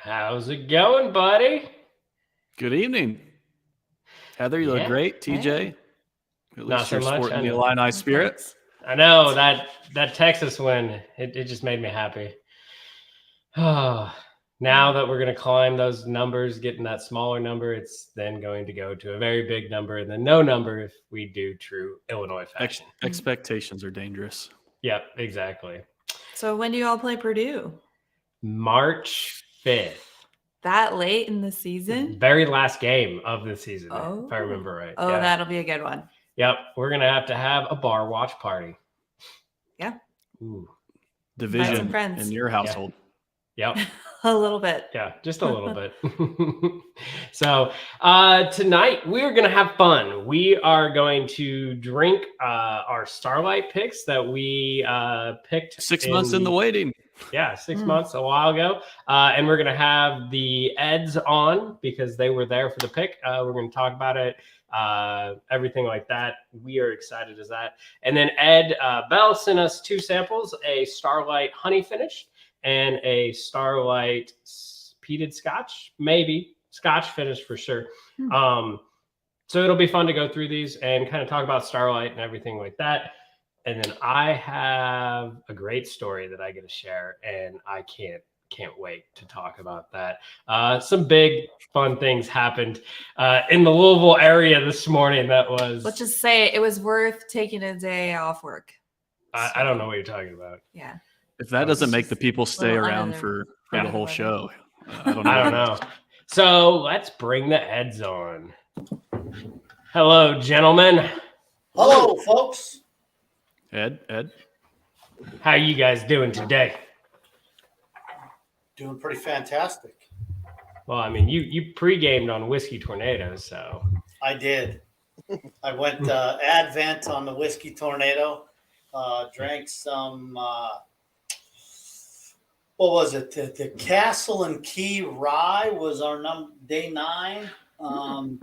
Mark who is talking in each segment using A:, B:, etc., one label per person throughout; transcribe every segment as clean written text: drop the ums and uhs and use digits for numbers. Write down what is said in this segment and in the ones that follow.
A: How's it going, buddy?
B: Good evening. Heather, you look great. TJ,
C: Hey.
B: at
A: Not
B: least
A: so
B: you're
A: much.
B: sporting
A: I
B: the
A: know.
B: Illini spirit.
C: Thanks.
A: I know that Texas win. It just made me happy. Now that we're going to climb those numbers, getting that smaller number, it's then going to go to a very big number and then no number if we do true Illinois fashion.
B: Expectations are dangerous.
A: Yep, exactly.
C: So when do you all play Purdue?
A: March 5th.
C: That late in the season?
A: Very last game of the season,
C: Oh.
A: if I remember right.
C: Oh,
A: Yeah.
C: that'll be a good one.
A: Yep, we're going to have a bar watch party.
C: Yeah.
A: Ooh.
B: Division
C: friends.
B: in your household.
A: Yep.
C: A little bit.
A: Yeah, just a little bit. So tonight we're going to have fun. We are going to drink our Starlight picks that we picked.
B: 6 months in the waiting.
A: Yeah, 6 months, a while ago. And we're going to have the Eds on because they were there for the pick. We're going to talk about it, everything like that. We are excited as that. And then Ed Bell sent us 2 samples, a Starlight honey finish and a Starlight peated scotch, maybe scotch finish for sure. So it'll be fun to go through these and kind of talk about Starlight and everything like that. And then I have a great story that I get to share, and I can't wait to talk about that. Some big fun things happened in the Louisville area this morning. That was.
C: Let's just say it was worth taking a day off work.
A: I don't know what you're talking about.
C: Yeah.
B: If that doesn't make the people stay
C: Little
B: around
C: under
B: for the whole show, I don't
A: I don't know. So let's bring the Eds on. Hello, gentlemen.
D: Hello, folks.
B: Ed.
A: How you guys doing today?
D: Doing pretty fantastic.
A: Well, I mean, you pre-gamed on Whiskey Tornado, so.
D: I did. I went Advent on the Whiskey Tornado. Drank some, what was it? The Castle and Key Rye was our day 9.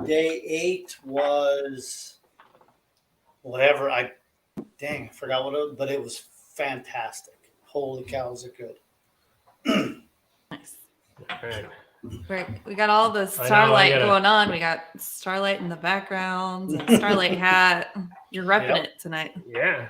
D: Day 8 was whatever. I forgot what it was, but it was fantastic. Holy cow, is it good.
C: Nice.
A: Right.
C: We got all the Starlight going on. We got Starlight in the background and Starlight hat. You're repping it tonight.
A: Yeah.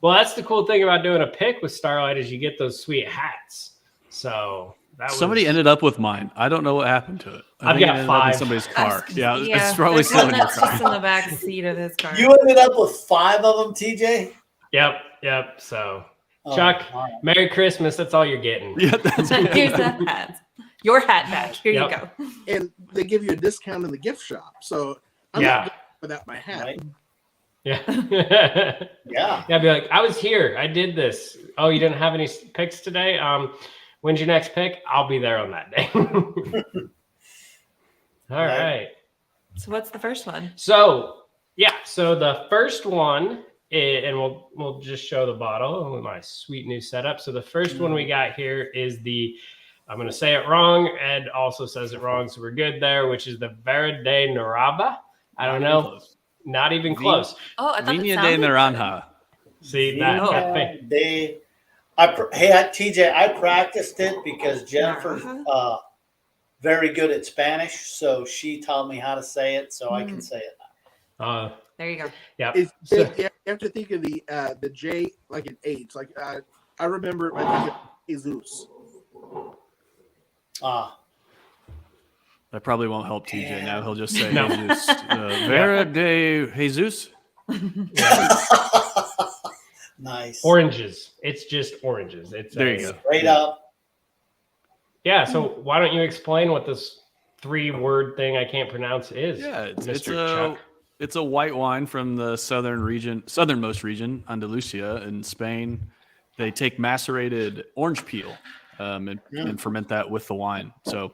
A: Well, that's the cool thing about doing a pick with Starlight is you get those sweet hats. So
B: somebody ended up with mine. I don't know what happened to it.
A: I've got 5
B: in somebody's car.
C: Yeah,
B: it's probably
C: there's
B: still
C: one
B: in your
C: that's
B: car.
C: just in the back seat of his car.
D: You ended up with 5 of them, TJ?
A: Yep. So, Chuck,
D: right.
A: Merry Christmas. That's all you're getting.
B: Yeah, that's
C: Here's the hat. Your hat back. Here you go.
E: And they give you a discount in the gift shop. So I'm not going without my hat.
D: Right.
A: Yeah.
D: Yeah.
A: Yeah, be like, I was here. I did this. Oh, you didn't have any picks today? When's your next pick? I'll be there on that day. All right.
C: So what's the first one?
A: So the first one, and we'll just show the bottle with my sweet new setup. So the first one we got here is I'm going to say it wrong. Ed also says it wrong, so we're good there, which is the Verde Naraba. I don't know. Not even close.
C: Oh, I thought it
B: Viña de
C: sounded
B: Naranja.
A: See, that thing.
D: Hey, TJ, I practiced it because Jennifer's very good at Spanish, so she taught me how to say it, so I can say it now.
C: There you go.
A: Yeah.
E: You have to think of the J like an H. Like I remember I think of Jesus.
B: That probably won't help TJ now. He'll just say
A: No.
B: Jesus. Vera de Jesus.
D: Nice.
A: Oranges. It's just oranges. It's
B: There you go.
D: Straight up.
A: Yeah. So why don't you explain what this 3-word thing I can't pronounce is?
B: Yeah,
A: Mr. Chuck.
B: it's a white wine from the southernmost region, Andalusia in Spain. They take macerated orange peel and ferment that with the wine. So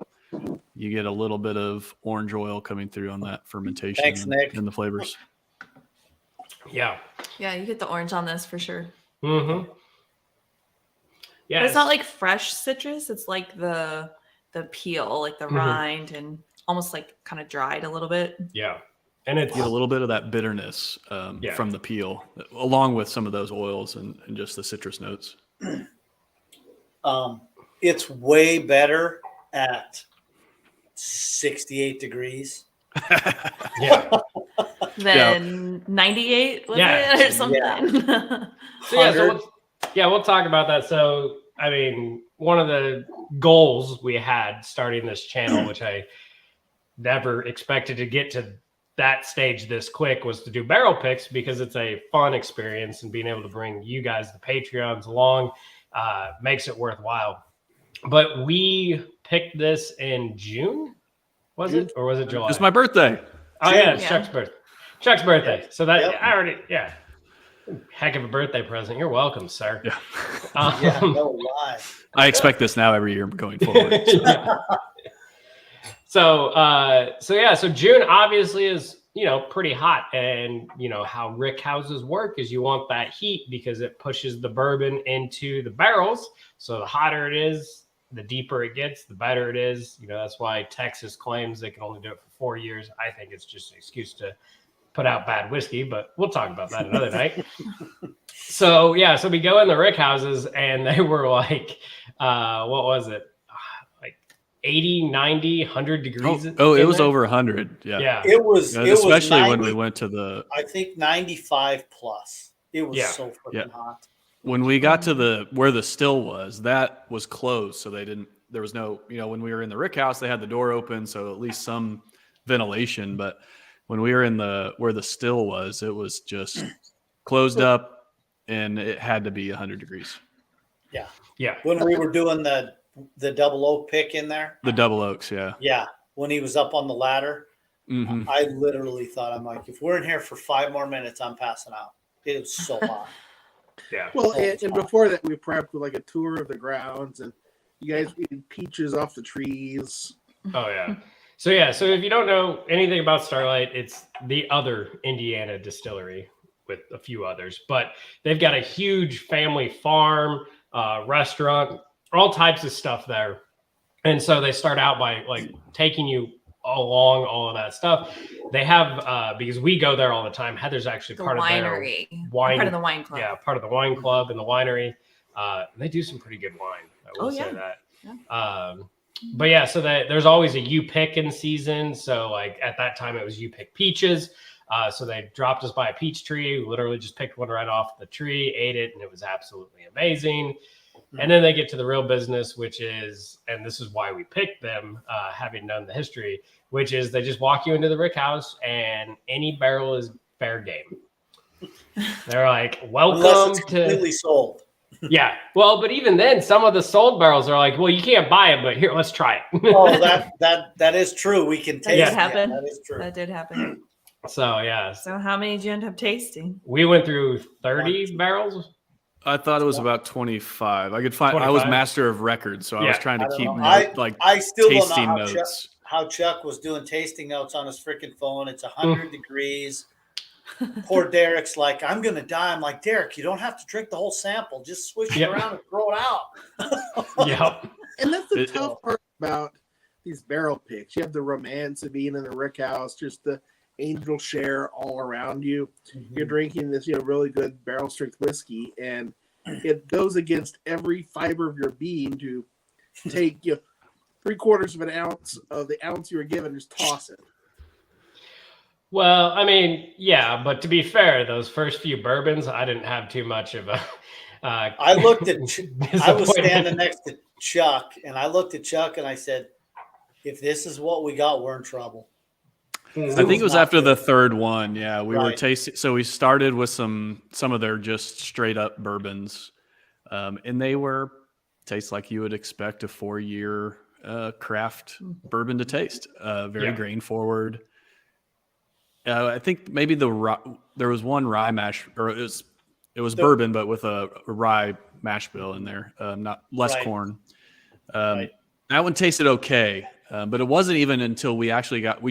B: you get a little bit of orange oil coming through on that fermentation.
D: Thanks, Nick.
B: And the flavors.
A: Yeah.
C: Yeah, you get the orange on this for sure.
A: Mm-hmm. Yeah.
C: But it's not like fresh citrus. It's like the peel, like the rind, and almost like kind of dried a little bit.
A: Yeah. And it's
B: You get a little bit of that bitterness from the peel, along with some of those oils and just the citrus notes.
D: It's way better at 68 degrees.
A: Yeah.
C: Then 98 was
A: Yeah.
C: it or something?
A: So we'll talk about that. So, I mean, one of the goals we had starting this channel, which I never expected to get to that stage this quick, was to do barrel picks because it's a fun experience, and being able to bring you guys, the Patreons, along makes it worthwhile. But we picked this in June, was it? Or was it July?
B: It's my birthday.
A: Oh, yeah, it's
C: Yeah.
A: Chuck's birthday. Chuck's birthday.
D: Yep.
A: So that
D: Yep.
A: I already, heck of a birthday present. You're welcome, sir.
B: Yeah.
D: Yeah, no lie.
B: I expect this now every year going forward. So.
A: Yeah. So June obviously is, pretty hot, and how rick houses work is you want that heat because it pushes the bourbon into the barrels. So the hotter it is, the deeper it gets, the better it is. That's why Texas claims they can only do it for 4 years. I think it's just an excuse to put out bad whiskey, but we'll talk about that another night. So we go in the rick houses, and they were like, what was it? Like 80, 90, 100 degrees.
B: It
A: in
B: was
A: there?
B: over 100. Yeah.
A: Yeah.
D: It was,
B: Especially
D: it was
B: when
D: 90,
B: we went to the
D: I think 95 plus. It was so freaking
B: Yeah.
D: hot.
B: when we got to where the still was, that was closed, so there was no, when we were in the rick house, they had the door open, so at least some ventilation. But when we were in where the still was, it was just closed up, and it had to be 100 degrees.
A: Yeah.
D: When we were doing the double oak pick in there,
B: The double oaks, yeah.
D: yeah, when he was up on the ladder,
B: Mm-hmm.
D: I literally thought, I'm like, if we're in here for 5 more minutes, I'm passing out. It was so hot.
A: Yeah.
E: Well, and before that, we prepped with like a tour of the grounds, and you guys eating peaches off the trees.
A: Oh, yeah. So if you don't know anything about Starlight, it's the other Indiana distillery with a few others, but they've got a huge family farm, restaurant, all types of stuff there. And so they start out by like taking you along all of that stuff. They have, because we go there all the time, Heather's actually
C: The
A: part of their
C: winery.
A: wine,
C: Part of the wine club.
A: yeah, part of the wine club and the winery. They do some pretty good wine. I will say that.
C: Yeah.
A: But yeah, so there's always a you pick in season. So like at that time it was you pick peaches. So they dropped us by a peach tree. We literally just picked one right off the tree, ate it, and it was absolutely amazing. And then they get to the real business, which is, and this is why we picked them, having known the history, which is they just walk you into the rick house and any barrel is fair game. They're like,
D: Unless
A: welcome
D: it's
A: to.
D: completely sold.
A: Yeah. Well, but even then, some of the sold barrels are like, well, you can't buy it, but here, let's try it.
D: Oh, that is true. We can
C: That
D: taste
C: did
D: it.
C: happen.
D: That is true.
C: That did happen.
A: So, yeah.
C: So how many did you end up tasting?
A: We went through 30 barrels.
B: I thought it was about 25. I could find. I was
A: 25?
B: master of records, so I was trying to
D: I don't
B: keep
D: know.
B: I
D: I still don't know
B: tasting
D: how
B: notes.
D: how Chuck was doing tasting notes on his freaking phone. It's 100 degrees. Poor Derek's like, I'm gonna die. I'm like, Derek, you don't have to drink the whole sample. Just swish it around and throw it out.
A: Yep.
E: And that's the tough part about these barrel picks. You have the romance of being in the rick house, just the angel share all around you. You're drinking this, really good barrel strength whiskey, and it goes against every fiber of your being to take 3/4 of an ounce of the ounce you were given and just toss it.
A: Well, I mean, yeah, but to be fair, those first few bourbons, I didn't have too much of a.
D: I looked at. I was
A: disappointment.
D: standing next to Chuck, and I looked at Chuck, and I said, "If this is what we got, we're in trouble."
B: I think it was
D: not
B: after
D: good.
B: the third one. Yeah, we were
D: Right.
B: tasting. So we started with some of their just straight up bourbons, and they taste like you would expect a 4-year craft bourbon to taste. Very grain forward. I think maybe there was one rye mash, or it was bourbon, but with a rye mash bill in there, not less
D: Right.
B: corn.
D: Right.
B: That one tasted okay, but it wasn't even until we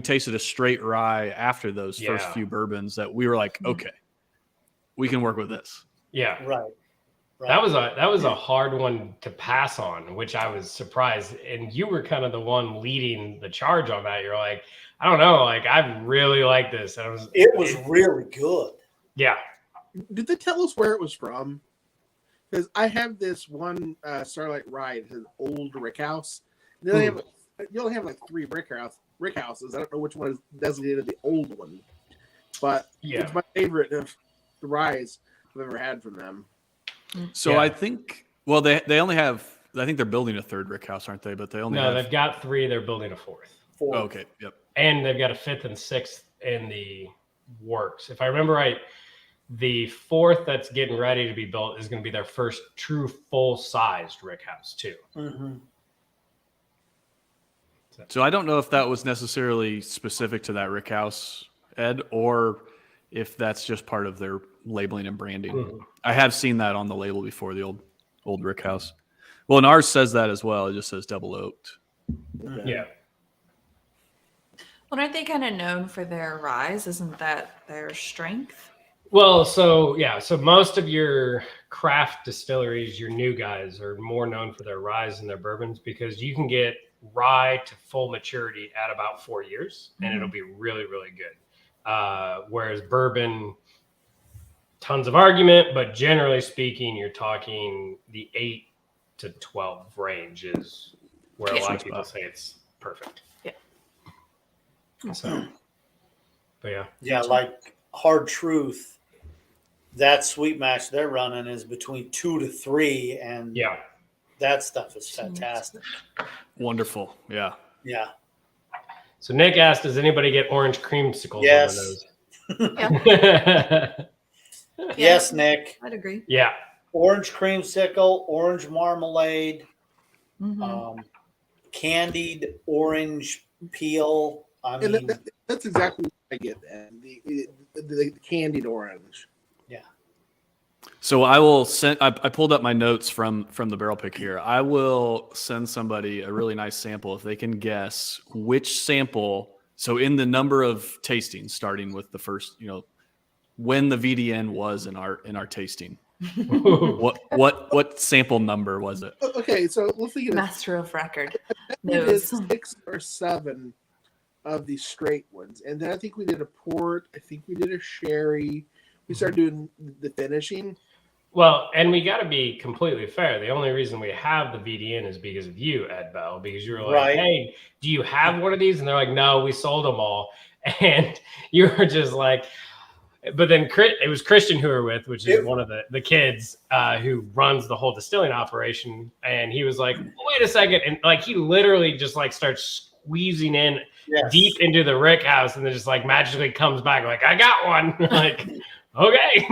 B: tasted a straight rye after those first few bourbons that we were like, okay, we can work with this.
A: Yeah.
D: Right.
A: That was a hard one to pass on, which I was surprised. And you were kind of the one leading the charge on that. You're like, I don't know, like I really like this. And
D: It was really good.
A: Yeah.
E: Did they tell us where it was from? Because I have this one Starlight Rye, it's an old rick house, They only have, you only have like 3 rick houses. I don't know which one is designated the old one, but it's my favorite of the ryes I've ever had from them.
B: So I think, well, they only have, I think they're building a 3rd rick house, aren't they? But they only have...
A: they've got 3. They're building a 4th.
B: Oh, okay, yep.
A: And they've got a 5th and 6th in the works. If I remember right, the 4th that's getting ready to be built is going to be their first true full-sized rick house too.
D: Mm-hmm.
B: So I don't know if that was necessarily specific to that rick house, Ed, or if that's just part of their labeling and branding.
A: Mm-hmm.
B: I have seen that on the label before, the old rick house. Well, and ours says that as well. It just says double oaked.
A: Yeah.
C: Well, aren't they kind of known for their ryes? Isn't that their strength?
A: Well, so most of your craft distilleries, your new guys, are more known for their ryes and their bourbons because you can get rye to full maturity at about 4 years, and it'll be really, really good. Whereas bourbon, tons of argument, but generally speaking, you're talking the 8 to 12 range is where a lot of people say it's perfect.
C: Yeah.
A: So, but yeah.
D: Yeah, like Hard Truth, that sweet mash they're running is between 2 to 3, and that stuff is fantastic.
B: Wonderful. Yeah.
D: Yeah.
A: So Nick asked, does anybody get orange creamsicles
D: Yes.
A: on the nose?
D: Yes, Nick.
C: I'd agree.
A: Yeah.
D: Orange creamsicle, orange marmalade, candied orange peel. I
E: And
D: mean,
E: that's exactly what I get. The candied orange.
B: So I will send. I pulled up my notes from the barrel pick here. I will send somebody a really nice sample if they can guess which sample. So in the number of tastings, starting with the first, when the VDN was in our tasting. what sample number was it?
E: Okay, so let's think of
C: Master of record.
E: We did 6 or 7 of the straight ones, and then I think we did a port. I think we did a sherry. We started doing the finishing.
A: Well, and we got to be completely fair. The only reason we have the VDN is because of you, Ed Bell, because you were like, hey, do you have one of these? And they're like, no, we sold them all. And you were just like, but then it was Christian who we're with, which is one of the kids who runs the whole distilling operation. And he was like, wait a second. And like, he literally just like starts squeezing in deep into the rick house and then just like magically comes back like, I got one. Like, okay.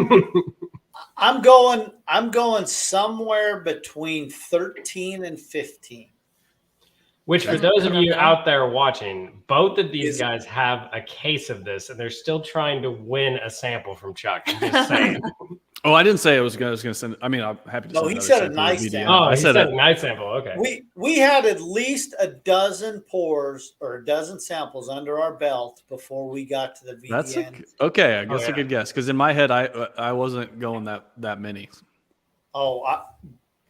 D: I'm going somewhere between 13 and 15.
A: Which, for those of you out there watching, both of these guys have a case of this, and they're still trying to win a sample from Chuck. I'm just saying.
B: Oh, I didn't say I was going to send. I mean, I'm happy to.
D: No, he said a nice sample.
A: Oh, he said a nice sample. Okay.
D: We had at least a dozen pours or a dozen samples under our belt before we got to the VDN.
B: That's okay. I guess a good guess because in my head I wasn't going that many.
D: Oh,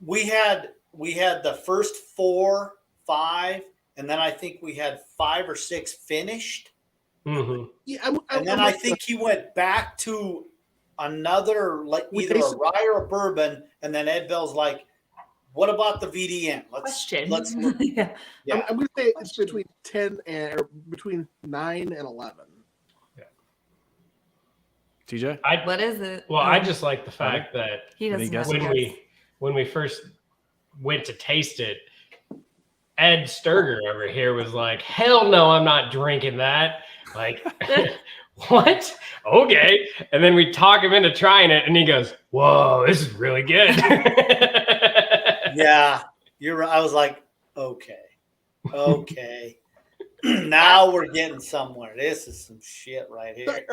D: we had the first 4, 5, and then I think we had 5 or 6 finished.
A: Mm-hmm.
E: Yeah,
D: and then I think he went back to another, like either a rye or a bourbon, and then Ed Bell's like, "What about the VDN? Let's look."
C: Yeah.
E: I'm going to say it's between 10 and or between 9 and 11.
A: Yeah.
B: TJ,
C: what is it?
A: Well, I just like the fact that
C: he doesn't
A: when we first went to taste it, Ed Sturger over here was like, "Hell no, I'm not drinking that." Like, what? Okay. And then we talk him into trying it, and he goes, "Whoa, this is really good."
D: Yeah, you're right. I was like, okay. Now we're getting somewhere. This is some shit right here.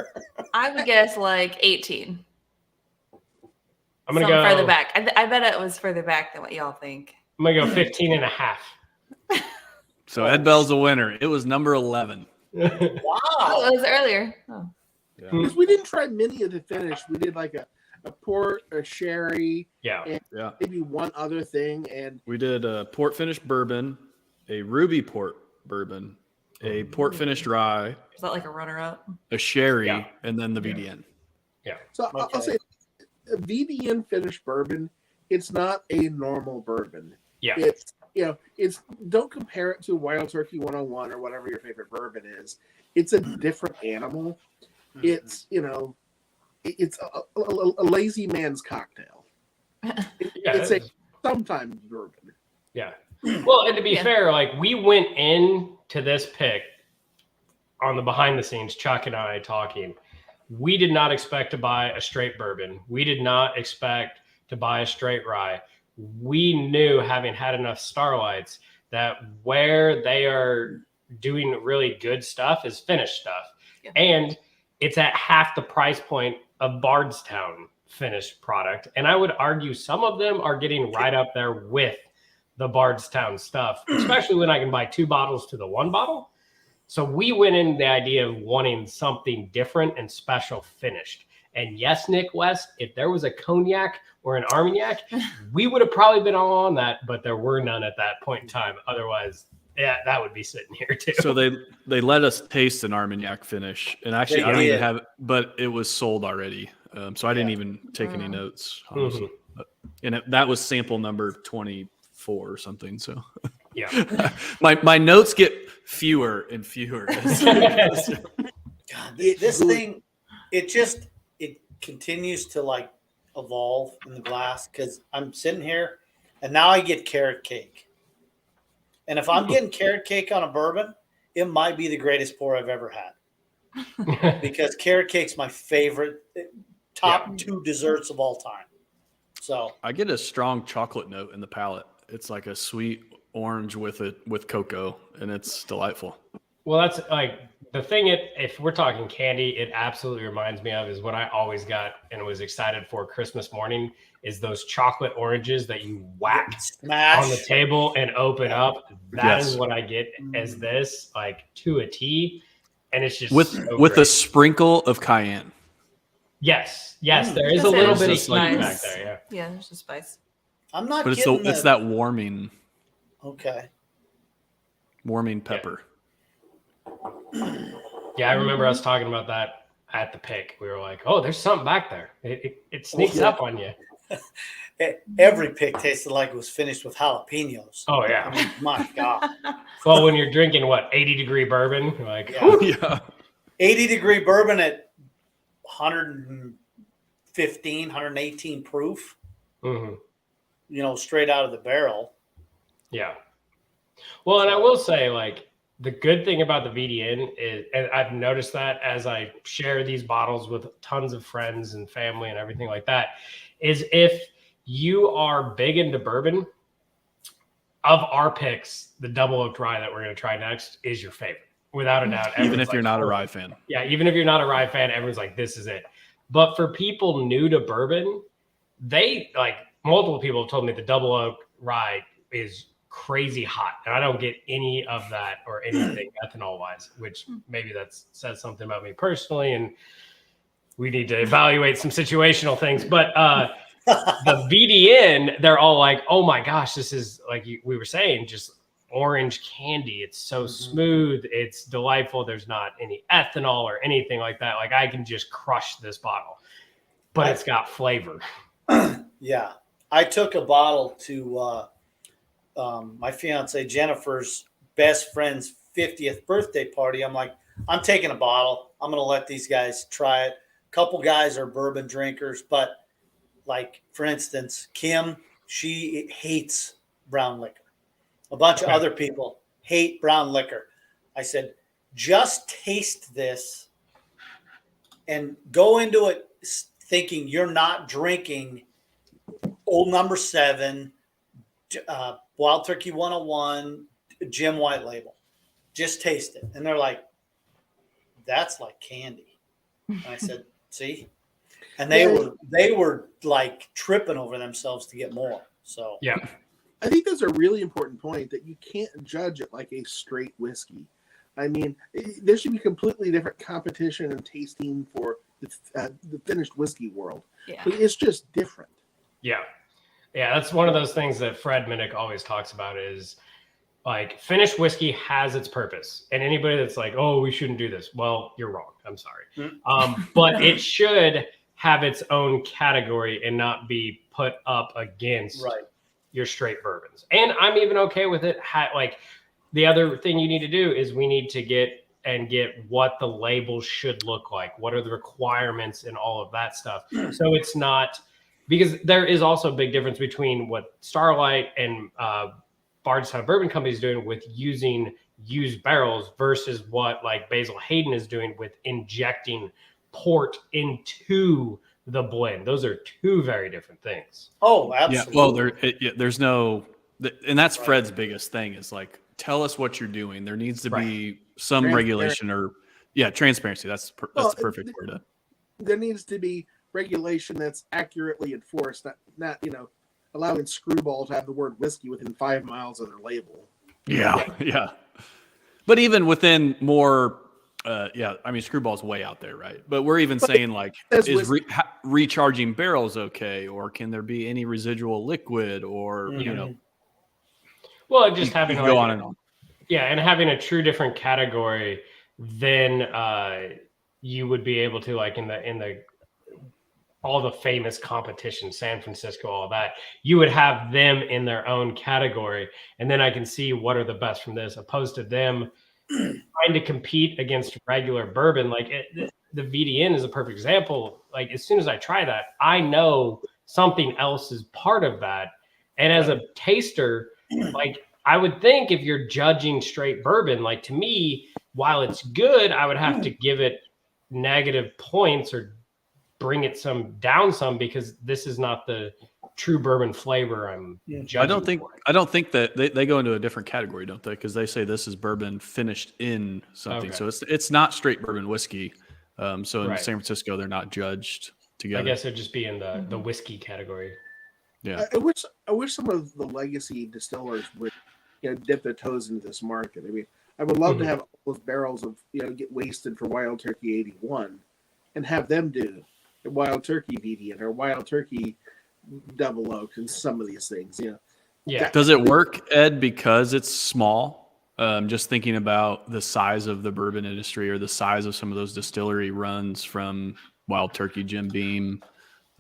C: I would guess like 18.
A: I'm going to go
C: further back. I bet it was further back than what y'all think.
A: I'm going to go 15 and a half.
B: So Ed Bell's a winner. It was number 11.
D: Wow.
C: Oh, it was earlier. Oh.
B: Yeah.
E: Because we didn't try many of the finish. We did like a port, a sherry, and maybe one other thing. And
B: we did a port finished bourbon, a ruby port bourbon, a port finished rye.
C: Is that like a runner up?
B: A sherry, and then the VDN.
A: Yeah.
E: So I'll say a VDN finished bourbon, it's not a normal bourbon.
A: Yeah.
E: it's don't compare it to Wild Turkey 101 or whatever your favorite bourbon is. It's a different animal. It's it's a lazy man's cocktail. It's a sometimes bourbon.
A: Yeah. Well, and to be fair, like we went into this pick on the behind the scenes, Chuck and I talking. We did not expect to buy a straight bourbon. We did not expect to buy a straight rye. We knew, having had enough Starlights, that where they are doing really good stuff is finished stuff. Yeah. And it's at half the price point of Bardstown finished product. And I would argue some of them are getting right up there with the Bardstown stuff, especially when I can buy 2 bottles to the 1 bottle. So we went in the idea of wanting something different and special finished. And yes, Nick West, if there was a cognac or an Armagnac, we would have probably been all on that, but there were none at that point in time. Otherwise, yeah, that would be sitting here too.
B: So they let us taste an Armagnac finish, and actually I don't even have it, but it was sold already. So I didn't even take any notes, honestly. And that was sample number 24 or something. So
A: yeah,
B: my notes get fewer and fewer.
D: God, this thing, it continues to like evolve in the glass, because I'm sitting here and now I get carrot cake. And if I'm getting carrot cake on a bourbon, it might be the greatest pour I've ever had. Because carrot cake's my favorite top 2 desserts of all time. So
B: I get a strong chocolate note in the palate. It's like a sweet orange with cocoa, and it's delightful.
A: Well, that's like the thing. If we're talking candy, it absolutely reminds me of is what I always got and was excited for Christmas morning is those chocolate oranges that you whack on the table and open up. That is what I get as this, like to a T, and it's just
B: with
A: great.
B: A sprinkle of cayenne.
A: Yes, there is a little bit of
C: spice
A: back there.
C: Yeah, there's a spice.
D: I'm not.
B: But it's that warming.
D: Okay.
B: Warming pepper.
A: Yeah, I remember us talking about that at the pick. We were like, "Oh, there's something back there. It sneaks up on you."
D: Every pick tasted like it was finished with jalapenos.
A: Oh yeah,
D: I mean, my God.
A: Well, when you're drinking 80-degree bourbon, you're like
D: 80-degree bourbon at 115, 118 proof. Straight out of the barrel.
A: Yeah. Well, and I will say, like, the good thing about the VDN is, and I've noticed that as I share these bottles with tons of friends and family and everything like that, is if you are big into bourbon, of our picks, the double oaked rye that we're going to try next is your favorite, without a doubt.
B: Even if you're not a rye fan.
A: Yeah, even if you're not a rye fan, everyone's like, this is it. But for people new to bourbon, multiple people have told me the double oak rye is crazy hot, and I don't get any of that or anything ethanol wise, which maybe that says something about me personally, and we need to evaluate some situational things. But the VDN, they're all like, oh my gosh, this is, like we were saying, just orange candy. It's so smooth, it's delightful. There's not any ethanol or anything like that. Like, I can just crush this bottle, but it's got flavor.
D: Yeah, I took a bottle to my fiance Jennifer's best friend's 50th birthday party. I'm like, I'm taking a bottle. I'm going to let these guys try it. A couple guys are bourbon drinkers, but like, for instance, Kim, she hates brown liquor. A bunch of other people hate brown liquor. I said, just taste this and go into it thinking you're not drinking Old Number 7, Wild Turkey 101, Jim White Label. Just taste it. And they're like, that's like candy. And I said, see? And they were like tripping over themselves to get more. So
A: yeah.
E: I think that's a really important point, that you can't judge it like a straight whiskey. I mean, there should be completely different competition and tasting for the finished whiskey world. Yeah. But it's just different.
A: Yeah. Yeah, that's one of those things that Fred Minnick always talks about is, like, finished whiskey has its purpose. And anybody that's like, oh, we shouldn't do this. Well, you're wrong. I'm sorry. But it should have its own category and not be put up against, your straight bourbons. And I'm even okay with it. Like the other thing you need to do is we need to get what the label should look like. What are the requirements and all of that stuff. So it's not, because there is also a big difference between what Starlight and Bardstown Bourbon Company is doing with using used barrels versus what like Basil Hayden is doing with injecting port into the blend. Those are two very different things.
D: Oh, absolutely.
B: Yeah, well, there's no, and that's Fred's biggest thing is like, tell us what you're doing. There needs to be some regulation or transparency. That's the perfect word.
E: There needs to be regulation that's accurately enforced, not allowing Screwball to have the word whiskey within 5 miles of their label.
B: Yeah. But even within more, I mean, Screwball's way out there, right? But we're even saying like, is recharging barrels okay? Or can there be any residual liquid or,
A: Well, just having
B: go on and on.
A: Yeah, and having a true different category, then you would be able to, like in the all the famous competitions, San Francisco, all that, you would have them in their own category, and then I can see what are the best from this, opposed to them trying to compete against regular bourbon. Like the VDN is a perfect example. Like as soon as I try that, I know something else is part of that, and as a taster, like I would think if you're judging straight bourbon, like to me, while it's good, I would have to give it negative points or bring it down some because this is not the true bourbon flavor I'm judging.
B: I don't think that they go into a different category, don't they? Because they say this is bourbon finished in something. Okay. So it's not straight bourbon whiskey. So in San Francisco, they're not judged together.
A: I guess it'd just be in the whiskey category.
B: Yeah.
E: I wish some of the legacy distillers would dip their toes into this market. I mean, I would love to have those barrels of get wasted for Wild Turkey 81 and have them do the Wild Turkey VDN or Wild Turkey Double Oak and some of these things.
A: Yeah.
B: Does it work, Ed, because it's small? Just thinking about the size of the bourbon industry or the size of some of those distillery runs from Wild Turkey, Jim Beam,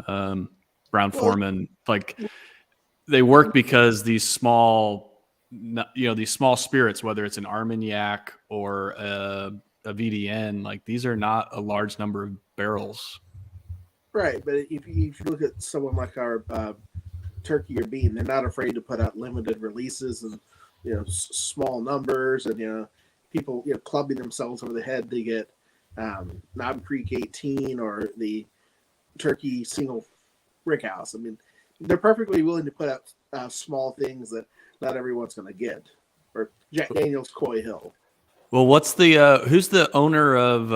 B: Brown Foreman, like they work because these small spirits, whether it's an Armagnac or a VDN, like these are not a large number of barrels.
E: Right, but if you look at someone like our Turkey or Beam, they're not afraid to put out limited releases and small numbers and people clubbing themselves over the head to get Knob Creek 18 or the Turkey single rickhouse. I mean, they're perfectly willing to put out small things that not everyone's going to get, or Jack Daniel's Coy Hill.
B: Well, what's the who's the owner of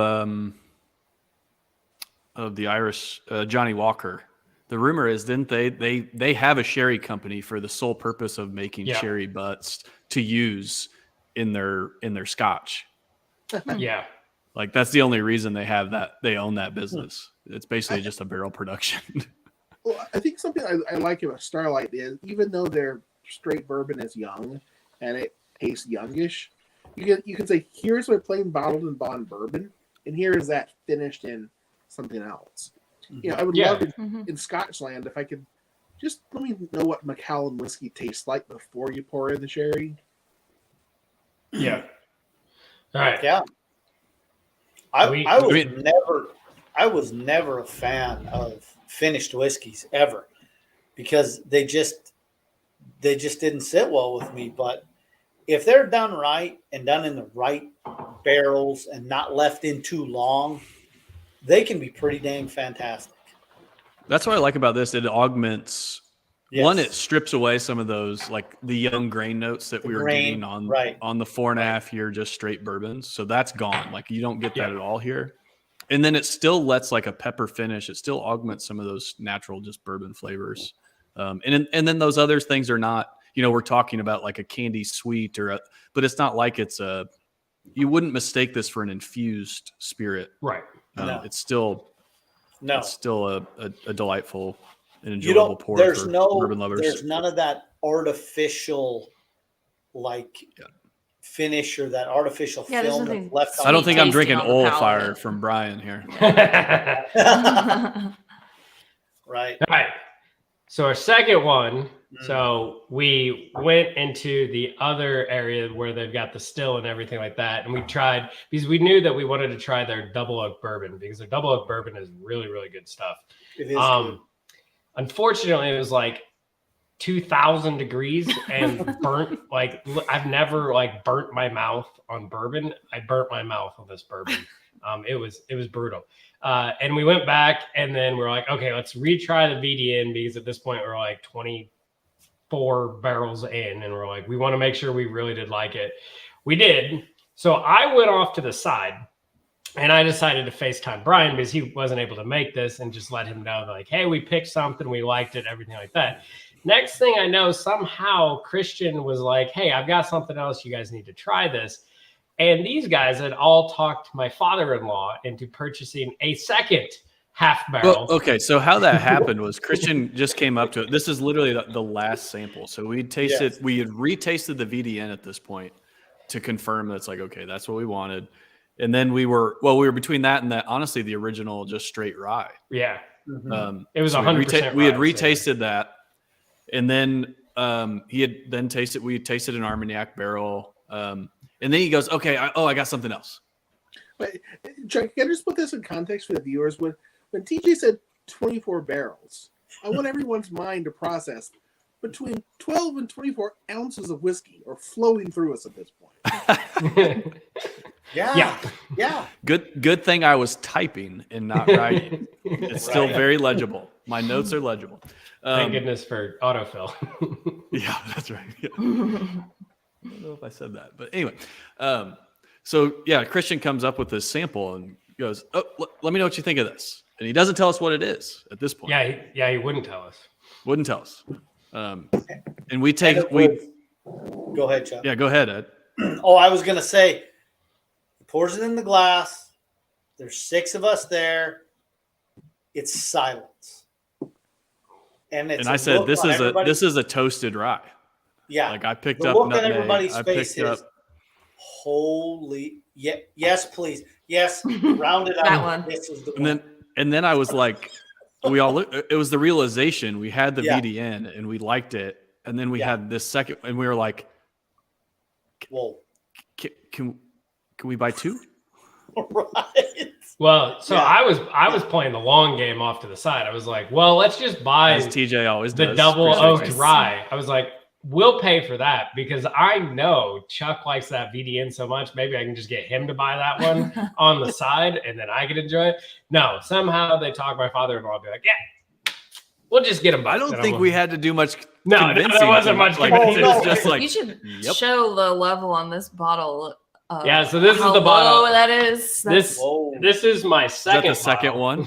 B: the Irish Johnny Walker? The rumor is, didn't they have a sherry company for the sole purpose of making sherry butts to use in their scotch?
A: Yeah,
B: like that's the only reason they have that. They own that business. It's basically just a barrel production.
E: Well, I think something I like about Starlight is even though their straight bourbon is young and it tastes youngish, you can say here's my plain bottled and bond bourbon, and here is that finished in something else. I would love it in Scotchland if I could just let me know what Macallan whiskey tastes like before you pour in the sherry.
A: Yeah. All right.
D: Yeah. I was never a fan of finished whiskeys ever because they just didn't sit well with me. But if they're done right and done in the right barrels and not left in too long, they can be pretty dang fantastic.
B: That's what I like about this. It augments. Yes. One, it strips away some of those, like the young grain notes that we were getting on the 4.5 year just straight bourbons. So that's gone. Like you don't get that at all here. And then it still lets like a pepper finish. It still augments some of those natural just bourbon flavors. And then those other things are not, we're talking about like a candy sweet but it's not like you wouldn't mistake this for an infused spirit.
A: Right.
B: No. It's still a delightful and enjoyable pour for bourbon lovers.
D: There's none of that artificial finish or that artificial film that's left on.
B: I don't think I'm drinking oil fire from Brian here.
D: Right.
A: All right. So our second one So we went into the other area where they've got the still and everything like that. And we tried, because we knew that we wanted to try their double oak bourbon, because their double oak bourbon is really, really good stuff.
D: It is good.
A: Unfortunately, it was like 2,000 degrees and burnt. Like, I've never like burnt my mouth on bourbon. I burnt my mouth on this bourbon. It was brutal. And we went back, and then we're like, okay, let's retry the VDN, because at this point we're like 24 barrels in, and we're like, we want to make sure we really did like it. We did. So I went off to the side, and I decided to FaceTime Brian, because he wasn't able to make this, and just let him know, like, hey, we picked something, we liked it, everything like that. Next thing I know, somehow Christian was like, hey, I've got something else. You guys need to try this. And these guys had all talked my father-in-law into purchasing a second half barrel.
B: Well, okay, so how that happened was Christian just came up to it. This is literally the last sample. So we tasted, we had retasted the VDN at this point to confirm that it's like, okay, that's what we wanted. And then we were between that and that, honestly, the original just straight rye.
A: Yeah.
B: It was
A: 100%.
B: We had retasted that. And then he had then tasted, we tasted an Armagnac barrel. And then he goes, okay, I got something else.
E: But Chuck, can I just put this in context for the viewers? When TJ said 24 barrels, I want everyone's mind to process between 12 and 24 ounces of whiskey are flowing through us at this point.
D: Yeah.
B: Good thing I was typing and not writing. It's still very legible. My notes are legible.
A: Thank goodness for autofill.
B: Yeah, that's right. Yeah. I don't know if I said that, but anyway. So yeah, Christian comes up with this sample and goes, "Oh, let me know what you think of this." And he doesn't tell us what it is at this point.
A: Yeah, he wouldn't tell us.
B: Wouldn't tell us. And
D: Go ahead, Chuck.
B: Yeah, go ahead, Ed.
D: Oh, I was gonna say, he pours it in the glass. There's 6 of us there. It's silence. And I
B: said, this is a toasted rye.
D: Yeah.
B: Like I picked
D: the
B: up
D: look
B: nutmeg.
D: on everybody's
B: I
D: face
B: picked
D: is,
B: up.
D: holy, yes, please. Yes, round it out.
C: That one.
D: This is the one.
B: And then I was like, it was the realization. We had the VDN and we liked it. And then we had this second, and we were like,
D: whoa.
B: Can we buy 2?
D: Right.
A: Well, so I was playing the long game off to the side. I was like, well, let's just buy
B: as TJ always
A: the
B: does,
A: double oaked rye. I was like, we'll pay for that, because I know Chuck likes that VDN so much. Maybe I can just get him to buy that one on the side, and then I can enjoy it. No, somehow they talk my father-in-law and be like, yeah, we'll just get him.
B: I don't think we had to do much
A: No,
B: convincing.
A: there wasn't much convincing.
B: It was just like,
C: you should show the level on this bottle.
A: Yeah, so this is
C: how
A: the bottle.
C: low that is.
A: This is my second.
B: Is that the second one?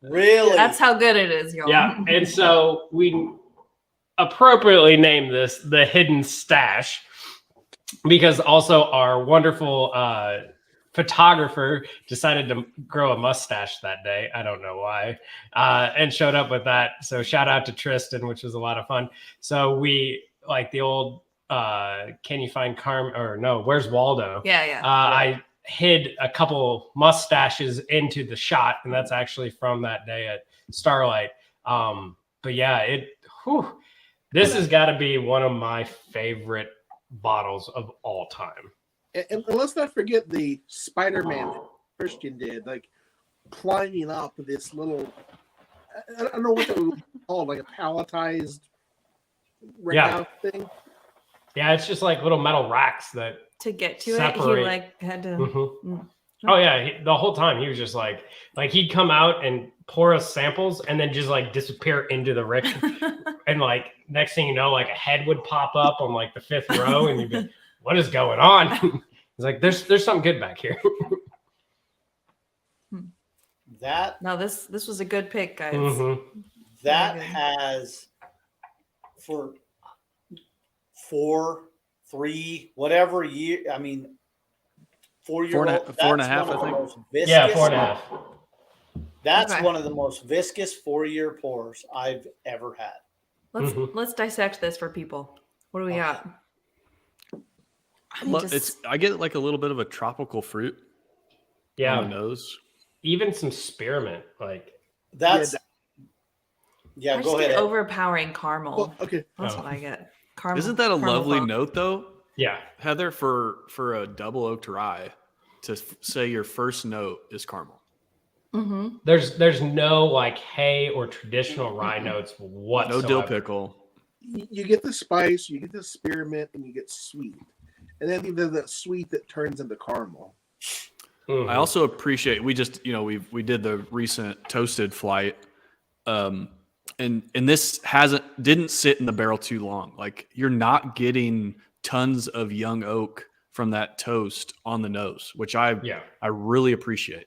D: Really?
C: That's how good it is, y'all.
A: Yeah, and so we appropriately named this the Hidden Stash, because also our wonderful photographer decided to grow a mustache that day. I don't know why, and showed up with that. So shout out to Tristan, which was a lot of fun. So we like the old. Can you find Carm or no? Where's Waldo?
C: Yeah.
A: I hid a couple mustaches into the shot, and that's actually from that day at Starlight. But yeah, this has got to be one of my favorite bottles of all time.
E: And let's not forget the Spider-Man that Christian did, like climbing up this little, I don't know what that would be called, like a palletized thing.
A: Yeah, it's just like little metal racks that
C: to get to
A: separate.
C: it, he like had to.
A: Mm-hmm. Oh yeah, the whole time he was just like he'd come out and pour us samples and then just like disappear into the rick, and like next thing you know, like a head would pop up on like the 5th row, and you'd be, what is going on? It's like there's something good back here.
C: This was a good pick, guys.
A: Mm-hmm.
D: That has for 4, 3, whatever year. I mean, 4 year old.
B: 4.5, I think.
A: Yeah, 4.5.
D: That's one of the most viscous 4-year pours I've ever had.
C: Let's dissect this for people. What do we got?
B: I get like a little bit of a tropical fruit.
A: Yeah,
B: on the nose.
A: Even some spearmint, like
D: that's Yeah,
C: I
D: go
C: just get
D: ahead.
C: overpowering caramel.
E: Well, okay.
C: That's
A: Oh.
C: what I get. Caramel.
B: Isn't that a
C: caramel
B: lovely
C: bomb.
B: note, though,
A: Yeah.
B: Heather, for a double oaked rye to say your first note is caramel?
C: Mm-hmm.
A: There's no like hay or traditional rye notes whatsoever.
B: No dill pickle.
E: You get the spice, you get the spearmint, and you get sweet. And then there's that sweet that turns into caramel.
A: Mhm.
B: I also appreciate we we did the recent toasted flight, and this didn't sit in the barrel too long. Like you're not getting tons of young oak from that toast on the nose, which I really appreciate,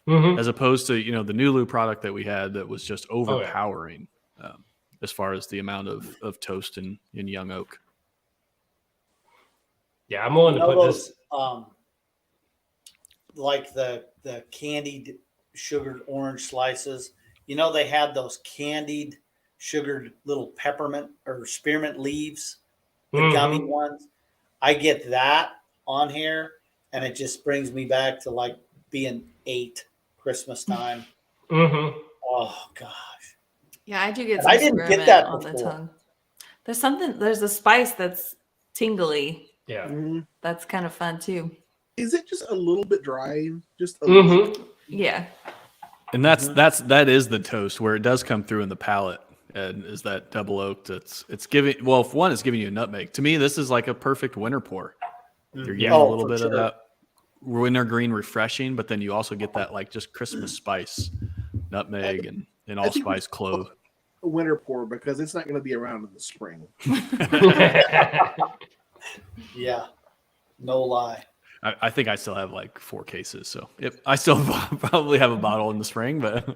B: as opposed to the Nulu product that we had that was just overpowering as far as the amount of toast in young oak.
A: Yeah, I'm willing to put
D: those,
A: this.
D: Like the candied sugared orange slices. They had those candied sugared little peppermint or spearmint leaves, the gummy ones. I get that on here, and it just brings me back to like being 8 Christmas time. Oh gosh.
C: Yeah, I do get
D: And
C: some
D: I didn't get
C: spearmint
D: that
C: on the
D: before.
C: tongue. There's a spice that's tingly.
A: Yeah.
E: Mhm.
C: That's kind of fun too.
E: Is it just a little bit dry? Just a little.
C: Yeah.
B: And that is the toast where it does come through in the palate, and is that double oaked. It's giving, well, if one is giving you a nutmeg. To me, this is like a perfect winter pour. You're getting a little bit of that wintergreen refreshing, but then you also get that like just Christmas spice, nutmeg and allspice, clove.
E: A winter pour because it's not going to be around in the spring.
D: Yeah, no lie.
B: I think I still have like 4 cases, so I still probably have a bottle in the spring, but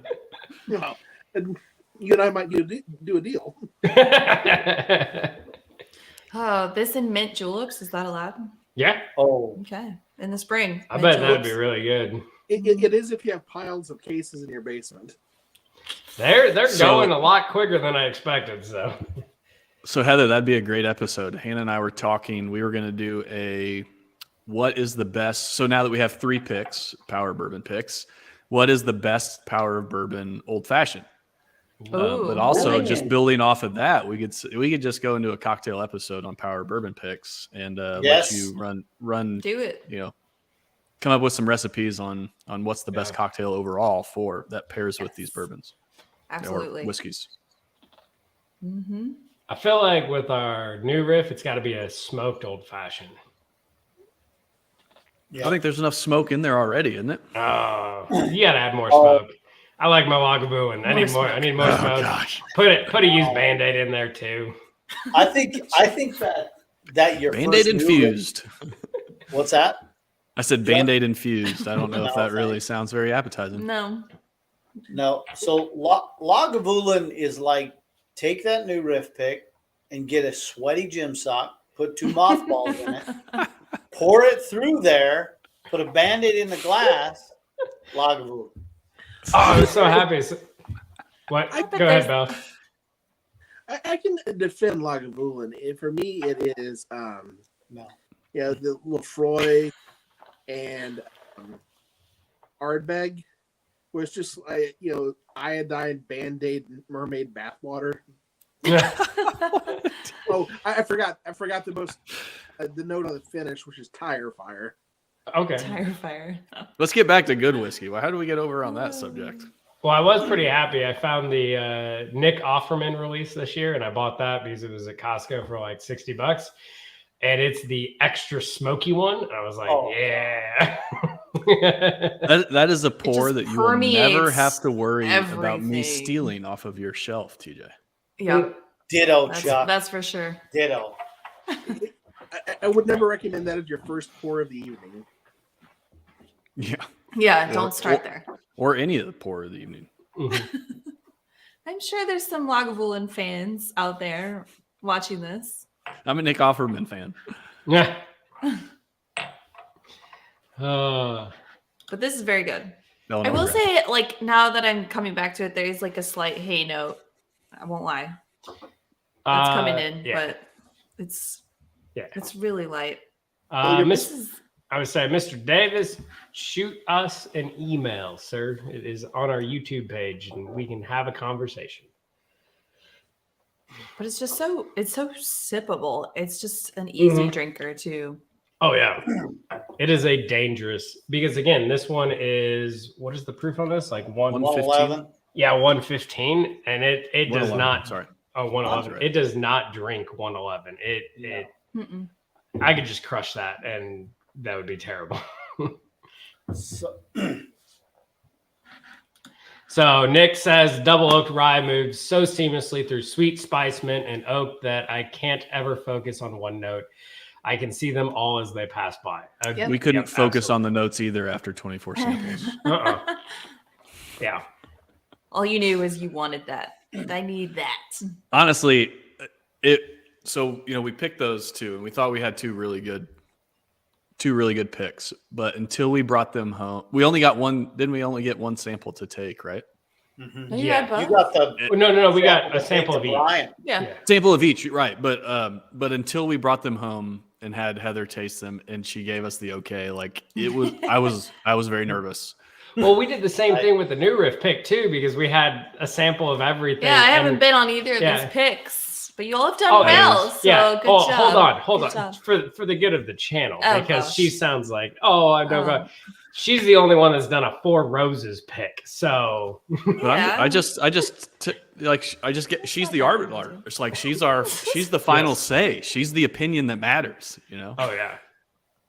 E: And you and I might do a deal.
C: Oh, this in mint juleps, is that allowed?
A: Yeah,
D: Oh,
C: Okay. In the spring.
A: I
C: mint
A: bet that'd
C: juleps.
A: be really good.
E: It is if you have piles of cases in your basement.
A: They're
B: So-
A: going a lot quicker than I expected. So
B: Heather, that'd be a great episode. Hannah and I were talking. We were going to do what is the best. So now that we have 3 picks, Power Bourbon picks, what is the best Power of Bourbon old fashioned?
C: Ooh,
B: But also
D: really?
B: just building off of that, we could just go into a cocktail episode on Power Bourbon picks and
D: Yes.
B: let you run.
C: do it.
B: Come up with some recipes on what's the best cocktail overall for that pairs with these bourbons
C: Absolutely.
B: or whiskeys.
C: Mm-hmm.
A: I feel like with our new riff, it's got to be a smoked old fashioned.
D: yeah.
B: I think there's enough smoke in there already, isn't it?
A: Oh, you gotta add more smoke. I like my Lagavulin. I need more. I need more
B: Oh
A: smoke.
B: gosh,
A: Put a used Band-Aid in there too.
D: I think that your
B: Band-Aid
D: first new
B: infused.
D: What's that?
B: I said Band-Aid infused. I don't know if
D: No,
B: that really
D: thanks.
B: sounds very appetizing.
C: No.
D: No. So Lagavulin is like take that new riff pick and get a sweaty gym sock, put 2 mothballs in it, pour it through there, put a Band-Aid in the glass. Lagavulin.
A: Oh, I'm so happy. What?
C: I bet
A: Go ahead,
C: there's-
A: Belle.
E: I can defend Lagavulin. For me, it is
D: No.
E: the Lefroy and Ardbeg was just like iodine Band-Aid mermaid bathwater. Oh, I forgot the most the note on the finish, which is tire fire.
A: Okay.
C: Tire fire.
B: Let's get back to good whiskey. Well, how do we get over on that subject?
A: Well, I was pretty happy. I found the Nick Offerman release this year, and I bought that because it was at Costco for like $60, and it's the extra smoky one. And I was like, yeah.
B: That is a pour
C: just
B: that you will never
C: permeates
B: have to worry about me
C: everything.
B: stealing off of your shelf, TJ.
C: Yeah.
D: Ditto,
C: That's,
D: Chuck.
C: that's for sure.
D: Ditto.
E: I would never recommend that as your first pour of the evening.
B: Yeah.
C: Yeah,
B: Or-
C: don't start there.
B: Or any of the pour of the evening.
A: Mhm.
C: I'm sure there's some Lagavulin fans out there watching this.
B: I'm a Nick Offerman fan.
A: Yeah.
C: But this is very good.
B: No,
C: I will say, like, now that I'm coming back to it, there is like a slight hay note. I won't lie. That's coming in,
A: yeah.
C: but it's
A: Yeah.
C: it's really light.
A: Miss,
C: This is
A: I would say, Mr. Davis, shoot us an email, sir. It is on our YouTube page, and we can have a conversation.
C: But it's so sippable. It's just an easy drinker too.
A: Oh yeah, it is a dangerous because again, this one is what is the proof on this? Like
D: 111.
A: Yeah, 115, and it does
B: 111,
A: not.
B: Sorry.
A: Oh, 111.
B: Right.
A: It does not drink 111.
C: Mm-mm.
A: I could just crush that, and that would be terrible. So Nick says double oaked rye moves so seamlessly through sweet spice, mint, and oak that I can't ever focus on one note. I can see them all as they pass by.
C: Yep.
B: We couldn't focus on the notes either after 24 samples.
A: Yeah.
C: All you knew was you wanted that. I need that.
B: Honestly, we picked those two, and we thought we had two really good picks. But until we brought them home, we only got one. Didn't we only get one sample to take? Right?
C: You
A: Yeah.
C: had both?
D: You got the
A: No. We got a sample of each.
D: Brian.
C: Yeah.
B: Sample of each, right? But until we brought them home and had Heather taste them, and she gave us the okay, like it was, I was very nervous.
A: Well, we did the same thing with the new riff pick too, because we had a sample of everything.
C: Yeah, I haven't
A: and-
C: been on either of
A: yeah.
C: these picks, but you all have done well. So
A: yeah.
C: good job.
A: Hold
C: Good
A: on.
C: job.
A: For the good of the channel,
C: Oh,
A: because
C: gosh.
A: she sounds like, I don't know. She's the only one that's done a 4 roses pick. So
B: But
C: Yeah.
B: I just get. She's the arbiter. It's like she's the final say. She's the opinion that matters. You know.
A: oh yeah.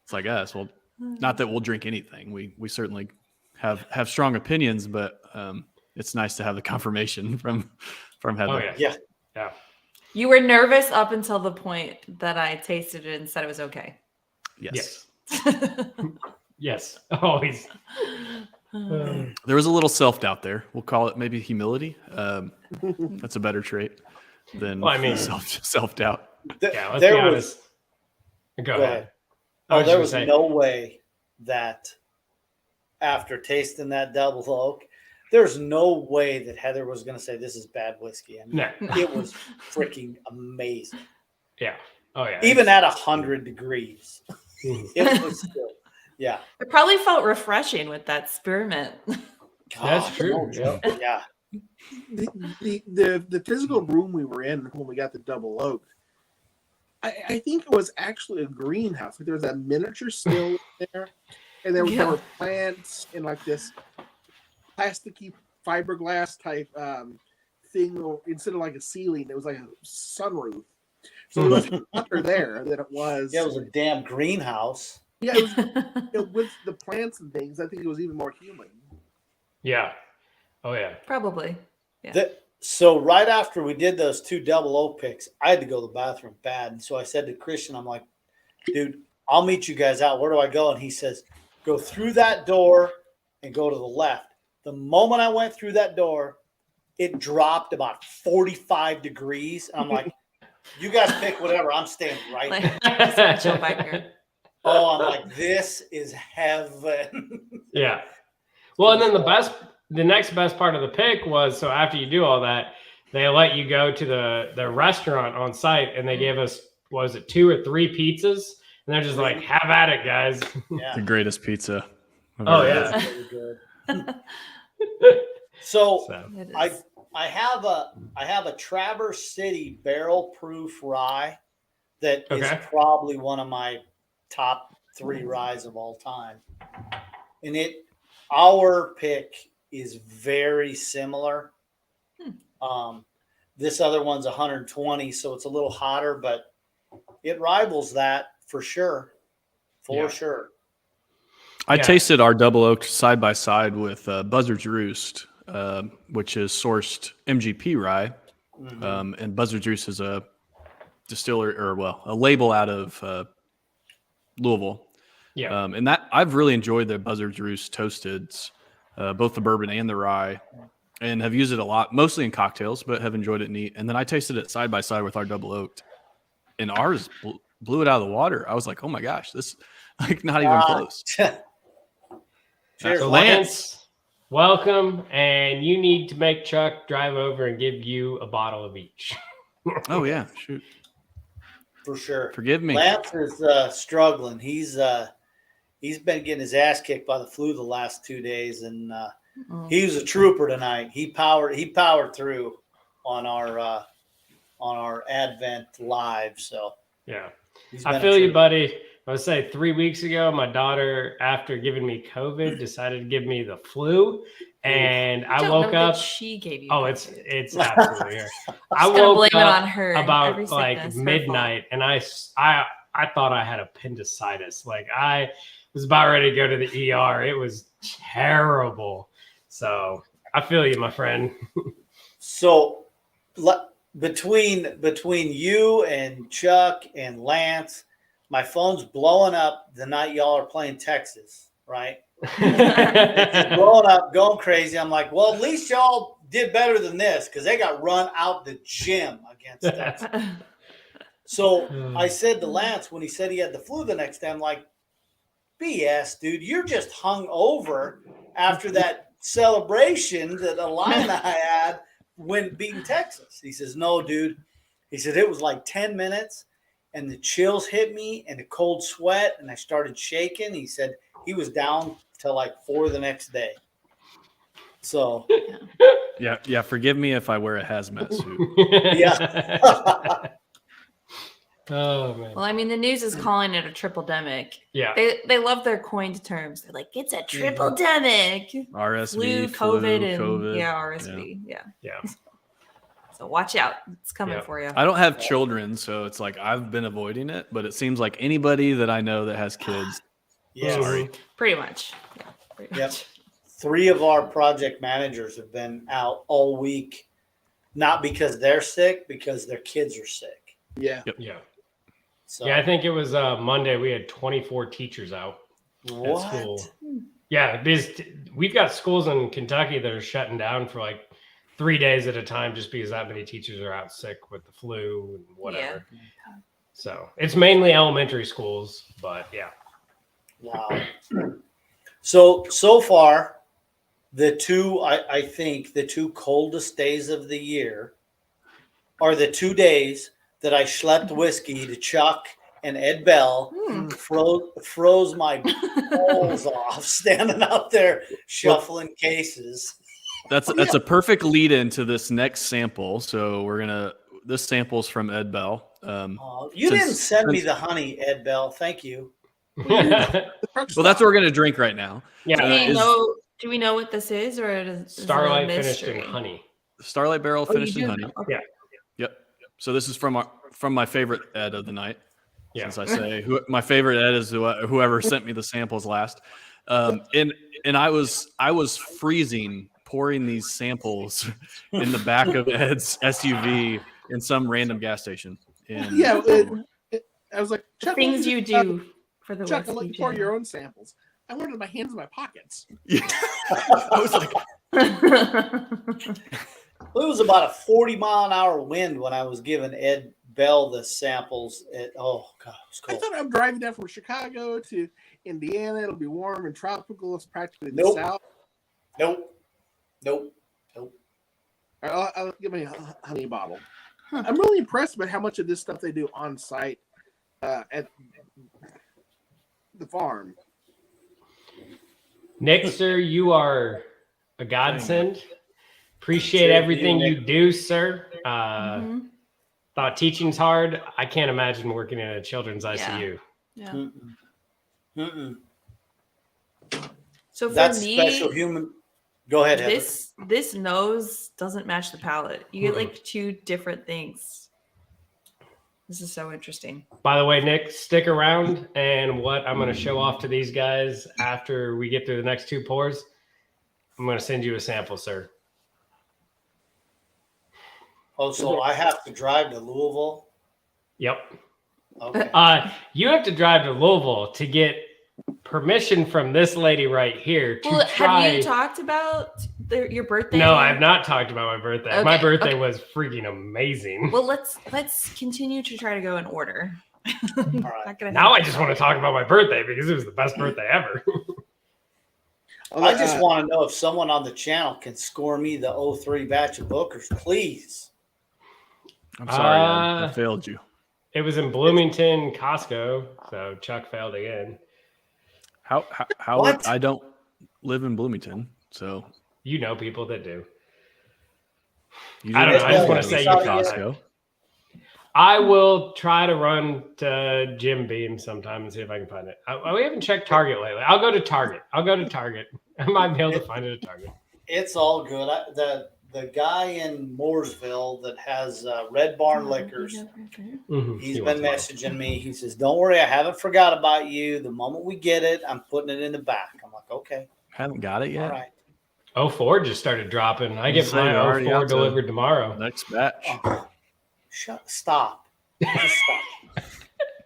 B: It's like us. Well, not that we'll drink anything. We certainly have strong opinions, but it's nice to have the confirmation from Heather.
A: Oh yeah.
D: Yeah.
C: You were nervous up until the point that I tasted it and said it was okay.
B: Yes.
A: Yes. Always.
B: There was a little self-doubt there. We'll call it maybe humility. That's a better trait than
A: Well, I mean-
B: self-doubt.
A: Yeah, let's
D: There
A: be
D: was-
A: honest. Go ahead. I
D: Oh,
A: was
D: there
A: just
D: was
A: gonna say-
D: no way that after tasting that double oak, there's no way that Heather was going to say this is bad whiskey. I mean,
A: No.
D: it was freaking amazing.
A: Yeah. Oh yeah.
D: Even at 100 degrees,
A: Mhm.
D: it was still, yeah.
C: It probably felt refreshing with that spearmint.
A: That's true,
D: no joke. Yeah.
E: The physical room we were in when we got the double oak, I think it was actually a greenhouse. Like there was that miniature still there, and there were plants in like this plasticky fiberglass type thing instead of like a ceiling. It was like a sunroof. So it was hotter there than it was.
D: Yeah, it was a damn greenhouse.
E: Yeah, it was, with the plants and things. I think it was even more humid.
A: Yeah. Oh yeah.
C: Probably.
D: So right after we did those 2 double oak picks, I had to go to the bathroom bad. And so I said to Christian, I'm like, dude, I'll meet you guys out. Where do I go? And he says, go through that door and go to the left. The moment I went through that door, it dropped about 45 degrees. And I'm like, you guys pick whatever. I'm staying right here.
C: Like, just chill back here.
D: Oh, I'm like, this is heaven.
A: Yeah. Well, and then the next best part of the pick was, so after you do all that, they let you go to the restaurant on site, and they gave us, what was it, 2 or 3 pizzas? And they're just like, have at it, guys.
D: Yeah.
B: The greatest pizza. I've
A: Oh,
B: ever
A: yeah.
B: had.
D: Really good. So
C: It is.
D: I have a Traverse City barrel proof rye that is
A: Okay.
D: probably one of my top 3 ryes of all time. And our pick is very similar. This other one's 120, so it's a little hotter, but it rivals that for sure. For
A: Yeah.
D: sure.
B: I
A: Yeah.
B: tasted our double oak side by side with Buzzard's Roost, which is sourced MGP rye.
D: Mhm.
B: And Buzzard's Roost is a a label out of Louisville.
A: Yeah.
B: And that I've really enjoyed the Buzzard's Roost toasteds, both the bourbon and the rye, and have used it a lot, mostly in cocktails, but have enjoyed it neat. And then I tasted it side by side with our double oaked, and ours blew it out of the water. I was like, oh my gosh, this like not even close.
D: Cheers,
A: So
D: Lance.
A: Lance, welcome, and you need to make Chuck drive over and give you a bottle of each.
B: Oh yeah, shoot,
D: For sure.
B: forgive me.
D: Lance is struggling. He's been getting his ass kicked by the flu the last 2 days, and he was a trooper tonight. He powered through on our on our Advent live. So
A: Yeah.
D: he's
A: I
D: been a
A: feel you,
D: treat.
A: buddy. I would say 3 weeks ago, my daughter, after giving me COVID, decided to give me the flu. And I
C: don't
A: woke
C: know
A: up.
C: that she gave you.
A: Oh,
C: COVID.
A: it's absolutely her. I
C: Just gonna
A: woke
C: blame it
A: up
C: on her. Every
A: about like
C: sickness, her
A: midnight, and I thought I had appendicitis. Like I was about ready to go to the ER. It was terrible. So I feel you, my friend.
D: So between you and Chuck and Lance, my phone's blowing up the night y'all are playing Texas, right? It's just blowing up, going crazy. I'm like, well, at least y'all did better than this because they got run out the gym against Texas. So I said to Lance when he said he had the flu the next day, I'm like, BS, dude, you're just hung over after that celebration that Alana and I had when beating Texas. He says, no, dude. He said, it was like 10 minutes and the chills hit me and the cold sweat and I started shaking. He said he was down till like 4 the next day. So
B: Yeah. Forgive me if I wear a hazmat suit.
D: yeah.
A: Oh man.
C: Well, I mean, the news is calling it a triple demic.
A: Yeah.
C: They love their coined terms. They're like, it's a triple demic.
B: RSV,
C: COVID, and
B: COVID.
C: RSV. Yeah.
A: Yeah.
C: So watch out. It's coming
A: Yeah.
C: for you.
B: I don't have children, so it's like I've been avoiding it, but it seems like anybody that I know that has kids,
D: Yes.
B: sorry.
C: Pretty much. Yeah. Pretty
D: Yep.
C: much.
D: 3 of our project managers have been out all week, not because they're sick, because their kids are sick.
E: Yeah.
A: Yeah.
D: So
A: Yeah, I think it was Monday. We had 24 teachers out at school. Yeah, because we've got schools in Kentucky that are shutting down for like 3 days at a time just because that many teachers are out sick with the flu and whatever.
C: Yeah.
A: So it's mainly elementary schools, but yeah.
D: Wow. So far, I think the 2 coldest days of the year are the 2 days that I schlepped whiskey to Chuck and Ed Bell, froze my balls off standing out there shuffling cases.
B: That's a perfect lead into this next sample. So this sample's from Ed Bell.
D: You didn't send me the honey, Ed Bell. Thank you.
B: Well, that's what we're gonna drink right now.
A: Yeah.
C: Do we know what this is, or is
A: Starlight
C: it a
A: finished
C: mystery?
A: in honey.
B: Starlight Barrel finished in
C: you do
B: honey.
C: know. Okay.
A: Yeah.
B: Yep. So this is from my favorite Ed of the night.
A: Yeah.
B: Since I say my favorite Ed is whoever sent me the samples last. And I was freezing pouring these samples in the back of Ed's SUV in some random gas station. And
E: Yeah. I was like, Chuck,
C: Things you do for the
E: Chuck, I'll let
C: whiskey
E: you pour
C: jam.
E: your own samples. I wanted my hands in my pockets.
B: I was like,
D: It was about a 40-mile-an-hour wind when I was giving Ed Bell the samples. Oh, God, it was
E: I
D: cold.
E: thought I'm driving down from Chicago to Indiana. It'll be warm and tropical. It's practically the
D: Nope.
E: South.
D: Nope.
E: All right, I'll give me a honey bottle. I'm really impressed by how much of this stuff they do on site at the farm.
A: Nick, sir, you are a godsend. Appreciate
D: Sure,
A: everything
D: you,
A: you
D: Nick.
A: do, sir.
C: Mhm.
A: Thought teaching's hard. I can't imagine working in a children's ICU.
C: Yeah.
D: Mm-mm. Mm-mm.
C: So for
D: That's
C: me,
D: special human. Go ahead, Heather.
C: this nose doesn't match the palette. You get like 2 different things. This is so interesting.
A: By the way, Nick, stick around. And what I'm going to show off to these guys after we get through the next 2 pours, I'm going to send you a sample, sir.
D: Oh, so I have to drive to Louisville?
A: Yep.
D: Okay.
A: You have to drive to Louisville to get permission from this lady right here to
C: Well,
A: try.
C: have you talked about your birthday?
A: No, I have not talked about my birthday.
C: Okay,
A: My birthday
C: okay.
A: was freaking amazing.
C: Well, let's continue to try to go in order.
D: right.
C: Not gonna
A: Now I
C: happen.
A: just want to talk about my birthday because it was the best birthday ever.
D: I just want to know if someone on the channel can score me the 03 batch of Bookers, please.
B: I'm sorry, Ed. I failed you.
A: It was in Bloomington, Costco. So Chuck failed again.
B: How
D: What?
B: I don't live in Bloomington, so
A: You know people that do.
B: you
A: I don't know. I just
B: didn't
A: want
B: go
A: to say
B: to
A: you
D: failed.
B: Costco.
A: I will try to run to Jim Beam sometime and see if I can find it. We haven't checked Target lately. I'll go to Target. I might be able to find it at Target.
D: It's all good. The guy in Mooresville that has Red Barn Liquors,
A: Mhm.
D: he's
A: He
D: been
A: wants
D: messaging me. He says, "Don't worry, I haven't forgot about you. The moment we get it, I'm putting it in the back." I'm like, "Okay,
B: Haven't got it yet.
D: all right."
A: 04 just started dropping. I
B: You
A: get
B: say
A: my
B: they're already
A: 04
B: out to-
A: delivered tomorrow.
B: Next batch.
D: Oh, stop. Just stop.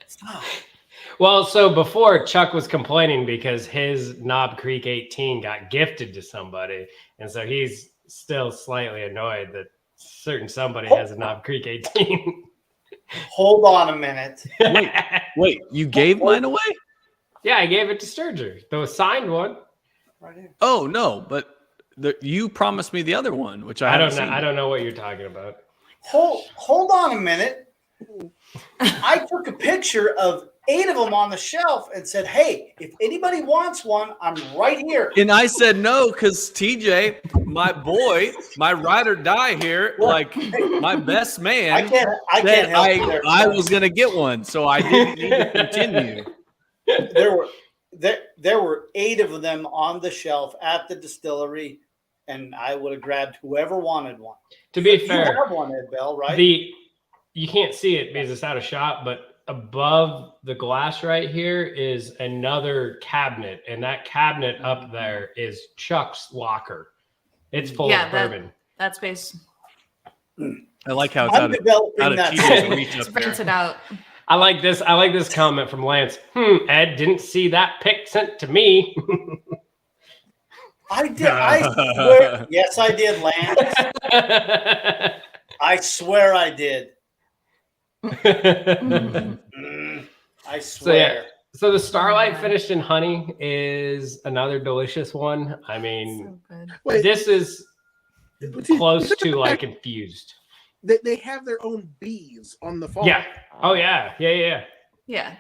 D: Stop.
A: Well, so before Chuck was complaining because his Knob Creek 18 got gifted to somebody, and so he's still slightly annoyed that certain somebody has a Knob Creek 18.
D: Hold on a minute.
B: Wait, you gave mine away?
A: Yeah, I gave it to Sturger, the signed one.
D: Right here.
B: Oh no, but you promised me the other one, which I
A: I don't
B: haven't
A: know.
B: seen
A: I
B: yet.
A: don't know what you're talking about.
D: Hold on a minute. I took a picture of 8 of them on the shelf and said, "Hey, if anybody wants one, I'm right here."
B: And I said no because TJ, my boy, my ride or die here, like my best man,
D: I can't
B: said
D: help you there.
B: I was gonna get one, so I didn't need to continue.
D: There were 8 of them on the shelf at the distillery, and I would have grabbed whoever wanted one.
A: To be
D: You
A: fair,
D: have one, Ed Bell, right?
A: you can't see it because it's out of shot, but above the glass right here is another cabinet, and that cabinet up there is Chuck's locker. It's full of bourbon.
C: That space.
B: I like how it's
D: I'm
B: out
D: developing
B: of
D: that.
B: TJ's reach up
C: It's rented
B: there.
C: out.
A: I like this comment from Lance. Ed, didn't see that pic sent to me.
D: I did. I swear. Yes, I did, Lance. I swear I did. I swear.
A: So the Starlight finished in honey is another delicious one. I mean,
C: So good.
E: Wait,
A: this is
E: see,
A: close to like infused.
E: they have their own bees on the farm.
A: Yeah. Oh yeah. Yeah.
C: Yeah.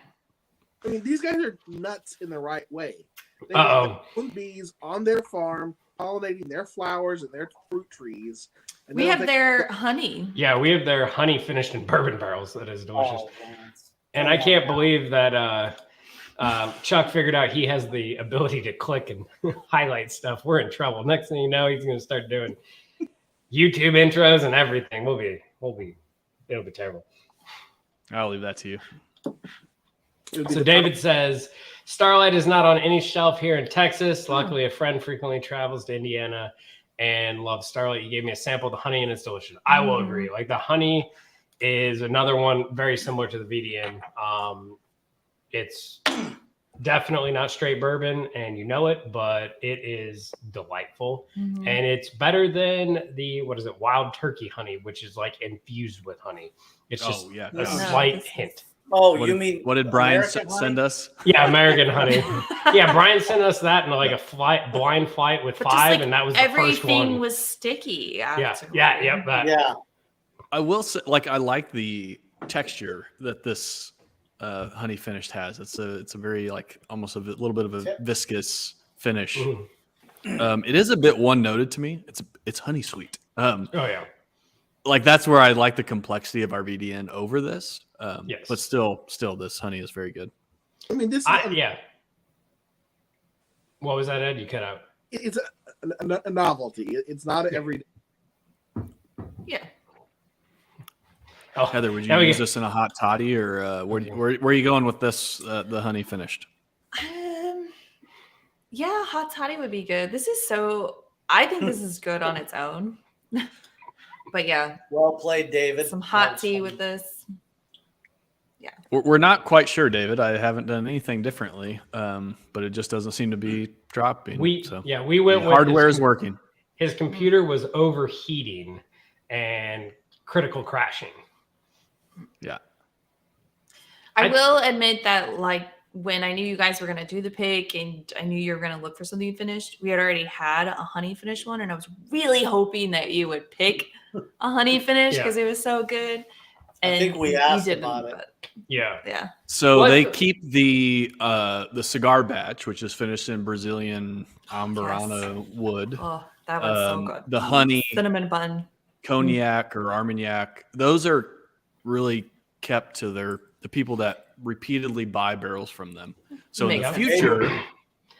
E: I mean, these guys are nuts in the right way. They
A: Uh-oh.
E: have their own bees on their farm, pollinating their flowers and their fruit trees. And
C: We
E: they don't
C: have
E: think-
C: their honey.
A: Yeah, we have their honey finished in bourbon barrels. That is delicious.
D: Oh, Lance.
A: And I can't believe that Chuck figured out he has the ability to click and highlight stuff. We're in trouble. Next thing you know, he's going to start doing YouTube intros and everything. It'll be terrible.
B: I'll leave that to you.
E: it would be
A: So
E: the
A: David says, Starlight is not on any shelf here in Texas. Luckily, a friend frequently travels to Indiana and loves Starlight. You gave me a sample of the honey and it's delicious. I will agree. Like the honey is another one very similar to the VDN. It's definitely not straight bourbon and you know it, but it is delightful.
C: Mhm.
A: And it's better than the, Wild Turkey honey, which is like infused with honey. It's just
B: Oh yeah.
A: a
C: No,
A: slight
C: this is-
A: hint.
D: Oh,
B: What
D: you
B: did-
D: mean
B: what did Brian
D: American honey?
B: send us?
A: Yeah, American honey. Yeah, Brian sent us that in like a blind flight with
C: But just,
A: 5,
C: like,
A: and that was the first
C: everything
A: one.
C: was sticky.
A: Yeah,
C: after.
A: yep, that.
D: Yeah.
B: I will say, like, I like the texture that this honey finished has. It's a very like almost a little bit of a viscous finish.
A: Mhm.
B: It is a bit one noted to me. It's honey sweet.
A: Oh yeah,
B: Like that's where I like the complexity of our VDN over this.
A: Yes.
B: But still, this honey is very good.
E: I mean, this
A: yeah. What was that, Ed? You cut out.
E: it's a novelty. It's not an everyday.
C: Yeah.
A: Oh,
B: Heather, would you
A: there we
B: use
A: go.
B: this in a hot toddy, or where are you going with this? The honey finished.
C: Yeah, hot toddy would be good. This is so. I think this is good on its own. But yeah,
D: Well played, David.
C: some hot
D: That's
C: tea
D: funny.
C: with this.
B: We're not quite sure, David. I haven't done anything differently, but it just doesn't seem to be dropping.
A: We
B: so
A: we went with
B: hardware is working.
A: His computer was overheating and critical crashing.
B: Yeah.
C: I will admit that, like, when I knew you guys were going to do the pick and I knew you were going to look for something finished, we had already had a honey finished one. And I was really hoping that you would pick a honey finish
A: Yeah.
C: because it was so good. And
D: I think we
C: you
D: asked
C: didn't,
D: about it.
C: but
A: Yeah.
C: yeah.
B: So
A: What-
B: they keep the cigar batch, which is finished in Brazilian Amburana wood.
C: Oh, that was so good.
B: The honey,
C: Cinnamon bun.
B: cognac or Armagnac, those are really kept to the people that repeatedly buy barrels from them. So in
C: Makes
B: the
C: sense.
B: future,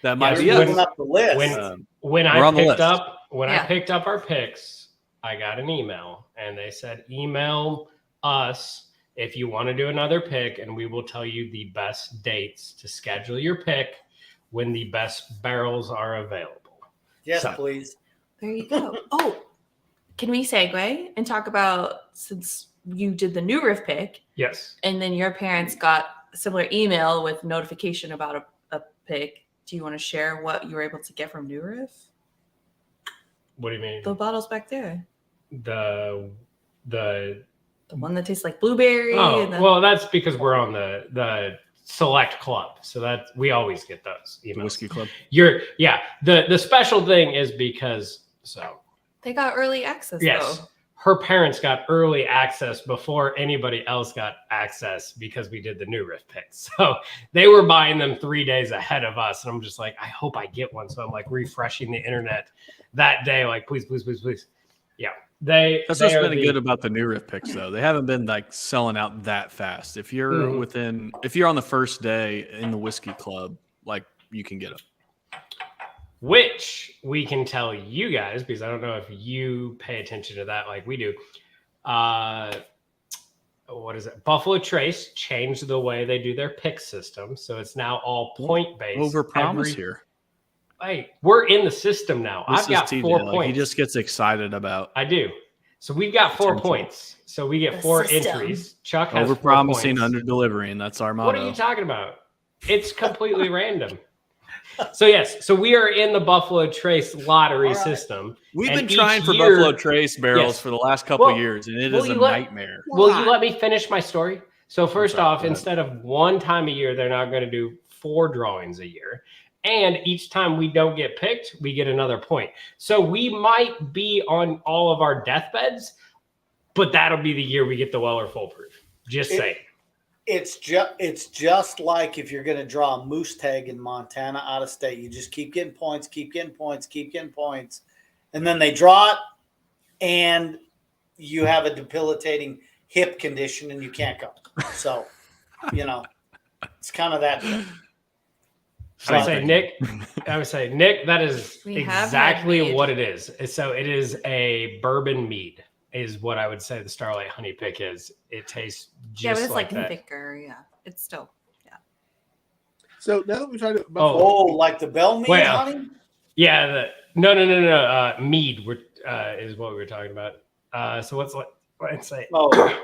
B: that might
A: Yes,
B: be
D: You're
B: us.
D: moving up the list.
A: When
B: We're
A: I
B: on the
A: picked
B: list.
A: up I
C: Yeah.
A: picked up our picks, I got an email and they said email us if you want to do another pick, and we will tell you the best dates to schedule your pick when the best barrels are available.
D: Yes,
A: So-
D: please.
C: There you go. Oh, can we segue and talk about, since you did the new riff pick
A: Yes.
C: and then your parents got a similar email with notification about a pick, do you want to share what you were able to get from New Riff?
A: What do you mean?
C: The bottles back there.
A: The
C: The one that tastes like blueberry.
A: oh
C: and the,
A: well, that's because we're on the select club, so that we always get those emails.
B: The whiskey club.
A: The special thing is because
C: they got early access
A: yes,
C: though.
A: her parents got early access before anybody else got access because we did the new riff picks. So they were buying them 3 days ahead of us, and I'm just like, I hope I get one. So I'm like refreshing the internet that day, like please. Yeah.
B: That's
A: they
B: what's
A: are
B: been good about the new riff picks, though. They haven't been like selling out that fast. If you're if you're on the first day in the whiskey club, like you can get them.
A: Which we can tell you guys, because I don't know if you pay attention to that like we do. What is it? Buffalo Trace changed the way they do their pick system, so it's now all point based.
B: Over promise here.
A: Hey, we're in the system now.
B: This
A: I've got
B: is TJ.
A: 4
B: Like,
A: points.
B: he just gets excited about
A: I do. So we've got 4
B: Potential.
A: points. So we get
C: The
A: 4
C: system.
A: entries. Chuck has
B: over
A: 4
B: promising,
A: points.
B: under delivering. That's our motto.
A: What are you talking about? It's completely random. So yes, so we are in the Buffalo Trace lottery
D: All right.
A: system.
B: We've
A: And
B: been trying
A: each
B: for
A: year-
B: Buffalo Trace barrels
A: Yes.
B: for the last couple
A: Well,
B: years, and it
A: will
B: is a
A: you let-
B: nightmare.
A: Will you let me finish my story? So first
B: sorry,
A: off,
B: go ahead.
A: instead of 1 time a year, they're now going to do 4 drawings a year. And each time we don't get picked, we get another point. So we might be on all of our deathbeds, but that'll be the year we get the Weller Foolproof. Just saying.
D: It's just like if you're going to draw a moose tag in Montana out of state, you just keep getting points, and then they draw it, and you have a debilitating hip condition and you can't go. So, it's kind of that deal.
A: I would say, Nick, that is
C: We have
A: exactly
C: had mead.
A: what it is. So it is a bourbon mead, is what I would say the Starlight Honey Pick is. It tastes just
C: Yeah, but it's
A: like
C: like
A: that.
C: thicker. Yeah, it's still.
E: So now that we've tried to
D: Oh, like the Bell mead,
A: Wait,
D: honey?
A: Yeah, no. Mead is what we were talking about. So let's say.
D: Oh,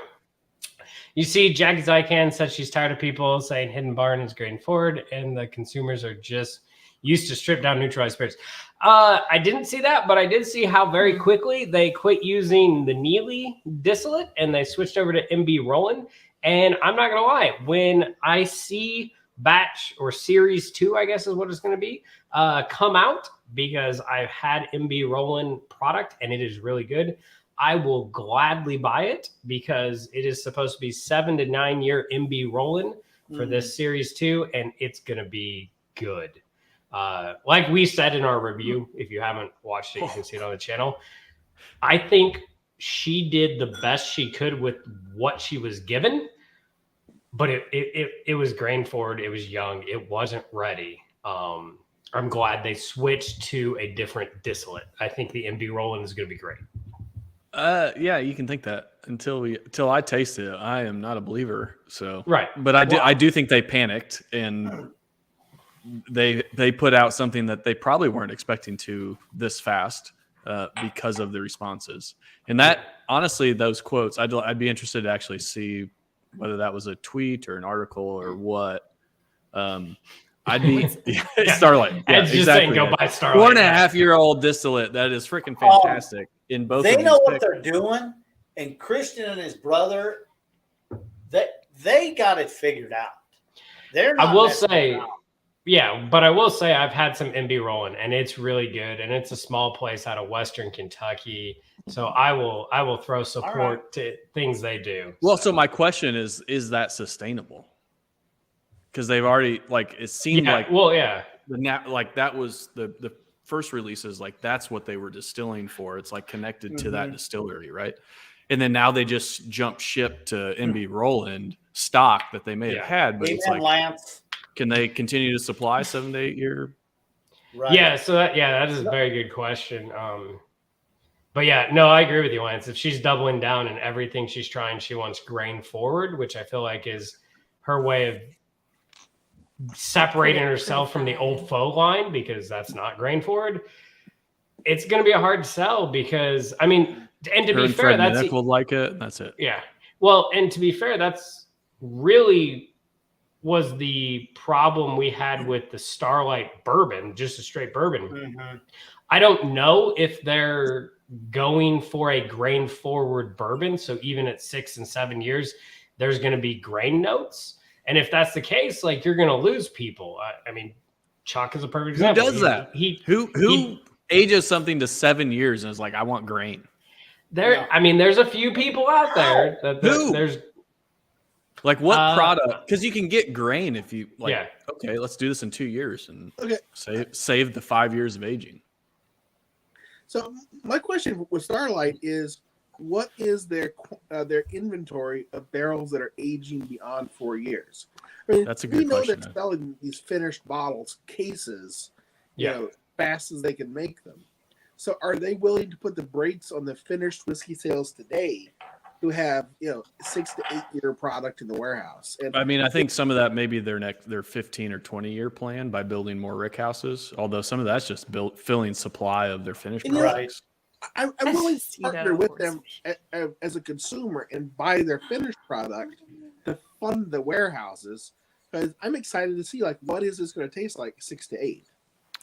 A: You see, Jackie Zykan said she's tired of people saying Hidden Barn is going forward, and the consumers are just used to strip down neutralized spirits. I didn't see that, but I did see how very quickly they quit using the Neely distillate and they switched over to MB Roland. And I'm not going to lie, when I see batch or series 2, I guess is what it's going to be, come out, because I've had MB Roland product and it is really good, I will gladly buy it because it is supposed to be 7 to 9 year MB Roland for this series 2, and it's going to be good. Like we said in our review, if you haven't watched it, you can see it on the channel. I think she did the best she could with what she was given, but it was grain forward. It was young. It wasn't ready. I'm glad they switched to a different distillate. I think the MB Roland is going to be great.
B: Yeah, you can think that until I taste it. I am not a believer. So
A: Right.
B: but I do think they panicked and they put out something that they probably weren't expecting to this fast because of the responses. And that honestly, those quotes, I'd be interested to actually see whether that was a tweet or an article or what. I'd be Starlight. Yeah,
A: Ed's just saying go buy Starlight.
B: 4.5-year-old distillate. That is freaking fantastic in both.
D: they
B: of
D: know
B: these
D: what
B: picks.
D: they're doing, and Christian and his brother, they got it figured out. They're not
A: I will
D: messing
A: say,
D: around.
A: yeah, but I will say I've had some MB Roland and it's really good, and it's a small place out of Western Kentucky. So I will throw support to things they do.
B: Well, so my question is that sustainable? Because they've already it seemed like that was the first releases, like that's what they were distilling for. It's like connected to that distillery, right? and then now they just jump ship to MB Roland stock that they may have had, but it's
D: Amen,
B: like,
D: Lance.
B: can they continue to supply 7 to 8 year?
D: Right.
A: Yeah, so that is a very good question. But yeah, no, I agree with you, Lance. If she's doubling down in everything she's trying, she wants grain forward, which I feel like is her way of separating herself from the old faux line, because that's not grain forward. It's going to be a hard sell because, I mean, and to
B: Her
A: be
B: and
A: fair,
B: Fred
A: that's
B: Minnick will like it. And that's it.
A: yeah. Well, and to be fair, that's really was the problem we had with the Starlight Bourbon, just a straight bourbon.
D: Mm-hmm.
A: I don't know if they're going for a grain forward bourbon. So even at 6 and 7 years, there's going to be grain notes. And if that's the case, like, you're going to lose people. I mean, Chuck is a perfect
B: Who
A: example.
B: does that? Who ages something to 7 years and is like, I want grain?
A: I mean, there's a few people out there that
B: Who?
A: there's
B: Like what product? Because you can get grain if you like.
A: Yeah.
B: Okay, let's do this in 2 years and
E: Okay.
B: save the 5 years of aging.
E: So my question with Starlight is, what is their inventory of barrels that are aging beyond 4 years? I mean,
B: That's a good
E: we know
B: question,
E: they're selling these finished bottles, cases, you
A: Yeah.
E: know, fast as they can make them. So are they willing to put the brakes on the finished whiskey sales today, who have 6 to 8 year product in the warehouse? And
B: I mean, I think some of that may be their 15 or 20 year plan by building more rick houses. Although some of that's just filling supply of their finished
E: And
B: products.
E: I'm willing to
C: See that,
E: partner
C: of
E: with
C: course.
E: them as a consumer and buy their finished product to fund the warehouses, because I'm excited to see, like, what is this going to taste like 6 to 8.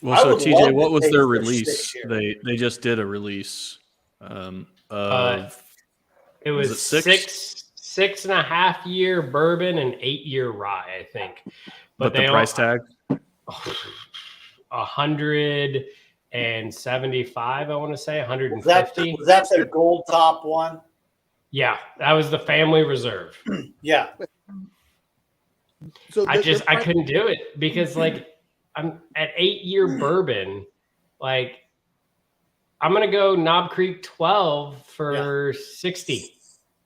B: Well,
D: I
B: so
D: would love
B: TJ,
D: to
B: what was
D: taste
B: their
D: their
B: release?
D: 6 year.
B: They just did a release of
A: it
B: Was
A: was
B: it
A: 6 and a half year bourbon and 8 year rye, I think.
B: but
A: they
B: the price tag.
A: 175, I want to say
D: Was
A: 150.
D: that their gold top one?
A: Yeah, that was the family reserve.
D: Yeah.
E: So
A: I couldn't do it because, like, I'm at 8 year bourbon. Like, I'm gonna go Knob Creek 12 for 60.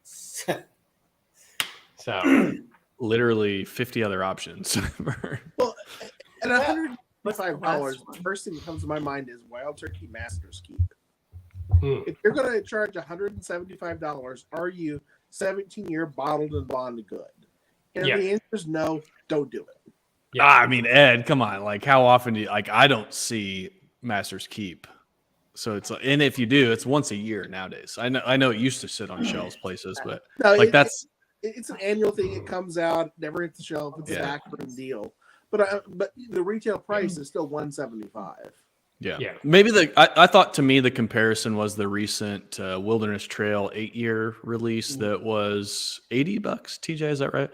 A: So
B: Literally 50 other options.
E: Well, at $105,
C: What's the last one?
E: the first thing that comes to my mind is Wild Turkey Master's Keep.
A: Hmm.
E: If you're going to charge $175, are you 17-year bottled and bond good? And
A: Yeah.
E: the answer is no, don't do it.
A: yeah.
B: I mean, Ed, come on. Like, how often do you, like, I don't see Masters Keep. So it's, and if you do, it's once a year nowadays. I know it used to sit on shelves places, but
E: No,
B: like
E: it's an annual thing. It comes out, never hits the shelf. It's a backroom deal. But the retail price is still $175.
B: yeah.
A: Yeah.
B: Maybe I thought, to me, the comparison was the recent Wilderness Trail 8-year release that was $80. TJ, is that right?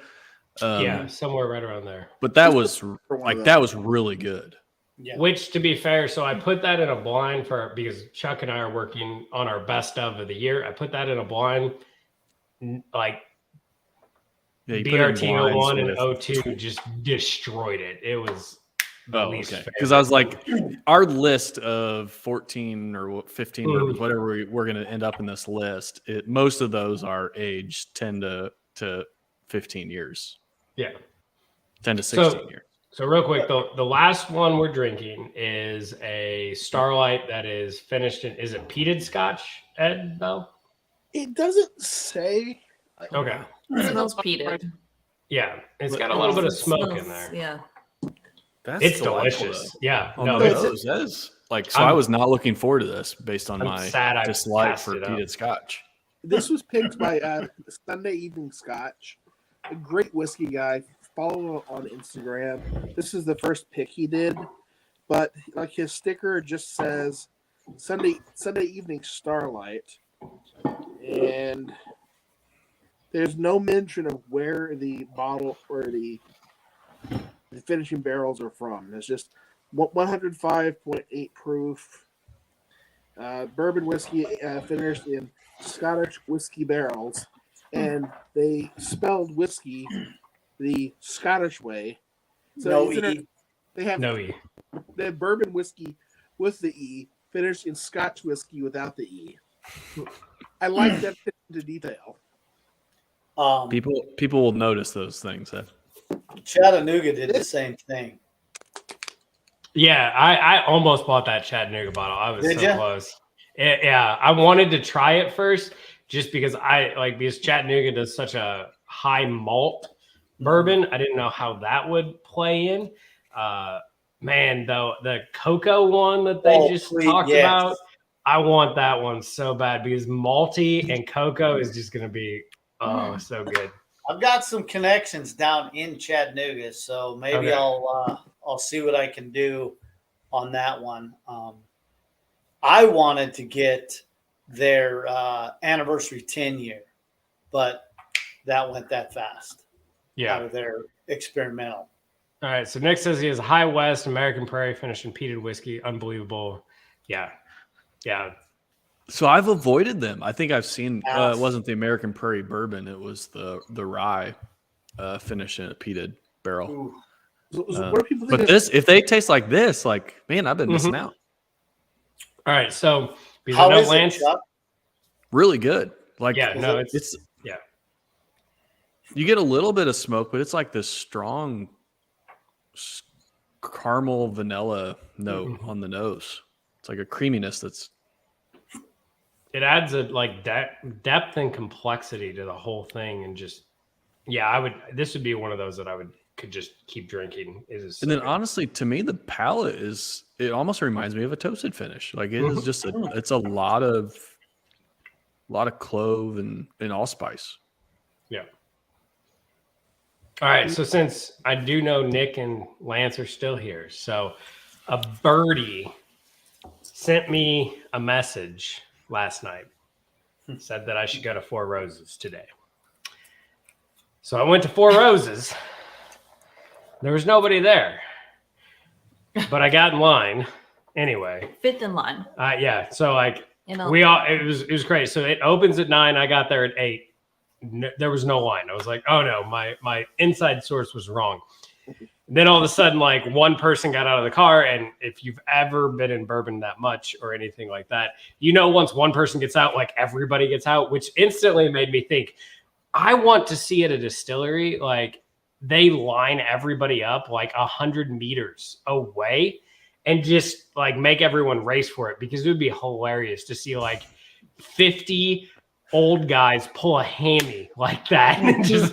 A: Yeah, somewhere right around there.
B: But that was
E: For one
B: like,
E: of
B: that
E: those.
B: was really good.
D: Yeah.
A: Which, to be fair, so I put that in a blind because Chuck and I are working on our best of the year. I put that in a blind, like,
B: Yeah, you put it in
A: BRT 01
B: blinds
A: and
B: with-
A: 02 just destroyed it. It was the least favorite.
B: Because I was like, our list of 14 or 15 bourbons, whatever we're going to end up in this list, most of those are aged 10 to 15 years.
A: Yeah.
B: 10 to 16 years.
A: So real quick, the last one we're drinking is a Starlight that is finished in, is it peated Scotch, Ed, though?
E: It doesn't say.
A: Okay.
C: It smells peated.
A: Yeah. It's got a little bit of
C: It
A: smoke
C: smells-
A: in there.
C: Yeah.
B: That's
A: It's
B: delightful,
A: delicious.
B: though.
A: Yeah.
B: On
A: No,
B: the
A: it's,
B: nose, that is like, so
A: I'm-
B: I was not looking forward to this based on
A: I'm
B: my
A: sad I
B: dislike
A: passed
B: for
A: it up.
B: peated Scotch.
E: This was picked by Sunday Evening Scotch, a great whiskey guy. Follow him on Instagram. This is the first pick he did, but like his sticker just says Sunday Evening Starlight, and there's no mention of where the bottle or the finishing barrels are from. It's just 105.8 proof bourbon whiskey finished in Scottish whiskey barrels, and they spelled whiskey the Scottish way. So
D: No
E: isn't it-
D: E.
E: they have
A: no E.
E: they have bourbon whiskey with the E finished in Scotch whiskey without the E. I like that to detail.
B: People will notice those things.
D: Chattanooga did the same thing.
A: Yeah, I almost bought that Chattanooga bottle. I was
D: Did
A: so
D: ya?
A: close. Yeah, I wanted to try it first just because because Chattanooga does such a high malt bourbon. I didn't know how that would play in. Man, though, the cocoa one that they talked about, I want that one so bad because malty and cocoa is just going to be so good.
D: I've got some connections down in Chattanooga, so maybe
A: Okay.
D: I'll see what I can do on that one. I wanted to get their anniversary 10 year, but that went that fast.
A: Yeah.
D: Out of their experimental.
A: All right. So Nick says he has High West American Prairie finished in peated whiskey. Unbelievable. Yeah.
B: So I've avoided them. I think I've seen. It wasn't the American Prairie bourbon. It was the rye finish in a peated barrel.
E: So what do people think
B: But if they taste like this, man, I've been missing out.
A: All right. So
D: how is Lance, it, Chuck?
B: Really good.
A: It's
B: you get a little bit of smoke, but it's like this strong caramel vanilla note on the nose. It's like a creaminess
A: it adds a depth and complexity to the whole thing, and just this would be one of those that could just keep drinking.
B: And then honestly, to me, the palate it almost reminds me of a toasted finish. Like it is just it's a lot of clove and allspice.
A: Yeah. All right. So since I do know Nick and Lance are still here, so a birdie sent me a message last night, said that I should go to Four Roses today. So I went to Four Roses. There was nobody there, but I got in line anyway.
C: Fifth in line.
A: Yeah. So it was great. So it opens at 9. I got there at 8. There was no line. I was like, oh no, my inside source was wrong. Then all of a sudden, one person got out of the car, and if you've ever been in bourbon that much or anything like that, once one person gets out, everybody gets out, which instantly made me think, I want to see at a distillery, they line everybody up 100 meters away and just make everyone race for it, because it would be hilarious to see 50 old guys pull a hammy like that and just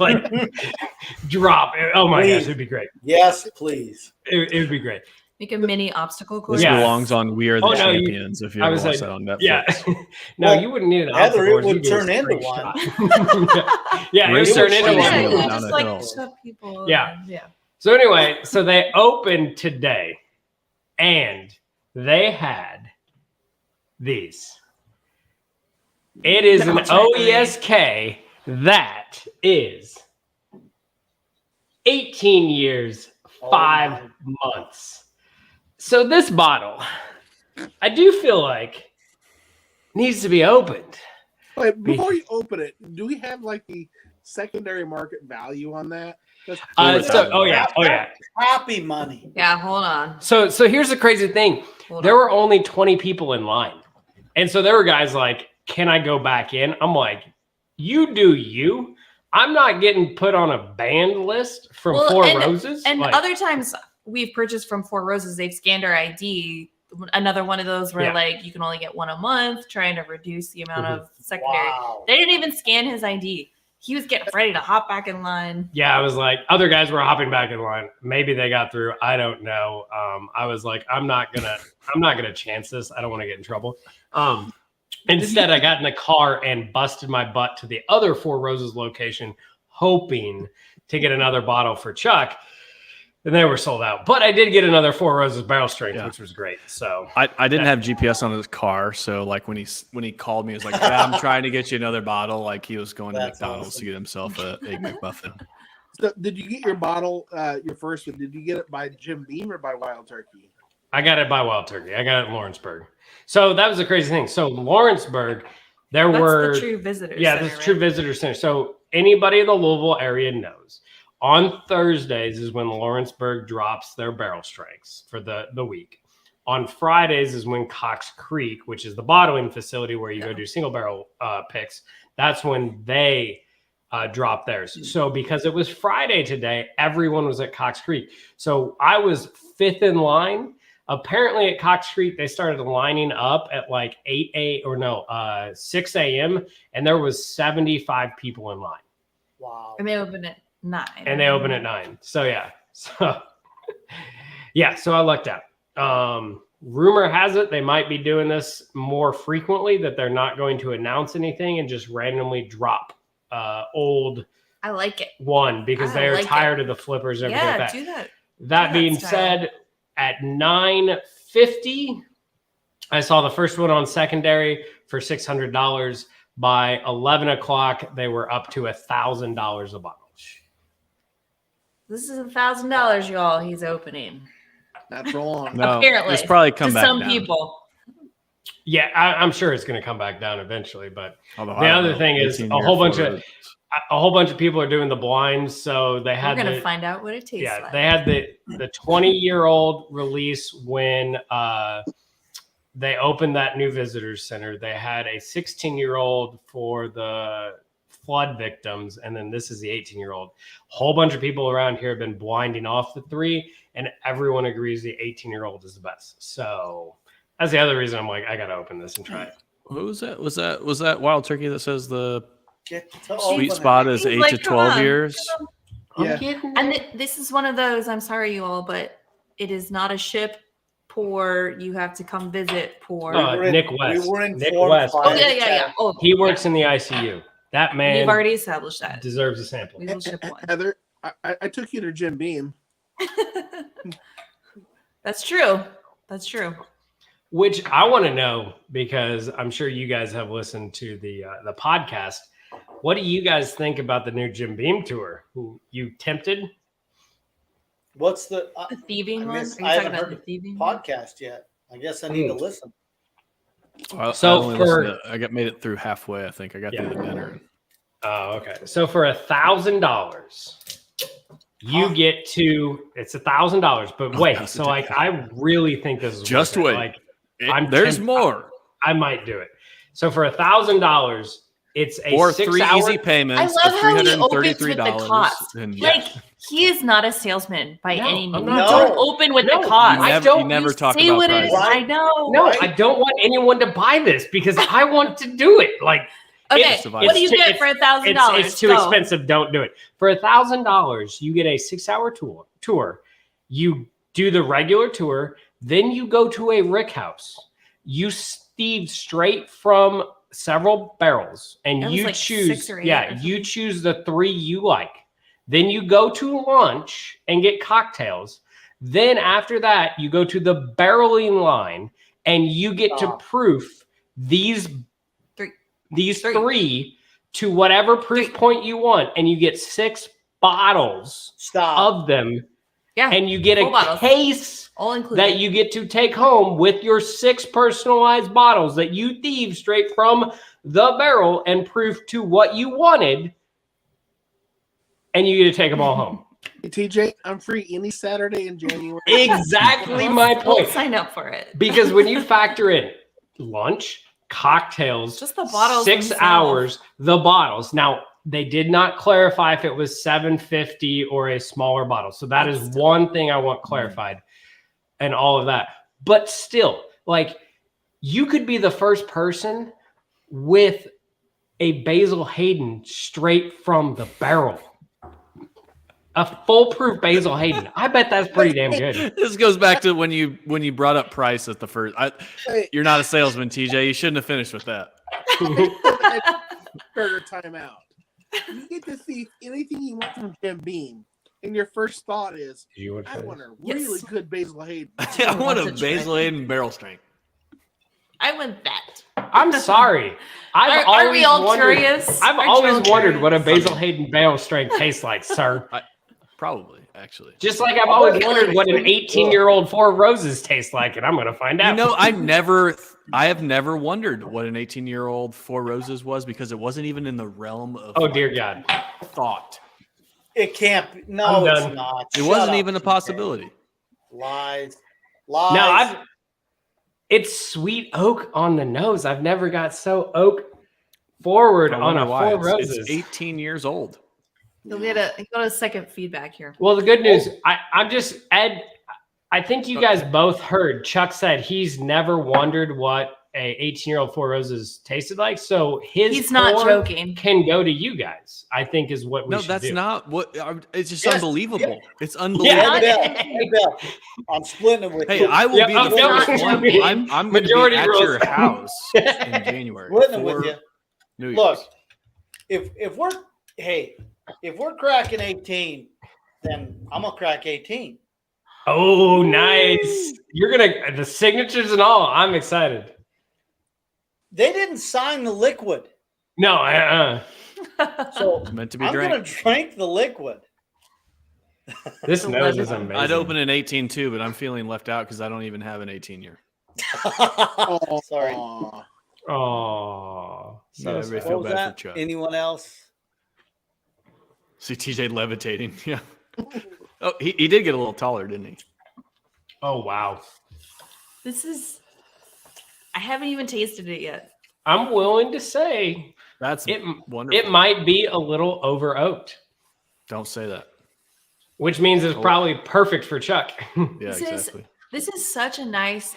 A: drop. Oh my gosh, it'd be great.
D: Yes, please.
A: It would be great.
C: Make a mini obstacle course.
B: This belongs on We Are the Champions. If you ever watch that on Netflix.
A: Yeah. No, you wouldn't need an obstacle course.
D: It would turn into one.
A: Yeah, it would turn into one.
C: Just shove people.
A: Yeah. So anyway, so they opened today, and they had these. It is an OESK that is 18 years, 5 months. So this bottle, I do feel like needs to be opened.
E: Wait, before you open it, do we have the secondary market value on that?
D: Happy money.
C: Yeah, hold on.
A: So here's the crazy thing. There were only 20 people in line. And so there were guys can I go back in? I'm like, you do you. I'm not getting put on a banned list from Four Roses.
C: And other times we've purchased from Four Roses, they've scanned our ID. Another one of those where you can only get one a month, trying to reduce the amount of secondary. Wow. They didn't even scan his ID. He was getting ready to hop back in line. Yeah, I was like, other guys were hopping back in line. Maybe they got through. I don't know. I was like, I'm not gonna chance this. I don't want to get in trouble. Instead, I got in the car and busted my butt to the other Four Roses location, hoping to get another bottle for Chuck. And they were sold out. But I did get another Four Roses barrel strength, which was great. So
B: I didn't have GPS on his car, so when he called me, he was like, "Yeah, I'm trying to get you another bottle." He was going to McDonald's to get himself a Egg McMuffin.
E: So did you get your bottle, your first one? Did you get it by Jim Beam or by Wild Turkey?
A: I got it by Wild Turkey. I got it in Lawrenceburg. So that was the crazy thing. So Lawrenceburg, that's
C: the True Visitor Center.
A: Yeah, that's the True Visitor Center. So anybody in the Louisville area knows. On Thursdays is when Lawrenceburg drops their barrel strengths for the week. On Fridays is when Cox Creek, which is the bottling facility where you go do single barrel picks, that's when they drop theirs. So because it was Friday today, everyone was at Cox Creek. So I was 5th in line. Apparently at Cox Creek, they started lining up at like 6 a.m. and there was 75 people in line.
D: Wow.
C: And they open at 9.
A: And they open at 9. So yeah. So yeah, so I lucked out. Rumor has it they might be doing this more frequently, that they're not going to announce anything and just randomly drop old
C: I like it.
A: one because
C: I
A: they are
C: like
A: tired of the flippers and everything
C: Yeah,
A: like that.
C: do that.
A: That being
C: style.
A: said, at 9:50, I saw the first one on secondary for $600. By 11 o'clock, they were up to $1,000 a bottle.
C: This is $1,000, y'all. He's opening.
E: Not for long.
B: No,
C: Apparently,
B: it's probably come
C: to
B: back
C: some
B: down.
C: people.
A: Yeah, I'm sure it's going to come back down eventually. But
B: Although,
A: the
B: I don't
A: other
B: know,
A: thing is
B: 18-year
A: a whole bunch
B: forward.
A: of people are doing the blinds, so they
C: We're
A: had
C: gonna find out what it tastes like.
A: they had the 20-year-old release when they opened that new visitors center. They had a 16-year-old for the flood victims, and then this is the 18-year-old. Whole bunch of people around here have been blinding off the 3, and everyone agrees the 18-year-old is the best. So that's the other reason I'm like, I gotta open this and try it.
B: What was that? Was that Wild Turkey that says the
D: Get to
B: sweet
D: open
B: spot
D: it.
B: is
C: He's
B: 8
C: like,
B: to
C: come
B: 12
C: on,
B: years?
E: Yeah.
C: And this is one of those. I'm sorry, you all, but it is not a ship pour. You have to come visit pour.
A: Nick West.
D: We were
A: Nick
D: informed
A: West.
D: by
C: Oh
D: the
C: yeah, yeah, yeah.
D: chat.
C: Oh,
A: He works in the ICU. That man
C: We've already established that.
A: deserves a sample.
C: We will ship one.
E: Heather, I took you to Jim Beam.
C: That's true. That's true.
A: Which I want to know, because I'm sure you guys have listened to the podcast. What do you guys think about the new Jim Beam tour? You tempted?
D: What's the
C: The thieving
D: I
C: one? Are you
D: missed- I
C: talking
D: haven't
C: about
D: heard
C: the thieving one?
D: podcast yet? I guess I need to listen.
A: So
B: I made it through halfway. I think I got through the dinner.
A: Oh, okay. So for $1,000, you get to, it's $1,000. But wait, so like I really think this is
B: Just
A: worth it.
B: wait.
A: Like
B: There's
A: tempted.
B: more.
A: I might do it. So for $1,000, it's a
B: Or
A: 6
B: 3
A: hour.
B: easy payments
C: I love
B: of
C: how he opens with the
B: $333.
C: cost.
B: And
C: Like he is not a salesman by
A: No,
C: any
A: I'm
C: means.
A: not.
C: Don't
D: No.
C: open with
A: No,
C: the cost.
B: you never talk
C: See
B: about
C: what it is.
B: prices.
C: I know.
A: No,
D: Right?
A: I don't want anyone to buy this because I want to do it. Like,
C: Okay,
A: it's-
C: what do you
A: it's-
C: get for $1,000?
A: it's too expensive. Don't do it. For $1,000, you get a 6-hour tour. You do the regular tour. Then you go to a rick house. You thieve straight from several barrels, and
C: That was
A: you
C: like
A: choose.
C: 6 or 8
A: Yeah,
C: or
A: you choose the 3 you like. Then you go to lunch and get cocktails. Then after that, you go to the barreling line, and you get to
D: Stop.
A: proof these
C: Three.
A: 3 to whatever proof point you want, and you get 6 bottles
D: Stop.
A: of them,
C: Yeah,
A: and you get
C: full
A: a
C: bottles.
A: case
C: all included.
A: that you get to take home with your 6 personalized bottles that you thieve straight from the barrel and proof to what you wanted, and you get to take them all home.
E: Hey, TJ, I'm free any Saturday in January.
A: Exactly my
C: We'll
A: point.
C: sign up for it.
A: Because when you factor in lunch, cocktails,
C: Just the bottles
A: 6
C: themselves.
A: hours, the bottles. Now, they did not clarify if it was 750 or a smaller bottle. So that is one thing I want clarified and all of that. But still, like, you could be the first person with a Basil Hayden straight from the barrel. A foolproof Basil Hayden. I bet that's pretty damn good.
B: This goes back to when you brought up price at the first.
E: Hey,
B: You're not a salesman, TJ. You shouldn't have finished with that.
E: burger timeout. You get to see anything you want from Jim Beam, and your first thought is, I want a
C: Yes.
E: really good Basil Hayden.
B: I want a
C: What's a
B: Basil Hayden barrel strength.
C: I want that.
A: I'm sorry.
C: Are we all curious?
A: I've
C: Aren't you
A: always
C: all
A: wondered what a
C: curious?
A: Basil Hayden barrel strength tastes like, sir.
B: Probably, actually.
A: Just like I've always wondered what an 18-year-old Four Roses tastes like, and I'm going to find out.
B: You know, I have never wondered what an 18-year-old Four Roses was because it wasn't even in the realm of
A: Oh, dear God.
B: thought.
D: It can't be.
A: I'm
D: No, it's
A: done.
D: not.
B: It
D: Shut
B: wasn't
D: up,
B: even a
D: TJ.
B: possibility.
D: Lies.
A: Now, It's sweet oak on the nose. I've never got so oak forward
B: I
A: on
B: wonder
A: a
B: why.
A: Four Roses.
B: It's 18 years old.
C: You'll get a second feedback here.
A: Well, the good news, I'm just Ed. I think you guys both heard. Chuck said he's never wondered what a 18-year-old Four Roses tasted like. So he's
C: not
A: pour
C: joking.
A: Can go to you guys. I think is what we should do.
B: No, that's not what. It's just
D: Yes,
B: unbelievable.
D: yeah.
B: It's unbelievable.
D: Hey, Bill, I'm splitting it with
B: Hey,
D: you.
B: I will be the
A: Yeah,
B: first one.
A: me.
B: I'm going to be
A: Majority
B: at
A: rules.
B: your house in January.
D: Splitting it with
B: for
D: you.
B: New Year's.
D: Look, if we're cracking 18, then I'm gonna crack 18.
A: Oh, nice! You're gonna the signatures and all. I'm excited.
D: They didn't sign the liquid,
A: No,
D: so
B: It's meant to be
D: I'm
B: drank.
D: gonna drink the liquid.
A: this nose is amazing.
B: I'd open an 18 too, but I'm feeling left out because I don't even have an 18 year.
D: Sorry.
E: Aw.
A: Oh,
B: Yeah, everybody
D: What
B: feel
D: was
B: bad
D: that?
B: for Chuck.
D: Anyone else?
B: See TJ levitating. Yeah. Oh, he did get a little taller, didn't he?
A: Oh, wow!
C: I haven't even tasted it yet.
A: I'm willing to say
B: That's
A: it.
B: wonderful.
A: It might be a little over oaked,
B: Don't say that.
A: which means it's probably perfect for Chuck.
B: Yeah,
C: This is-
B: exactly.
C: This is such a nice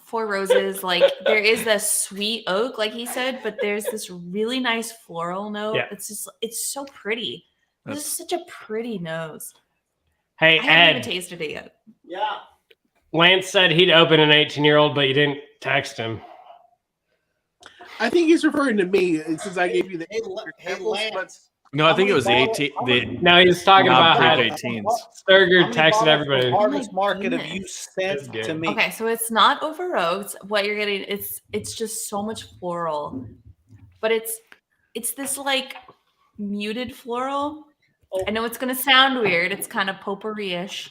C: Four Roses. Like there is the sweet oak, like he said, but there's this really nice floral note.
A: Yeah.
C: It's so pretty. This is such a pretty nose.
A: Hey,
C: I haven't even
A: Ed.
C: tasted it yet.
D: Yeah.
A: Lance said he'd open an 18-year-old, but you didn't text him.
E: I think he's referring to me since I gave you the
D: Hey, Lance.
B: No, I
D: How
B: think it
D: many
B: was the
D: bottles-
B: 18.
D: how
B: The
D: many-
A: No, he's talking about how
B: non-proof 18s.
D: How
A: Sturger
D: many
A: texted
D: bottles
A: everybody.
D: of Harvest
C: Oh my
D: Market have you
C: goodness.
A: That's
D: sent
A: good.
D: to me?
C: Okay, so it's not over oaked. What you're getting, it's just so much floral, but it's this like muted floral.
D: Oh.
C: I know it's gonna sound weird. It's kind of potpourri-ish,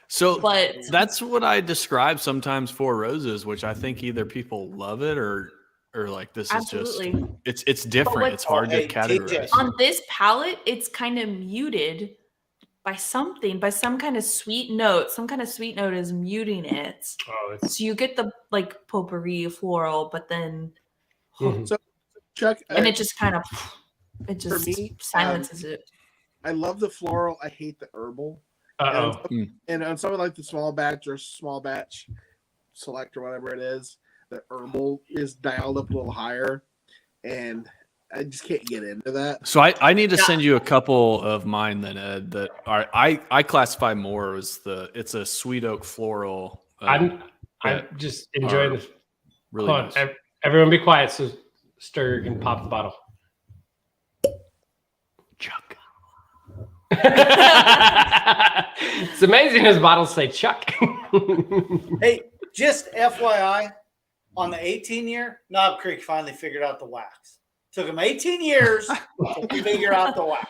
B: So
C: but
B: that's what I describe sometimes for roses, which I think either people love it or like this is
C: absolutely.
B: just it's different.
C: what-
B: It's hard
D: Hey,
B: to categorize.
D: TJ.
C: On this palette, it's kind of muted by some kind of sweet note. Some kind of sweet note is muting it.
A: Oh, it's
C: So you get the like potpourri floral, but then
A: Mhm.
E: So, Chuck,
C: and it just kind of it
E: For
C: just
E: me,
C: silences it.
E: I love the floral. I hate the herbal.
A: Uh-oh.
E: And on something like the small batch or small batch select or whatever it is, the herbal is dialed up a little higher, and I just can't get into that.
B: So I need to send you a couple of mine then, Ed. That are I classify more as it's a sweet oak floral.
A: I'm
B: that
A: just enjoying
B: are
A: the.
B: really
A: Hold on,
B: nice.
A: everyone, be quiet so Sturger can pop the bottle.
B: Chuck.
A: It's amazing his bottles say Chuck.
D: Hey, just FYI, on the 18 year, Knob Creek finally figured out the wax. Took them 18 years to figure out the wax.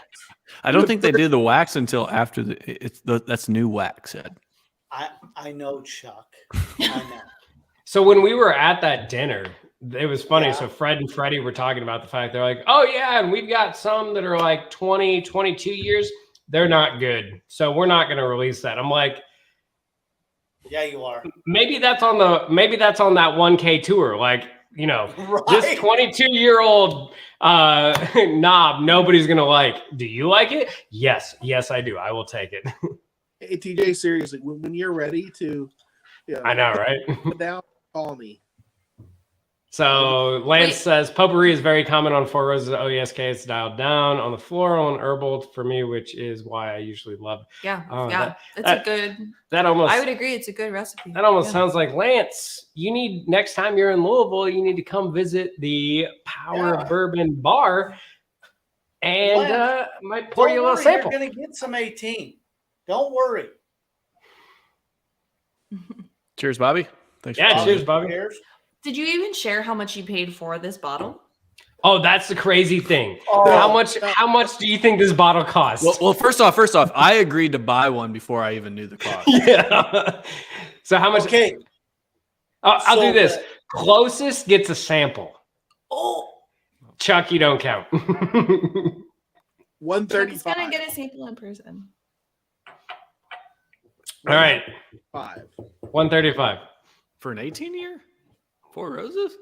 B: I don't think they did the wax until after that's new wax, Ed.
D: I know, Chuck. I know.
A: So when we were at that dinner, it was funny.
D: Yeah.
A: So Fred and Freddie were talking about the fact they're like, oh yeah, and we've got some that are like 20, 22 years. They're not good. So we're not going to release that. I'm like,
D: Yeah, you are.
A: maybe that's on that 1K tour. Like, you know, this
D: Right.
A: 22-year-old knob, nobody's going to like. Do you like it? Yes. Yes, I do. I will take it.
E: Hey, TJ, seriously, when you're ready to,
A: I know, right?
E: put down, call me.
A: So Lance
C: Wait.
A: says potpourri is very common on Four Roses OESK. It's dialed down on the floral and herbal for me, which is why I usually love.
C: Yeah,
A: Oh,
C: yeah. It's
A: that-
C: a good.
A: That almost
C: I would agree. It's a good recipe.
A: that almost
C: Yeah.
A: sounds like Lance. You need next time you're in Louisville, you need to come visit the Power
D: Yeah.
A: of Bourbon bar, and
D: Lance,
A: might pour
D: Don't
A: you a little
D: worry,
A: sample.
D: You're gonna get some 18. Don't worry.
B: Cheers, Bobby. Thanks.
A: Yeah,
B: calling
A: cheers,
B: in.
A: Bobby.
D: Cheers.
C: Did you even share how much you paid for this bottle?
A: Oh, that's the crazy thing.
D: Oh,
A: How much do you think this bottle costs?
B: Well, first off, I agreed to buy one before I even knew the cost.
A: yeah. So how much?
D: Okay.
A: I'll
D: So
A: do this.
D: the-
A: Closest gets a sample.
D: Oh,
A: Chuck, you don't count.
C: Chuck's
E: 135.
C: gonna get a sample in person.
A: All right,
E: 5.
A: 135.
B: For an 18-year? 4 Roses?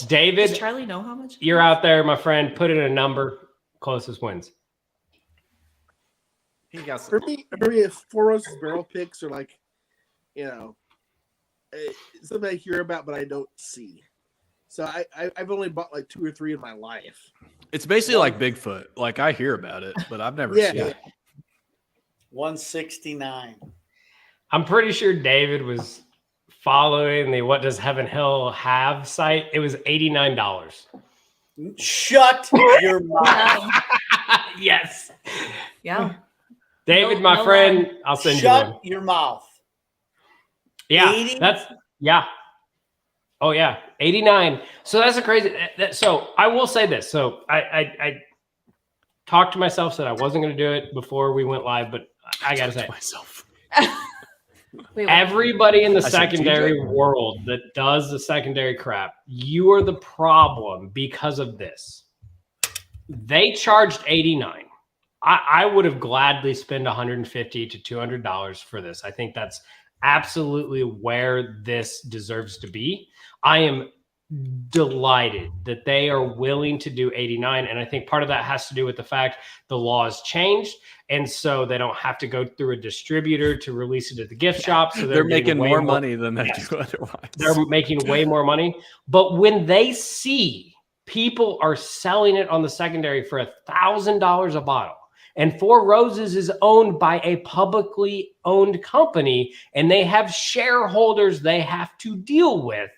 A: David,
C: Does Charlie know how much?
A: you're out there, my friend. Put in a number. Closest wins.
B: He got
E: For me, Four Roses barrel picks are like, something I hear about but I don't see. So I've only bought like 2 or 3 in my life.
B: It's basically like Bigfoot. Like I hear about it, but I've never seen it.
D: 169.
A: I'm pretty sure David was following the What Does Heaven Hill Have site. It was $89.
D: Shut your mouth.
C: Wow.
A: Yes.
C: Yeah.
A: David,
C: No-
A: my
C: no
A: friend,
C: lie.
A: I'll send you
D: Shut
A: one.
D: your mouth.
A: Yeah,
D: 80?
A: yeah. Oh yeah, 89. So that's a crazy. So I will say this. So I talked to myself, said I wasn't going to do it before we went live, but I got to say,
B: myself.
C: Wait, what?
A: everybody in the
B: I said,
A: secondary
B: TJ?
A: world that does the secondary crap, you are the problem because of this. They charged 89. I would have gladly spent $150 to $200 for this. I think that's absolutely where this deserves to be. I am delighted that they are willing to do 89. And I think part of that has to do with the fact the law has changed. And so they don't have to go through a distributor to release it at the gift shop. So
B: They're
A: getting
B: making
A: way
B: more money than they
A: Yes.
B: do otherwise.
A: They're making way more money. But when they see people are selling it on the secondary for $1,000 a bottle, and Four Roses is owned by a publicly owned company, and they have shareholders they have to deal with,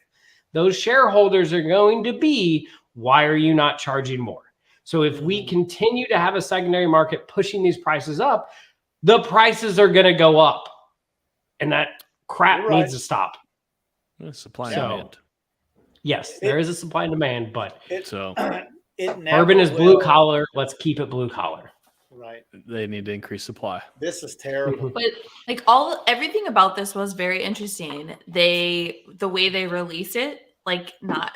A: those shareholders are going to be, why are you not charging more? So if we continue to have a secondary market pushing these prices up, the prices are going to go up. And that crap
D: You're right.
A: needs to stop.
B: Supply and
A: So-
B: demand.
A: Yes, there is a supply and demand, but
B: So
D: It never
A: Bourbon is blue
D: will.
A: collar. Let's keep it blue collar.
D: Right.
B: they need to increase supply.
D: This is terrible.
C: But like everything about this was very interesting. The way they release it, like not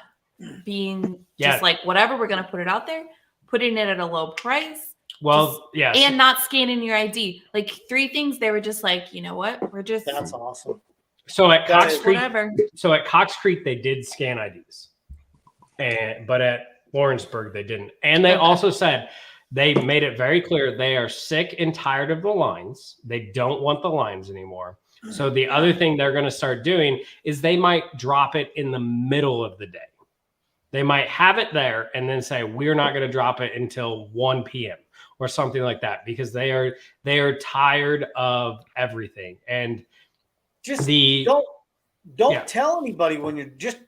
C: being
A: Yeah.
C: just like whatever, we're gonna put it out there, putting it at a low price,
A: Well, yes.
C: and not scanning your ID. Like 3 things they were just like, you know what? We're just
D: That's awesome.
A: So at Cox
D: That is-
A: Creek,
C: whatever.
A: they did scan IDs, but at Lawrenceburg they didn't. And they
C: Okay.
A: also said they made it very clear they are sick and tired of the lines. They don't want the lines anymore. So the other thing they're going to start doing is they might drop it in the middle of the day. They might have it there and then say we're not going to drop it until 1 p.m. or something like that, because they are tired of everything. And
D: Just
A: the
D: don't
A: Yeah.
D: tell anybody when you're just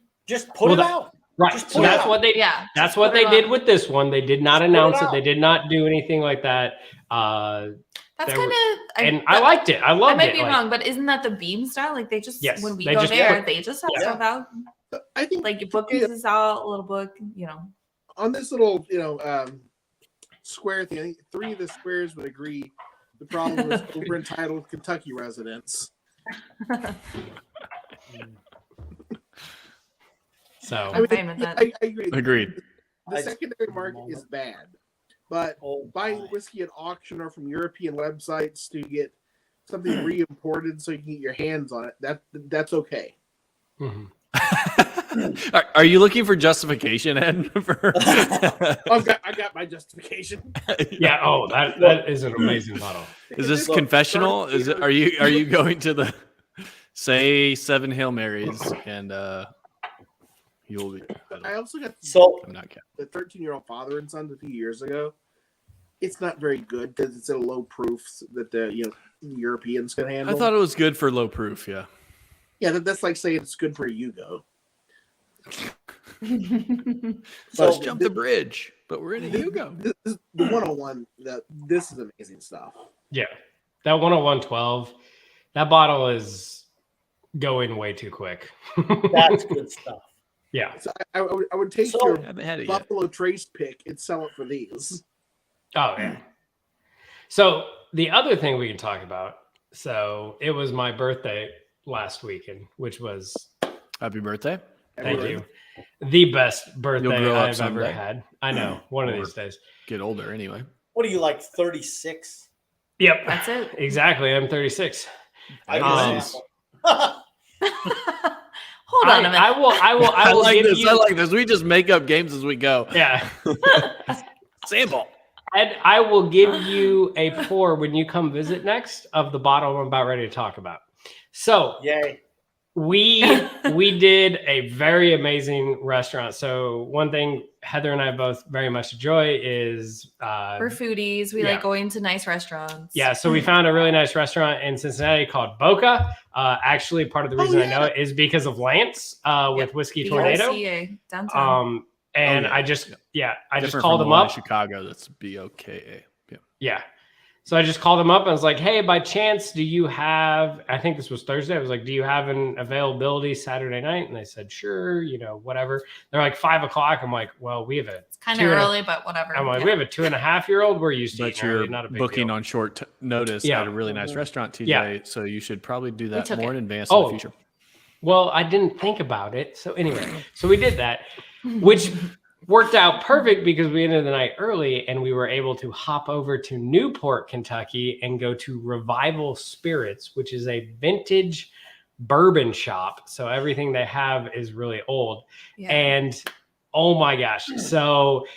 D: put
A: Well,
D: it
A: that-
D: out.
A: right.
D: Just
A: So
D: put it
A: that's
D: out.
A: what they
C: Yeah.
A: That's
C: just
A: what
C: put
A: they
C: it
A: did
C: on.
A: with this one. They did not
D: Just put it
A: announce it.
D: out.
A: They did not do anything like that.
C: That's
A: They
C: kind
A: were-
C: of
A: and I liked it. I
C: I
A: loved
C: might
A: it.
C: be
A: Like,
C: wrong, but isn't that the Beam style? Like they just
A: Yes,
C: when we
A: they
C: go
A: just
C: there,
A: put-
C: they just have
A: Yeah.
C: stuff out.
E: I think
C: Like you book this out, a little book, you know.
E: on this little, square thing, I think 3 of the squares would agree. The problem is over entitled Kentucky residents.
A: so
C: I'm fine with that.
E: I agree.
B: Agreed.
E: The
D: I-
E: secondary market is bad, but
D: Oh,
E: buying
D: my.
E: whiskey at auction or from European websites to get something re-imported so you can get your hands on it, that's okay.
A: mhm.
B: Are you looking for justification, Ed?
E: I got my justification.
A: yeah. Oh, that is an amazing bottle.
B: Is this
D: Look,
B: confessional? Is it? Are you going to the say 7 Hail Marys and you'll be?
E: I also got
D: So
B: I'm not counting.
E: the 13-year-old father and son a few years ago. It's not very good because it's at a low proof that the Europeans can
B: I
E: handle.
B: thought it was good for low proof. Yeah.
E: Yeah, that's like saying it's good for a Yugo.
D: So
B: Let's jump the bridge, but we're in a Hugo.
E: The 101. This is amazing stuff.
A: Yeah, that 101.12. That bottle is going way too quick.
D: that's good stuff.
A: Yeah.
E: So I would take
D: So-
E: your
B: I haven't had it yet.
E: Buffalo Trace pick and sell it for these.
A: Oh yeah. So the other thing we can talk about. So it was my birthday last weekend, which was
B: Happy birthday.
A: thank you, the best birthday
B: grow up
A: I've ever
B: someday.
A: had. I know, one of
B: Or-
A: these days.
B: Get older anyway.
D: What are you like 36?
A: Yep,
C: That's it.
A: exactly. I'm 36.
D: I
A: Um,
D: was
C: Hold on a minute.
A: I will
B: like
A: give
B: this.
A: you.
B: I like this. We just make up games as we go.
A: Yeah.
B: Sample.
A: And I will give you a pour when you come visit next of the bottle I'm about ready to talk about. So
D: Yay.
A: we did a very amazing restaurant. So one thing Heather and I both very much enjoy is
C: We're foodies. We
A: yeah.
C: like going to nice restaurants.
A: yeah. So we found a really nice restaurant in Cincinnati called Boca. Actually, part of the reason I know it is because of Lance with Whiskey Tornado.
C: BOCA, downtown.
A: And
B: yeah.
A: I just
B: Different
A: called
B: from
A: them
B: the one
A: up.
B: in Chicago. That's BOKA. Yeah.
A: Yeah. So I just called them up and I was like, hey, by chance, do you have, I think this was Thursday. I was like, do you have an availability Saturday night? And they said, sure, whatever. They're like 5:00. I'm like, well, we have
C: It's kind of early, but whatever.
A: I'm like,
C: Yeah.
A: we have a 2.5-year-old. We're used to
B: But
A: eating
B: you're
A: early, not a big
B: booking
A: deal.
B: on short notice at a really nice restaurant, TJ.
A: Yeah.
B: So you should probably do that
C: took
B: more
C: it.
B: in advance in the future.
A: Well, I didn't think about it. So anyway, so we did that, which worked out perfect because we ended the night early and we were able to hop over to Newport, Kentucky and go to Revival Spirits, which is a vintage bourbon shop. So everything they have is really old.
C: Yeah.
A: And oh my gosh. So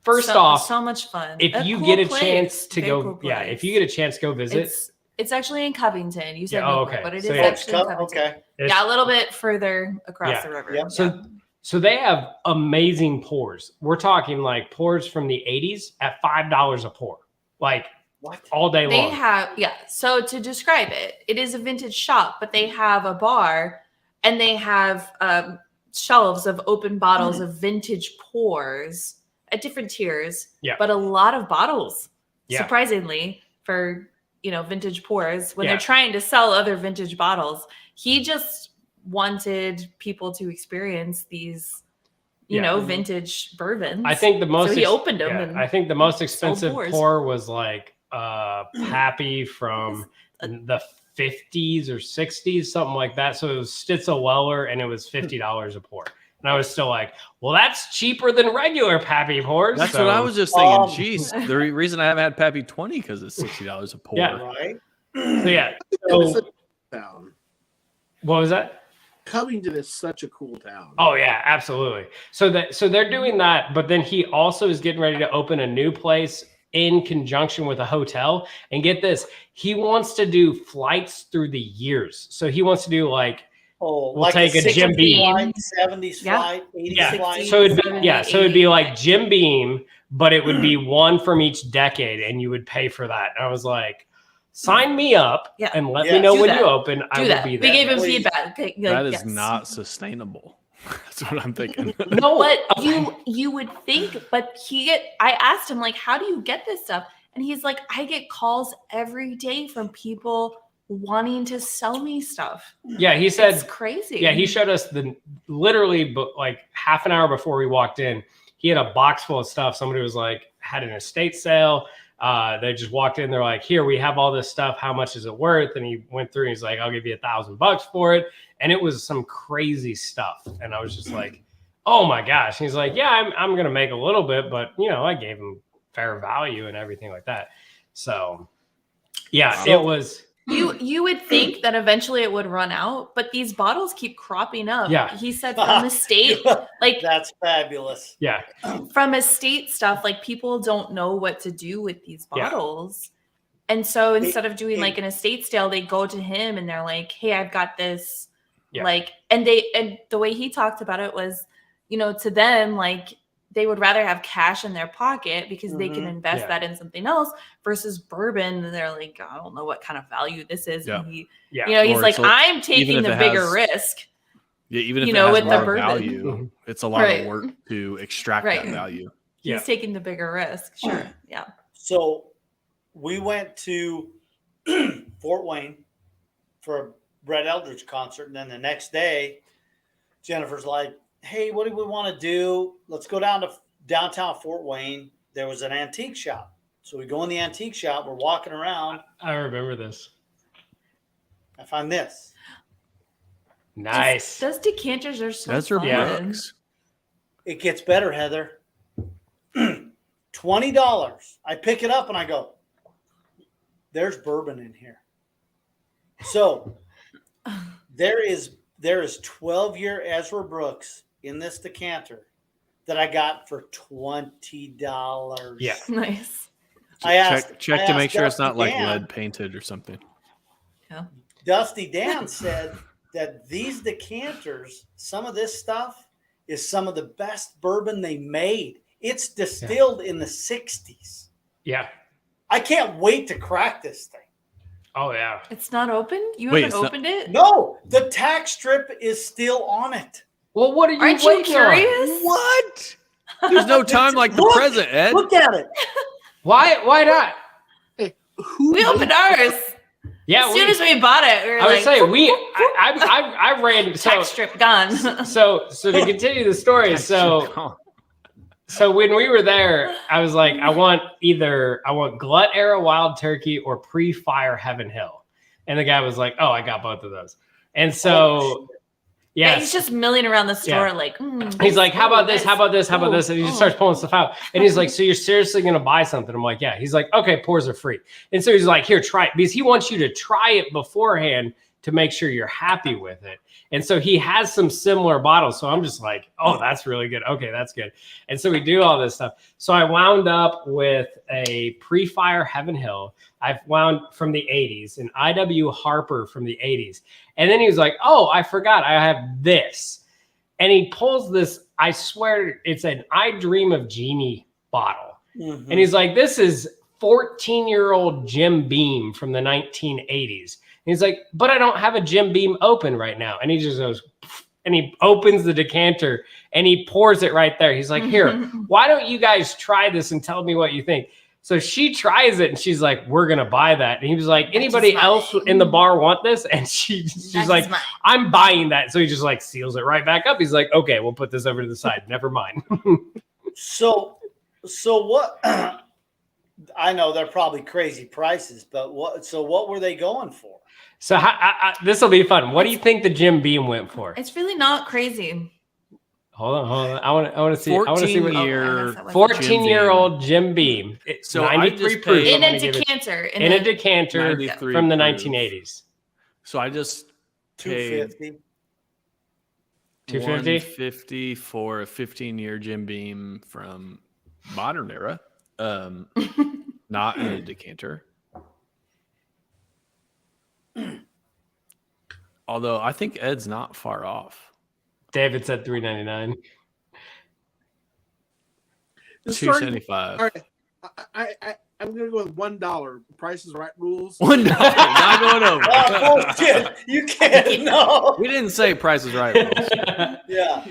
A: first off,
C: so much fun.
A: if
C: A
A: you
C: cool
A: get a
C: place.
A: chance to
C: Very
A: go,
C: cool
A: yeah,
C: place.
A: if you get a chance, go visit.
C: It's actually in Covington. You said
A: Yeah,
C: Newport,
A: okay.
C: but it
A: So
C: is
A: yeah.
C: actually in Covington.
D: Okay.
C: Yeah, a little bit further across
A: Yeah.
C: the river.
D: Yep.
A: So they have amazing pours. We're talking like pours from the 80s at $5 a pour, like
D: What?
A: all day
C: They
A: long.
C: have, yeah. So to describe it, it is a vintage shop, but they have a bar and they have shelves of open bottles of vintage pours at different tiers.
A: Yeah.
C: But a lot of bottles,
A: Yeah.
C: surprisingly, for vintage pours when
A: Yeah.
C: they're trying to sell other vintage bottles. He just wanted people to experience these,
A: Yeah.
C: vintage bourbons.
A: I think the most
C: So he opened them
A: yeah,
C: and
A: I think the most expensive
C: pours.
A: pour was like Pappy from the 50s or 60s, something like that. So it was Stitzel Weller and it was $50 a pour. And I was still like, well, that's cheaper than regular Pappy pours.
B: That's
A: So-
B: what I was just thinking.
D: Um,
B: Jeez, the reason I haven't had Pappy 20 because it's $60 a pour.
A: Yeah.
D: Right.
A: So yeah.
E: It's
A: So,
E: a town.
A: what was that?
E: Covington is such a cool town.
A: Oh yeah, absolutely. So they're doing that, but then he also is getting ready to open a new place in conjunction with a hotel. And get this, he wants to do flights through the years. So he wants to do like
D: We'll
A: take a Jim
D: 60s
A: Beam.
D: flight, 70s
C: Yeah.
D: flight, 80s
A: Yeah.
D: flight.
A: So it'd be
C: 70,
A: so it'd be
C: 80.
A: like Jim Beam, but it would be one from each decade, and you would pay for that. And I was like, sign me up
C: Yeah.
A: and let
D: Yeah.
A: me know
C: Do
A: when
C: that.
A: you open. I
C: Do
A: will
C: that.
A: be
C: We
A: there.
C: gave him
D: Please.
C: feedback. Okay,
B: That is
C: yes.
B: not sustainable. That's what I'm thinking.
A: No,
C: But you would think, but I asked him, like, how do you get this stuff? And he's like, I get calls every day from people wanting to sell me stuff.
A: yeah, he
C: It's
A: said
C: crazy.
A: yeah, he showed us literally like half an hour before we walked in, he had a box full of stuff. Somebody was like, had an estate sale. They just walked in. They're like, here, we have all this stuff. How much is it worth? And he went through and he's like, I'll give you $1,000 for it. And it was some crazy stuff. And I was just like, oh my gosh. And he's like, yeah, I'm going to make a little bit, but I gave him fair value and everything like that. So yeah, it was.
C: You would think that eventually it would run out, but these bottles keep cropping up.
A: Yeah.
C: He said from estate, like
D: That's fabulous.
A: Yeah.
C: from estate stuff, like people don't know what to do with these
A: Yeah.
C: bottles. And so instead of doing
D: it-
C: like an estate sale, they go to him and they're like, hey, I've got this.
A: Yeah.
C: Like, and the way he talked about it was, to them, like they would rather have cash in their pocket because they can invest
A: Yeah.
C: that in something else versus bourbon. And they're like, I don't know what kind of value this is.
B: Yeah.
C: And he,
A: Yeah.
C: he's
B: Or
C: like,
B: it's
C: I'm
B: even
C: taking
B: if
C: the
B: it
C: bigger
B: has-
C: risk.
B: Yeah, even if
C: You
B: it
C: know,
B: has
C: with the
B: more
C: bourbon.
B: value, it's a lot
C: Right.
B: of work to extract
C: Right.
B: that value.
C: He's
A: Yeah.
C: taking the bigger risk. Sure. Yeah.
D: So we went to Fort Wayne for a Brett Eldridge concert. And then the next day, Jennifer's like, hey, what do we want to do? Let's go down to downtown Fort Wayne. There was an antique shop. So we go in the antique shop. We're walking around.
A: I remember this.
D: I find this.
A: Nice.
C: Those decanters are so
B: Those are
C: fun.
A: Yeah.
B: bricks.
D: It gets better, Heather. $20. I pick it up and I go, there's bourbon in here. So there is there is 12-year Ezra Brooks in this decanter that I got for $20.
A: Yeah.
C: Nice.
D: I asked
B: check to make sure it's
D: Dusty
B: not like
D: Dan.
B: lead painted or something.
C: Yeah.
D: Dusty Dan said that these decanters, some of this stuff is some of the best bourbon they made. It's distilled in the 60s.
A: Yeah.
D: I can't wait to crack this thing.
A: Oh yeah.
C: It's not open? You
B: Wait,
C: haven't opened it?
D: No, the tack strip is still on it.
A: Well, what are you
C: Aren't you
A: waiting on?
C: curious?
B: What? There's no time like the
D: Look,
B: present, Ed.
D: Look at it.
A: Why not?
C: We opened ours.
A: Yeah,
C: As soon as we bought it, we were
A: I would
C: like,
A: say I ran
C: tax strip gone.
A: so to continue the story, so when we were there, I was like, I want Glut Era Wild Turkey or Pre-Fire Heaven Hill. And the guy was like, oh, I got both of those. And so,
C: Yeah, he's just milling around the store like,
A: he's like, how about this? How about this? How about this? And he just starts pulling stuff out. And he's like, so you're seriously going to buy something? I'm like, yeah. He's like, okay, pours are free. And so he's like, here, try it. Because he wants you to try it beforehand to make sure you're happy with it. And so he has some similar bottles. So I'm just like, oh, that's really good. Okay, that's good. And so we do all this stuff. So I wound up with a Pre-Fire Heaven Hill. I've wound from the 80s, an IW Harper from the 80s. And then he was like, oh, I forgot. I have this. And he pulls this, I swear it's an I Dream of Jeannie bottle. Mm-hmm. And he's like, this is 14-year-old Jim Beam from the 1980s. And he's like, but I don't have a Jim Beam open right now. And he just goes, and he opens the decanter and he pours it right there. He's like, here, why don't you guys try this and tell me what you think? So she tries it and she's like, we're going to buy that. And he was like, anybody else in the bar want this? And she's like, I'm buying that. So he just like seals it right back up. He's like, okay, we'll put this over to the side. Never mind.
D: So what, I know they're probably crazy prices, but what were they going for?
A: So this will be fun. What do you think the Jim Beam went for?
C: It's really not crazy.
A: Hold on. I want to see.
B: 14-year-old
A: Jim Beam.
B: So
A: 93 proof
C: in a decanter.
A: In a decanter from the
B: proof.
A: 1980s.
B: So I just paid $250 for a 15-year Jim Beam from modern era. Not in a decanter. Although I think Ed's not far off.
A: David said $3.99.
B: $2.75.
E: All right, I'm gonna go with $1. Price is Right rules.
B: $1, not going over.
D: Oh, bullshit. You can't know.
B: We didn't say Price is Right rules.
D: Yeah.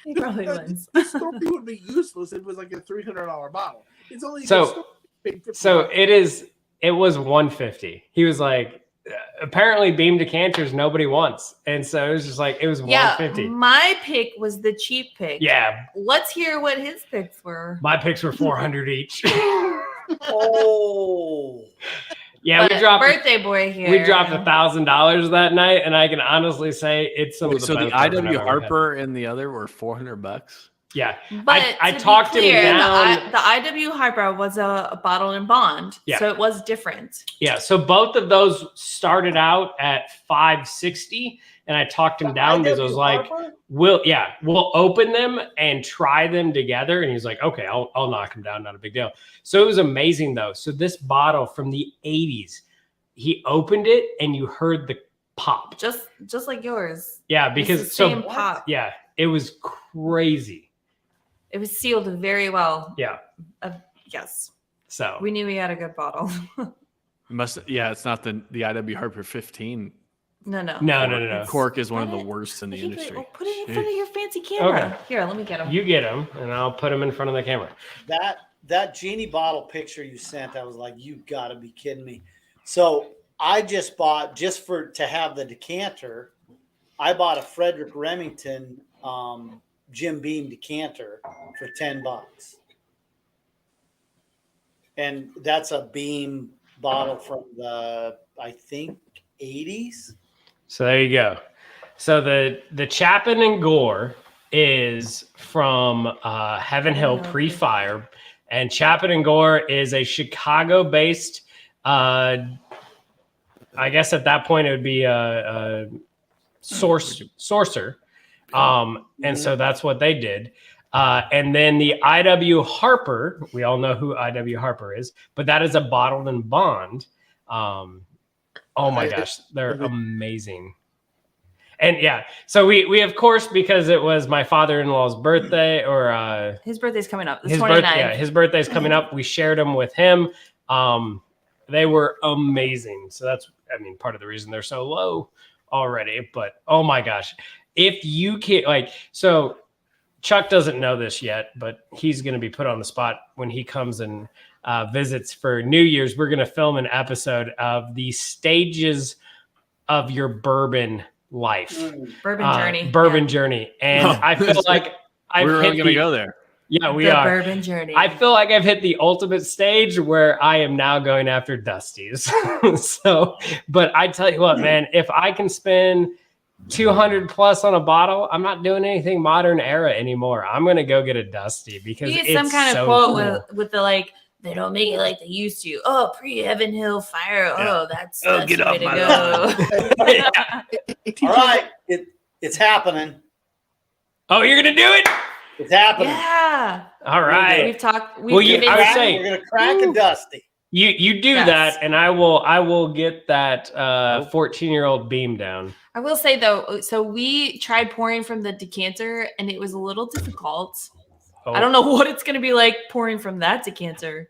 C: He probably wins.
E: The story would be useless if it was like a $300 bottle. It's only
A: so it was $150. He was like, apparently Beam decanters nobody wants, and so it was just like it was $150.
C: My pick was the cheap pick.
A: Yeah,
C: let's hear what his picks were.
A: My picks were $400 each.
D: Oh,
A: yeah,
C: but
A: we dropped
C: birthday boy here.
A: We dropped $1,000 that night, and I can honestly say it's some of the
B: so
A: best
B: the IW Harper and the other were $400.
A: Yeah,
C: but
A: I talked him down.
C: The IW Hyper was a bottle and bond, so it was different.
A: Yeah, so both of those started out at $560, and I talked him down because I was like, we'll open them and try them together. And he's like, okay, I'll knock him down, not a big deal. So it was amazing though. So this bottle from the 80s, he opened it and you heard the pop,
C: just like yours.
A: Yeah, because
C: same pop.
A: Yeah, it was crazy.
C: It was sealed very well.
A: Yeah.
C: Yes.
A: So
C: we knew he had a good bottle.
B: It's not the IW Harper 15.
C: No.
B: Cork is one of the worst in the industry.
C: Put it in front of your fancy camera.
A: Okay.
C: Here, let me get him.
A: You get him, and I'll put him in front of the camera.
D: That Genie bottle picture you sent, I was like, you got to be kidding me. So I just bought, to have the decanter, I bought a Frederick Remington Jim Beam decanter for $10. And that's a Beam bottle from the, I think, 80s.
A: So there you go. So the Chapin and Gore is from Heaven Hill Pre-Fire, and Chapin and Gore is a Chicago-based. I guess at that point it would be a Sorcerer. And so that's what they did. And then the IW Harper, we all know who IW Harper is, but that is a bottled and bond. Oh my gosh, they're amazing. And yeah, so we of course, because it was my father-in-law's birthday, or
C: his birthday's coming up.
A: his birthday's coming up. We shared them with him. They were amazing. So that's, I mean, part of the reason they're so low already. But oh my gosh, if you can't so Chuck doesn't know this yet, but he's going to be put on the spot when he comes and visits for New Year's. We're going to film an episode of the stages of your bourbon life, bourbon journey. And I feel like
B: we're really going to go there.
A: Yeah, we
C: the
A: are.
C: Bourbon journey.
A: I feel like I've hit the ultimate stage where I am now going after Dusty's. But I tell you what, man, if I can spend 200 plus on a bottle, I'm not doing anything modern era anymore. I'm going to go get a Dusty because
C: you get
A: it's
C: some kind of
A: so
C: quote
A: cool.
C: with the they don't make it like they used to. Oh, pre-Heaven Hill Fire.
B: Yeah.
C: Oh, that's
B: get
C: the
B: off
C: way
B: my
C: to go.
D: All right, it's happening.
A: Oh, you're going to do it?
D: It's happening.
C: Yeah.
A: All right.
C: We've talked.
A: Well, I would say
D: we're gonna crack a Dusty.
A: you do
C: Yes.
A: that, and I will get that 14-year-old beam down.
C: I will say though, so we tried pouring from the decanter, and it was a little difficult.
A: Oh.
C: I don't know what it's going to be like pouring from that decanter.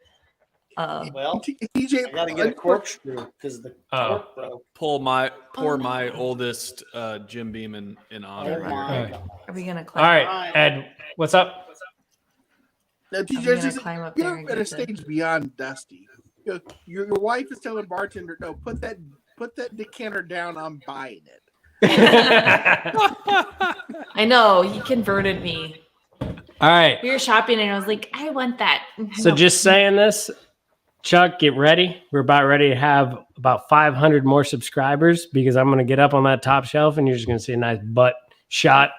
D: Well,
E: TJ,
D: I gotta get a corkscrew because the cork broke.
B: Pour my
C: no.
B: oldest Jim Beam in honor.
D: Oh my
B: here.
D: God.
C: Are we going to
A: All
C: climb?
A: right, Ed, what's up?
E: Now,
C: I'm
E: TJ,
C: gonna
E: just-
C: climb up there
E: you're
C: and
E: at a
C: get the-
E: stage beyond Dusty. Your wife is telling bartender, no, put that decanter down. I'm buying it.
C: I know he converted me.
A: All right.
C: We were shopping, and I was like, I want that.
A: So
C: No.
A: just saying this, Chuck, get ready. We're about ready to have about 500 more subscribers because I'm going to get up on that top shelf and you're just going to see a nice butt shot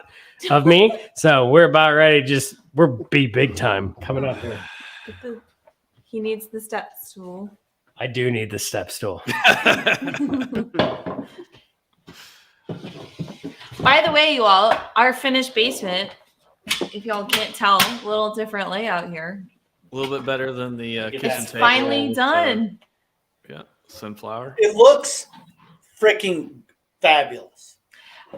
A: of me. So we're about ready. We're big time coming up here.
C: He needs the step stool.
A: I do need the step stool.
C: By the way, you all, our finished basement, if y'all can't tell, a little different layout here.
B: A little bit better than the kitchen
C: It's
B: table.
C: finally
B: with,
C: done.
B: yeah, sunflower.
D: It looks freaking fabulous.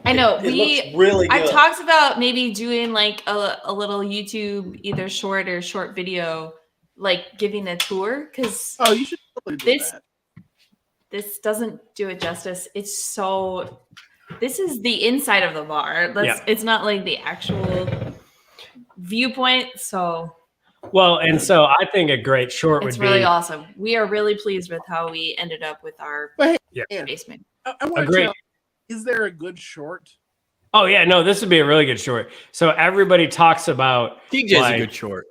C: I know.
D: It looks really good.
C: I've talked about maybe doing like a little YouTube, either short or short video, like giving a tour, because
E: Oh, you should totally do that.
C: this doesn't do it justice. It's so. This is the inside of the bar. It's not like the actual viewpoint. So
A: Well, and so I think a great short
C: it's
A: would
C: really
A: be
C: awesome. We are really pleased with how we ended up with our
E: Yeah.
C: basement.
E: I want to
A: Agree.
E: know, is there a good short?
A: Oh yeah, no, this would be a really good short. So everybody talks about
B: TJ's
A: like-
B: a good short.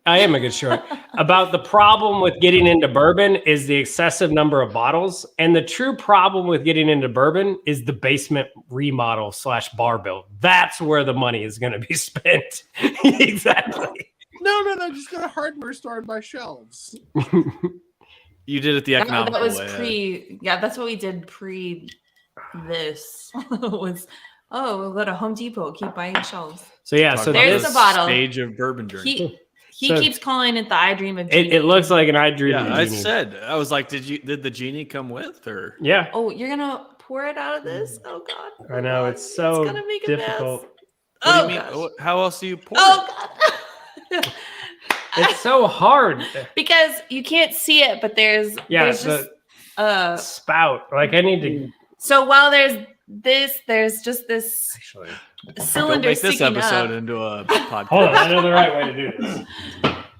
A: I am a good short. About the problem with getting into bourbon is the excessive number of bottles. And the true problem with getting into bourbon is the basement remodel / bar build. That's where the money is going to be spent. Exactly.
E: No. Just go to a hardware store and buy shelves.
B: You did it the economical
C: That was
B: way.
C: that's what we did pre this was, we'll go to Home Depot, keep buying shelves.
A: So yeah,
B: Talk
A: so
B: about
C: There's
A: this,
C: the bottle.
B: Stage of bourbon journey.
C: He
A: So-
C: keeps calling it the I Dream of Genie.
A: it looks like an I Dream
B: Yeah,
A: of
B: I
A: Genie.
B: said. I was like, did the genie come with or?
A: Yeah,
C: Oh, you're gonna pour it out of this? Oh God!
A: I know.
C: Oh,
A: It's so
C: gonna make a mess.
A: difficult.
B: What
C: Oh
B: do you
C: gosh.
B: mean? How else do you pour it?
C: Oh God!
A: It's so hard.
C: Because you can't see it, but there's
A: Yeah,
C: just
A: spout. Like I need to
C: so while there's just this
A: actually.
B: Don't
C: cylinder
B: make this
C: sticking
B: episode
C: up.
B: into a podcast.
A: Hold on, I know the right way to do this.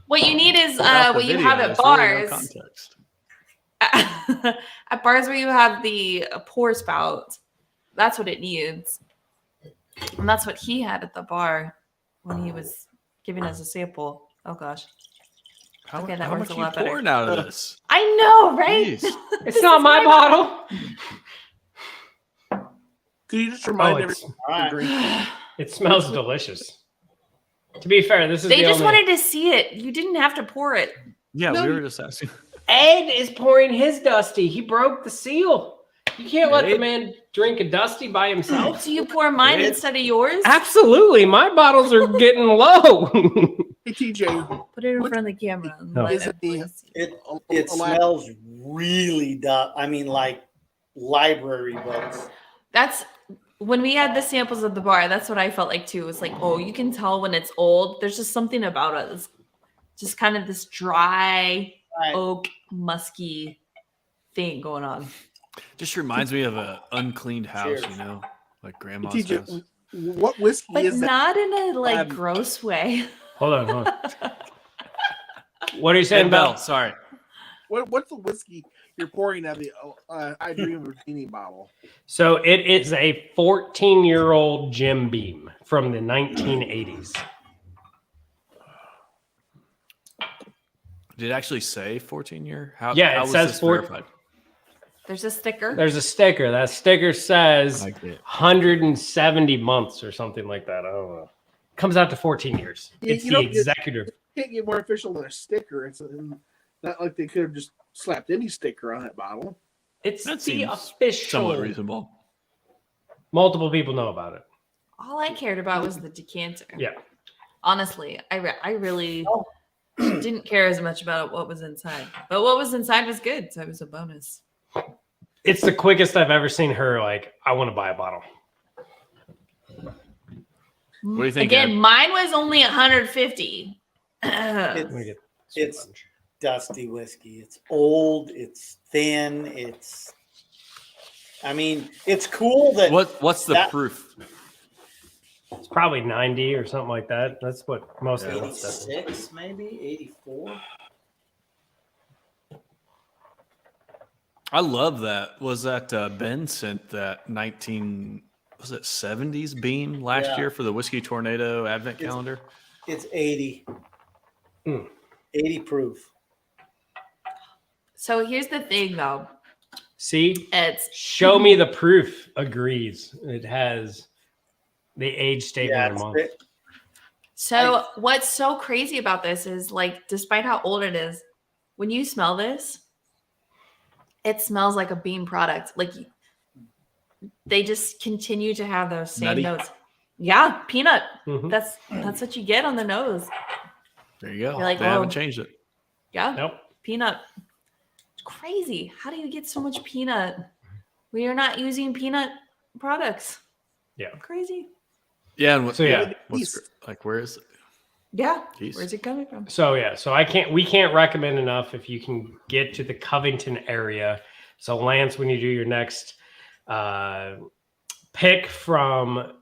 C: What you need is
B: Without the
C: what you
B: video,
C: have at
B: there's really no
C: bars.
B: context.
C: At bars where you have the pour spout, that's what it needs. And that's what he had at the bar when he was giving us a sample. Oh gosh.
B: How,
C: Okay, that
B: how
C: works
B: much
C: a lot
B: you
C: better.
B: pouring out of this?
C: I know, right?
B: Jeez.
A: It's not my bottle.
E: Could you just remind
A: Oh,
E: everyone
D: All right.
E: to drink?
A: It smells delicious. To be fair, this is
C: They
A: the
C: just
A: only...
C: wanted to see it. You didn't have to pour it.
B: Yeah,
E: No,
B: we were just asking.
A: Ed is pouring his Dusty. He broke the seal. You can't let the
B: Babe.
A: man drink a Dusty by himself.
C: Do you pour mine
A: It's-
C: instead of yours?
A: Absolutely. My bottles are getting low.
E: Hey, TJ,
C: Put it in
E: What-
C: front of the camera. And
A: Oh.
C: let
E: Is it the-
C: everyone see.
D: It smells really I mean, like library books.
C: That's when we had the samples at the bar. That's what I felt like too. It's like, oh, you can tell when it's old. There's just something about it. It's just kind of this dry
D: Right.
C: oak musky thing going on.
B: Just reminds me of an uncleaned house,
D: Cheers.
B: you know, like grandma's
E: TJ,
B: house.
E: what whiskey
C: But
E: is that?
C: not in a like
E: Um,
C: gross way.
A: Hold on. What are you saying
B: Ed Bell,
A: about?
B: sorry.
E: What's the whiskey you're pouring out of the I Dream Martini bottle?
A: So it is a 14-year-old Jim Beam from the 1980s.
B: Did it actually say 14-year? How?
A: Yeah, it
B: how was
A: says
B: this
A: 4
B: verified?
C: There's a sticker.
A: There's a sticker. That sticker says
B: I get it.
A: 170 months or something like that. I don't know. Comes out to 14 years.
E: You-
A: It's
E: you
A: the
E: don't get-
A: executive.
E: Can't get more official than a sticker. It's not like they could have just slapped any sticker on that bottle.
A: It's
B: That
A: the
B: seems
A: official.
B: Somewhat reasonable.
A: Multiple people know about it.
C: All I cared about was the decanter.
A: Yeah.
C: Honestly, I really
D: Oh.
C: didn't care as much about what was inside. But what was inside was good, so it was a bonus.
A: It's the quickest I've ever seen her like, I want to buy a bottle.
B: What do you think,
C: Again,
B: Ed?
C: mine was only 150.
A: Let me get
D: It's dusty whiskey. It's old. It's thin. I mean, it's cool that
B: What's the
D: that-
B: proof?
A: It's probably 90 or something like that. That's what most of it says.
D: 86, maybe 84.
B: I love that. Was that Ben sent that 70s beam last
D: Yeah.
B: year for the Whiskey Tornado Advent
D: It's-
B: calendar?
D: It's 80. 80 proof.
C: So here's the thing though.
A: See,
C: It's
A: show me the proof. Agrees. It has the age statement
D: Yeah,
A: in
D: it's
A: month.
D: great.
C: so what's so crazy about this is like despite how old it is, when you smell this, it smells like a bean product. Like they just continue to have those same
B: Nutty.
C: notes. Yeah, peanut.
A: Mhm.
C: That's what you get on the nose.
B: There you go.
C: You're like,
B: they haven't
C: "Whoa."
B: changed it.
C: Yeah,
A: Nope.
C: peanut. It's crazy. How do you get so much peanut? We are not using peanut products.
A: Yeah.
C: Crazy.
B: Yeah, and what,
A: So, yeah.
B: what's like where is it?
C: Yeah.
B: Jeez.
C: Where's it coming from?
A: So yeah, so we can't recommend enough if you can get to the Covington area. So Lance, when you do your next pick from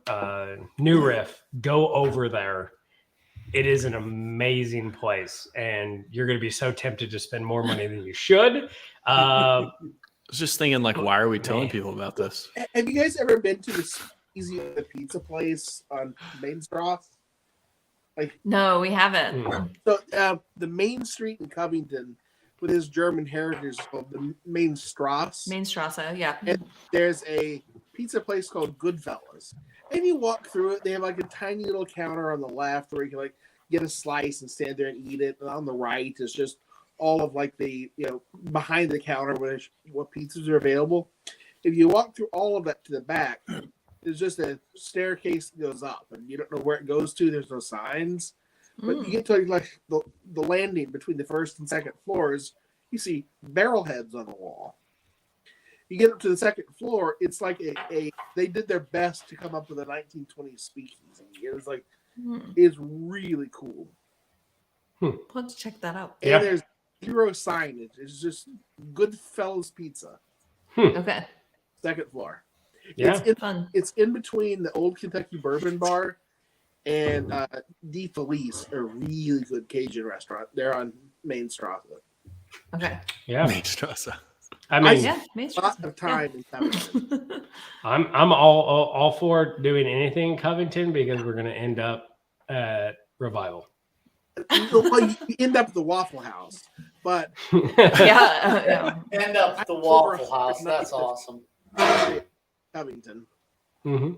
A: New Riff, go over there. It is an amazing place, and you're going to be so tempted to spend more money than you should.
B: I was just thinking, like, why are we telling
A: Man.
B: people about this?
E: Have you guys ever been to this Easy the Pizza place on Main Street?
C: No, we haven't.
A: Mm.
E: So the Main Street in Covington, with his German heritage, is called the Main Strasse.
C: Mainstrasse, yeah.
E: There's a pizza place called Goodfellas, and you walk through it. They have like a tiny little counter on the left where you can like get a slice and stand there and eat it. And on the right is just all of like the behind the counter what pizzas are available. If you walk through all of that to the back, there's just a staircase that goes up, and you don't know where it goes to. There's no signs, but you get to like the landing between the first and second floors. You see barrel heads on the wall. You get up to the second floor, it's like they did their best to come up with a 1920s speakeasy. It's like it's really cool.
C: We'll have to check that out.
E: And
A: Yeah.
E: there's zero signage. It's just Goodfellas Pizza,
C: Okay.
E: second floor.
A: Yeah.
C: Fun.
E: It's in between the old Kentucky Bourbon Bar and De Felice, a really good Cajun restaurant. They're on Main Street.
C: Okay.
A: Yeah.
B: Mainstrasse.
A: I mean,
C: Yeah,
E: A
C: Mainstrasse.
E: lot of time in Covington.
A: I'm all for doing anything in Covington because we're going to end up at Revival.
E: Well, you end up at the Waffle House, but
C: yeah.
D: End up at the
E: I'm
D: Waffle
E: over
D: House. That's
E: 190.
D: awesome.
E: Covington.
A: hmm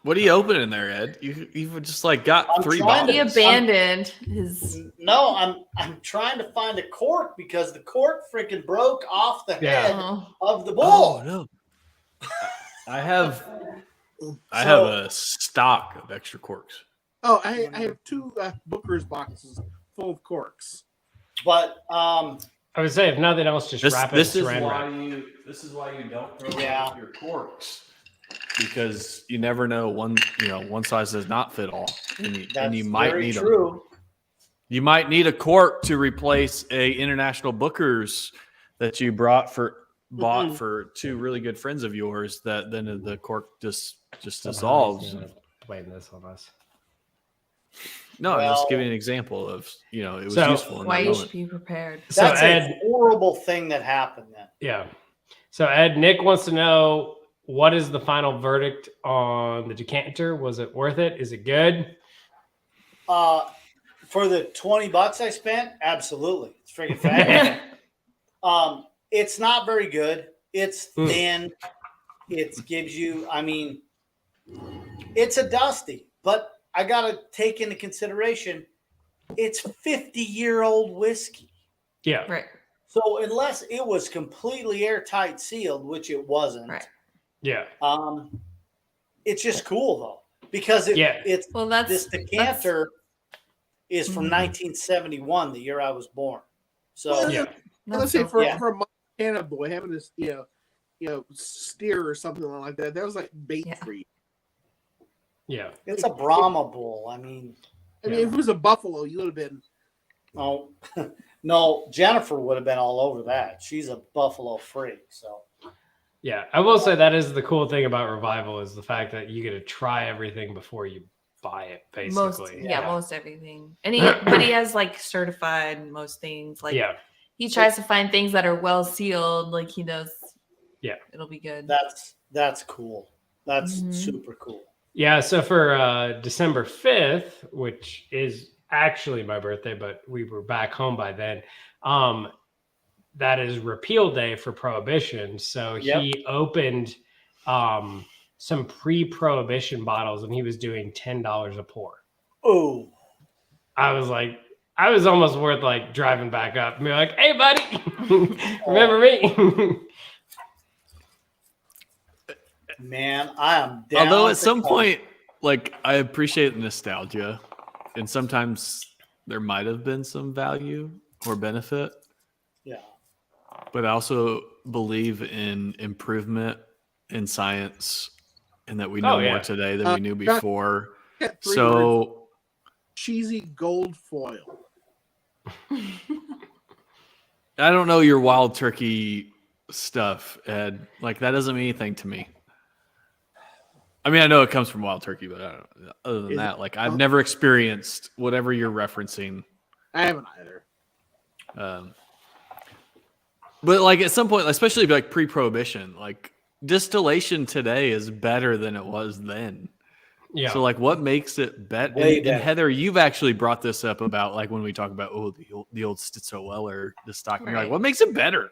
B: What are you opening there, Ed? You've just like got
D: I'm
B: 3
D: trying to-
C: He
B: bottles.
C: abandoned his.
D: No, I'm trying to find a cork because the cork freaking broke off the
A: Yeah.
D: head
C: Oh,
D: of the
B: Oh
D: bowl.
B: no! I have
D: So-
B: a stock of extra corks.
E: Oh, I have 2 Booker's boxes full of corks.
D: But
A: I would say if nothing else, just wrap it in
B: This is
A: saran
B: why
A: wrap.
B: you don't throw
D: Yeah.
B: away your corks, because you never know, one size does not fit all, and
D: that's
B: you might
D: very
B: need
D: true.
B: them. You might need a cork to replace a International Booker's that you bought for 2 really good friends of yours. That then the cork just dissolves.
A: Somehow he's gonna blame this on us.
B: No, I'm
D: Well-
B: just giving an example of it was
A: So-
B: useful in
C: why
B: that
C: you
B: moment.
C: should be prepared.
A: So
D: That's
A: Ed,
D: a horrible thing that happened then.
A: yeah. So Ed, Nick wants to know, what is the final verdict on the decanter? Was it worth it? Is it good?
D: For the $20 I spent, absolutely. It's freaking fabulous. It's not very good. It's thin. It gives you, it's a dusty, but I got to take into consideration it's 50-year-old whiskey.
A: Yeah.
C: Right.
D: So unless it was completely airtight sealed, which it wasn't,
C: Right.
A: Yeah.
D: it's just cool though, because it's
C: Well, that's
D: this decanter is from 1971, the year I was born. So
A: Yeah.
E: Let's say for
D: Yeah.
E: a Montana boy having this, steer or something like that, that was like bait
C: Yeah.
E: for you.
A: Yeah.
D: it's a Brahma bull.
E: I mean, if it was a buffalo, you would have been.
D: Oh, no, Jennifer would have been all over that. She's a buffalo freak. So
A: Yeah. I will say that is the cool thing about Revival, is the fact that you get to try everything before you buy it, basically.
C: most everything. And he has like certified most things. Like
A: Yeah.
C: he tries to find things that are well sealed. Like he knows.
A: Yeah.
C: It'll be good.
D: that's cool. That's
C: Mhm.
D: super cool.
A: Yeah, so for December 5th, which is actually my birthday, but we were back home by then, that is repeal day for Prohibition. So he opened some pre-Prohibition bottles, and he was doing $10 a pour.
D: Oh,
A: I was almost worth like driving back up and be like, "Hey, buddy, remember me?"
D: man, I am down.
B: Although at
D: to
B: some
D: come.
B: point, like, I appreciate the nostalgia, and sometimes there might have been some value or benefit,
D: Yeah.
B: but I also believe in improvement in science, and that we know more today than we knew before.
E: Got 3 words.
B: So
E: Cheesy gold foil.
B: I don't know your wild turkey stuff, Ed. Like, that doesn't mean anything to me. I mean, I know it comes from wild turkey, but I don't know. Other than that, like, I've never experienced whatever you're referencing.
E: I haven't either.
B: But like at some point, especially like pre-prohibition, like distillation today is better than it was then.
A: Yeah.
B: So like, what makes it better?
D: Way
B: And
D: better.
B: Heather, you've actually brought this up about like when we talk about the old Stitzel-Weller, the stock. And you're like,
C: Right.
B: what makes it better?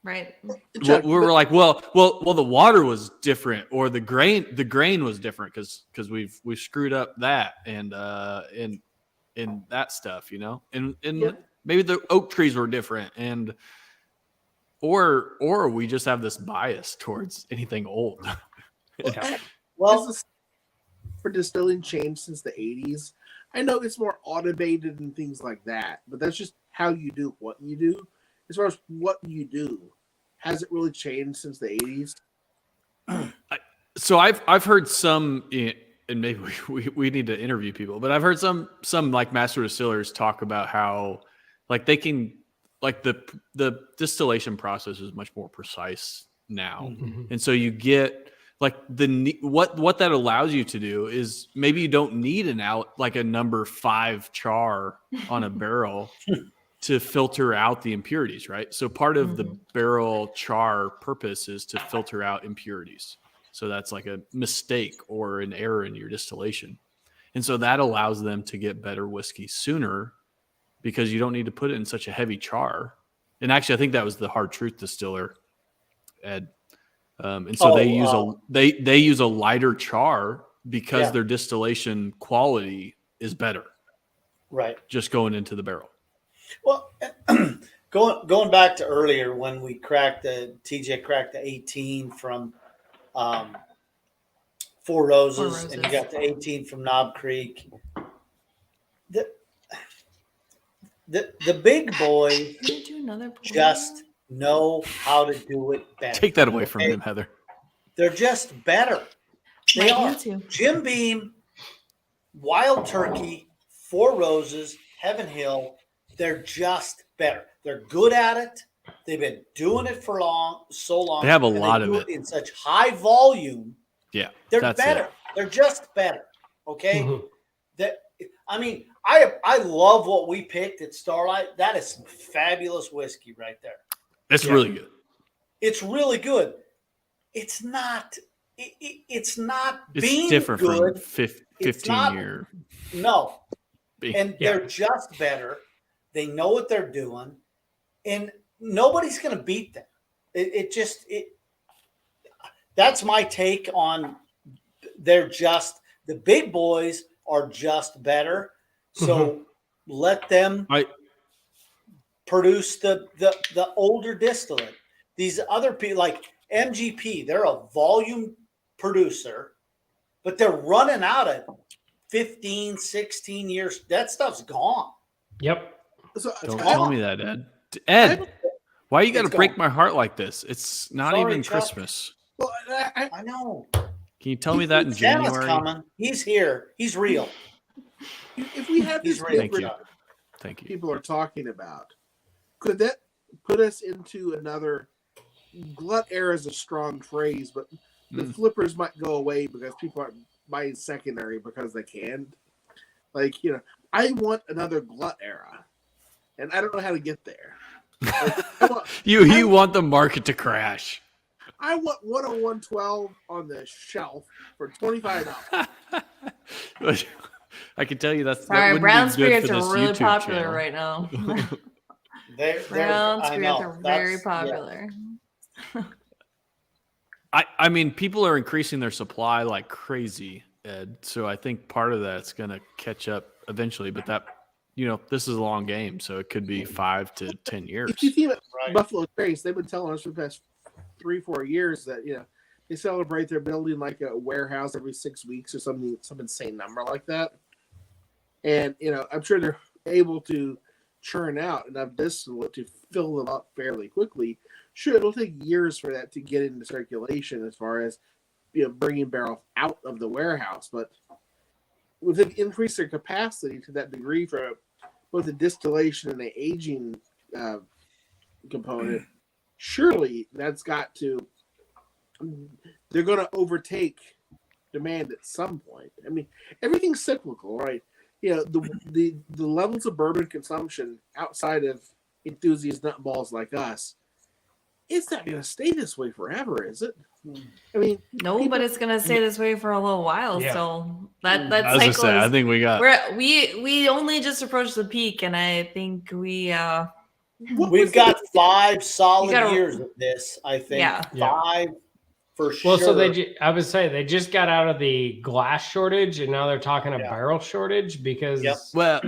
C: Right.
B: Well, we were like, well, the water was different, or the grain was different because we've screwed up that and that stuff, and maybe the oak trees were different, and or we just have this bias towards anything old.
D: Well,
E: Has this for distilling changed since the 80s? I know it's more automated and things like that, but that's just how you do what you do. As far as what you do, has it really changed since the 80s?
B: So I've heard some, and maybe we need to interview people, but I've heard some like master distillers talk about how like they can, like the distillation process is much more precise now, and so you get like what that allows you to do is maybe you don't need a number 5 char on a barrel to filter out the impurities, right? So part of the barrel char purpose is to filter out impurities. So that's like a mistake or an error in your distillation. And so that allows them to get better whiskey sooner because you don't need to put it in such a heavy char. And actually, I think that was the Hard Truth distiller, Ed. And so they use a lighter char because
D: Yeah.
B: their distillation quality is better
D: Right.
B: just going into the barrel.
D: Well, going back to earlier when we TJ cracked the 18 from Four Roses, and you got the 18 from Knob Creek. The big boys
C: Can we do another pour?
D: just know how to do it better.
B: Take that away from him, Heather.
D: They're just better. They
C: Might
D: are.
C: need to.
D: Jim Beam, Wild Turkey, Four Roses, Heaven Hill, they're just better. They're good at it. They've been doing it for so long.
B: They have a
D: and
B: lot
D: they
B: of
D: do
B: it.
D: in such high volume.
B: Yeah,
D: They're
B: that's
D: better.
B: it.
D: They're just better. Okay.
A: Mhm.
D: I love what we picked at Starlight. That is some fabulous whiskey right there.
B: It's
A: Yeah.
B: really good.
D: It's really good. It's not. It's not
B: It's
D: being
B: different
D: good.
B: from 15
D: It's not-
B: year.
D: No,
B: being.
D: and they're just better. They know what they're doing, and nobody's going to beat them. That's my take on. They're just the big boys are just better. So let them produce the older distillate. These other people like MGP, they're a volume producer, but they're running out of 15, 16 years. That stuff's gone.
A: Yep.
E: So,
B: Don't
D: gone.
B: tell me that, Ed. Ed, why you got to
D: It's
B: break
D: gone.
B: my heart like this? It's not
D: Sorry,
B: even
D: Chuck.
B: Christmas.
E: well,
D: I know.
B: Can you tell me that in
D: Santa's
B: January?
D: coming. He's here. He's real.
E: if we have
D: He's
E: this
D: real.
B: Thank you.
E: different
B: Thank you.
E: people are talking about, could that put us into another glut era is a strong phrase, but the flippers might go away because people aren't buying secondary because they can. Like, I want another glut era, and I don't know how to get there. Like,
B: You want the market to crash.
E: I want 10112 on the shelf for $25.
B: I can tell you that
C: Sorry,
B: wouldn't
C: brown
B: be good
C: spirits
B: for
C: are
B: this
C: really
B: YouTube
C: popular
B: channel.
C: right now.
D: Brown
C: Brown spirits are very popular.
B: I mean, people are increasing their supply like crazy, Ed. So I think part of that's going to catch up eventually. But that, this is a long game, so it could be 5 to 10 years.
E: If you think about
D: Right.
E: Buffalo Trace, they've been telling us for the past 3-4 years that they celebrate their building like a warehouse every 6 weeks or some insane number like that. And I'm sure they're able to churn out enough distillate to fill them up fairly quickly. Sure, it'll take years for that to get into circulation as far as bringing barrels out of the warehouse, but if they increase their capacity to that degree for both the distillation and the aging component, surely they're going to overtake demand at some point. I mean, everything's cyclical, right? The levels of bourbon consumption outside of enthusiast nutballs like us, it's not going to stay this way forever, is it? I mean,
C: No, but it's gonna stay this way for a little while.
A: Yeah.
C: So that
B: I was
C: cycle
B: gonna say, I
C: is.
B: think we got.
C: We only just approached the peak, and I think we
D: We've got 5 solid
C: You gotta-
D: years of this, I think.
C: Yeah.
D: 5 for sure.
A: Well, so I would say they just got out of the glass shortage, and now they're talking a
D: Yeah.
A: barrel shortage because
D: Yep.
B: Well,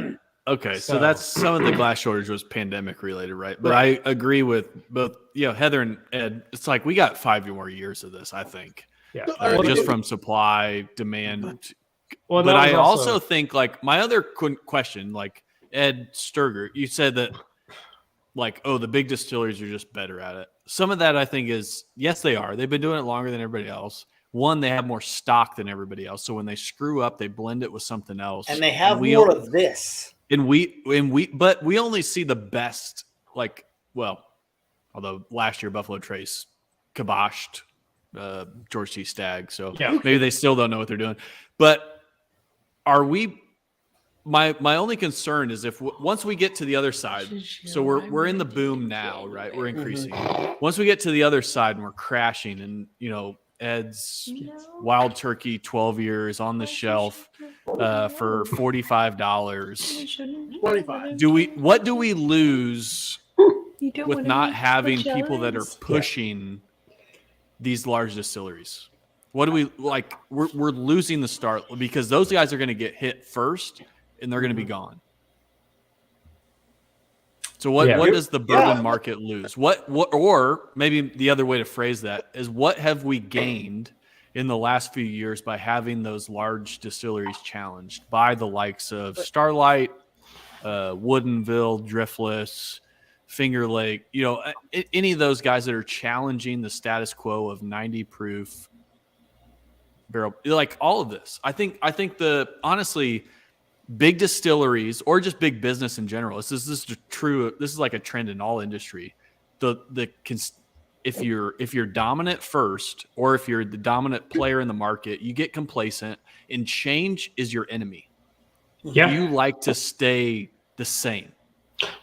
B: okay, so
A: So-
B: that's some of the glass shortage was pandemic related, right? But
A: Right.
B: I agree with both, Heather and Ed. It's like we got 5 more years of this, I think,
A: yeah.
E: Well,
B: just from supply, demand.
A: Well,
B: But
A: that
B: I
A: was
B: also think, like, my other question, like Ed Sturger, you said that, like, oh, the big distilleries are just better at it. Some of that I think is, yes, they are. They've been doing it longer than everybody else. One, they have more stock than everybody else. So when they screw up, they blend it with something else.
D: and they have
B: we
D: more
B: all-
D: of this.
B: but we only see the best, although last year Buffalo Trace kiboshed George T. Stagg, so
A: Yeah.
B: maybe they still don't know what they're doing. But are we? My only concern is if once we get to the other side, so we're in the boom now, right? We're increasing. Once we get to the other side and we're crashing, and Ed's Wild Turkey 12 years on the shelf for $45.
E: 25.
B: What do we lose with not having people that are pushing these large distilleries? What do we like? We're losing the start because those guys are going to get hit first, and they're going to be gone. So what does the bourbon market lose? What or maybe the other way to phrase that is what have we gained in the last few years by having those large distilleries challenged by the likes of Starlight, Woodinville, Driftless, Finger Lake, any of those guys that are challenging the status quo of 90 proof barrel, like all of this. I think honestly, big distilleries or just big business in general. This is true. This is like a trend in all industry. If you're dominant first, or if you're the dominant player in the market, you get complacent, and change is your enemy.
A: Yeah,
B: you like to stay the same.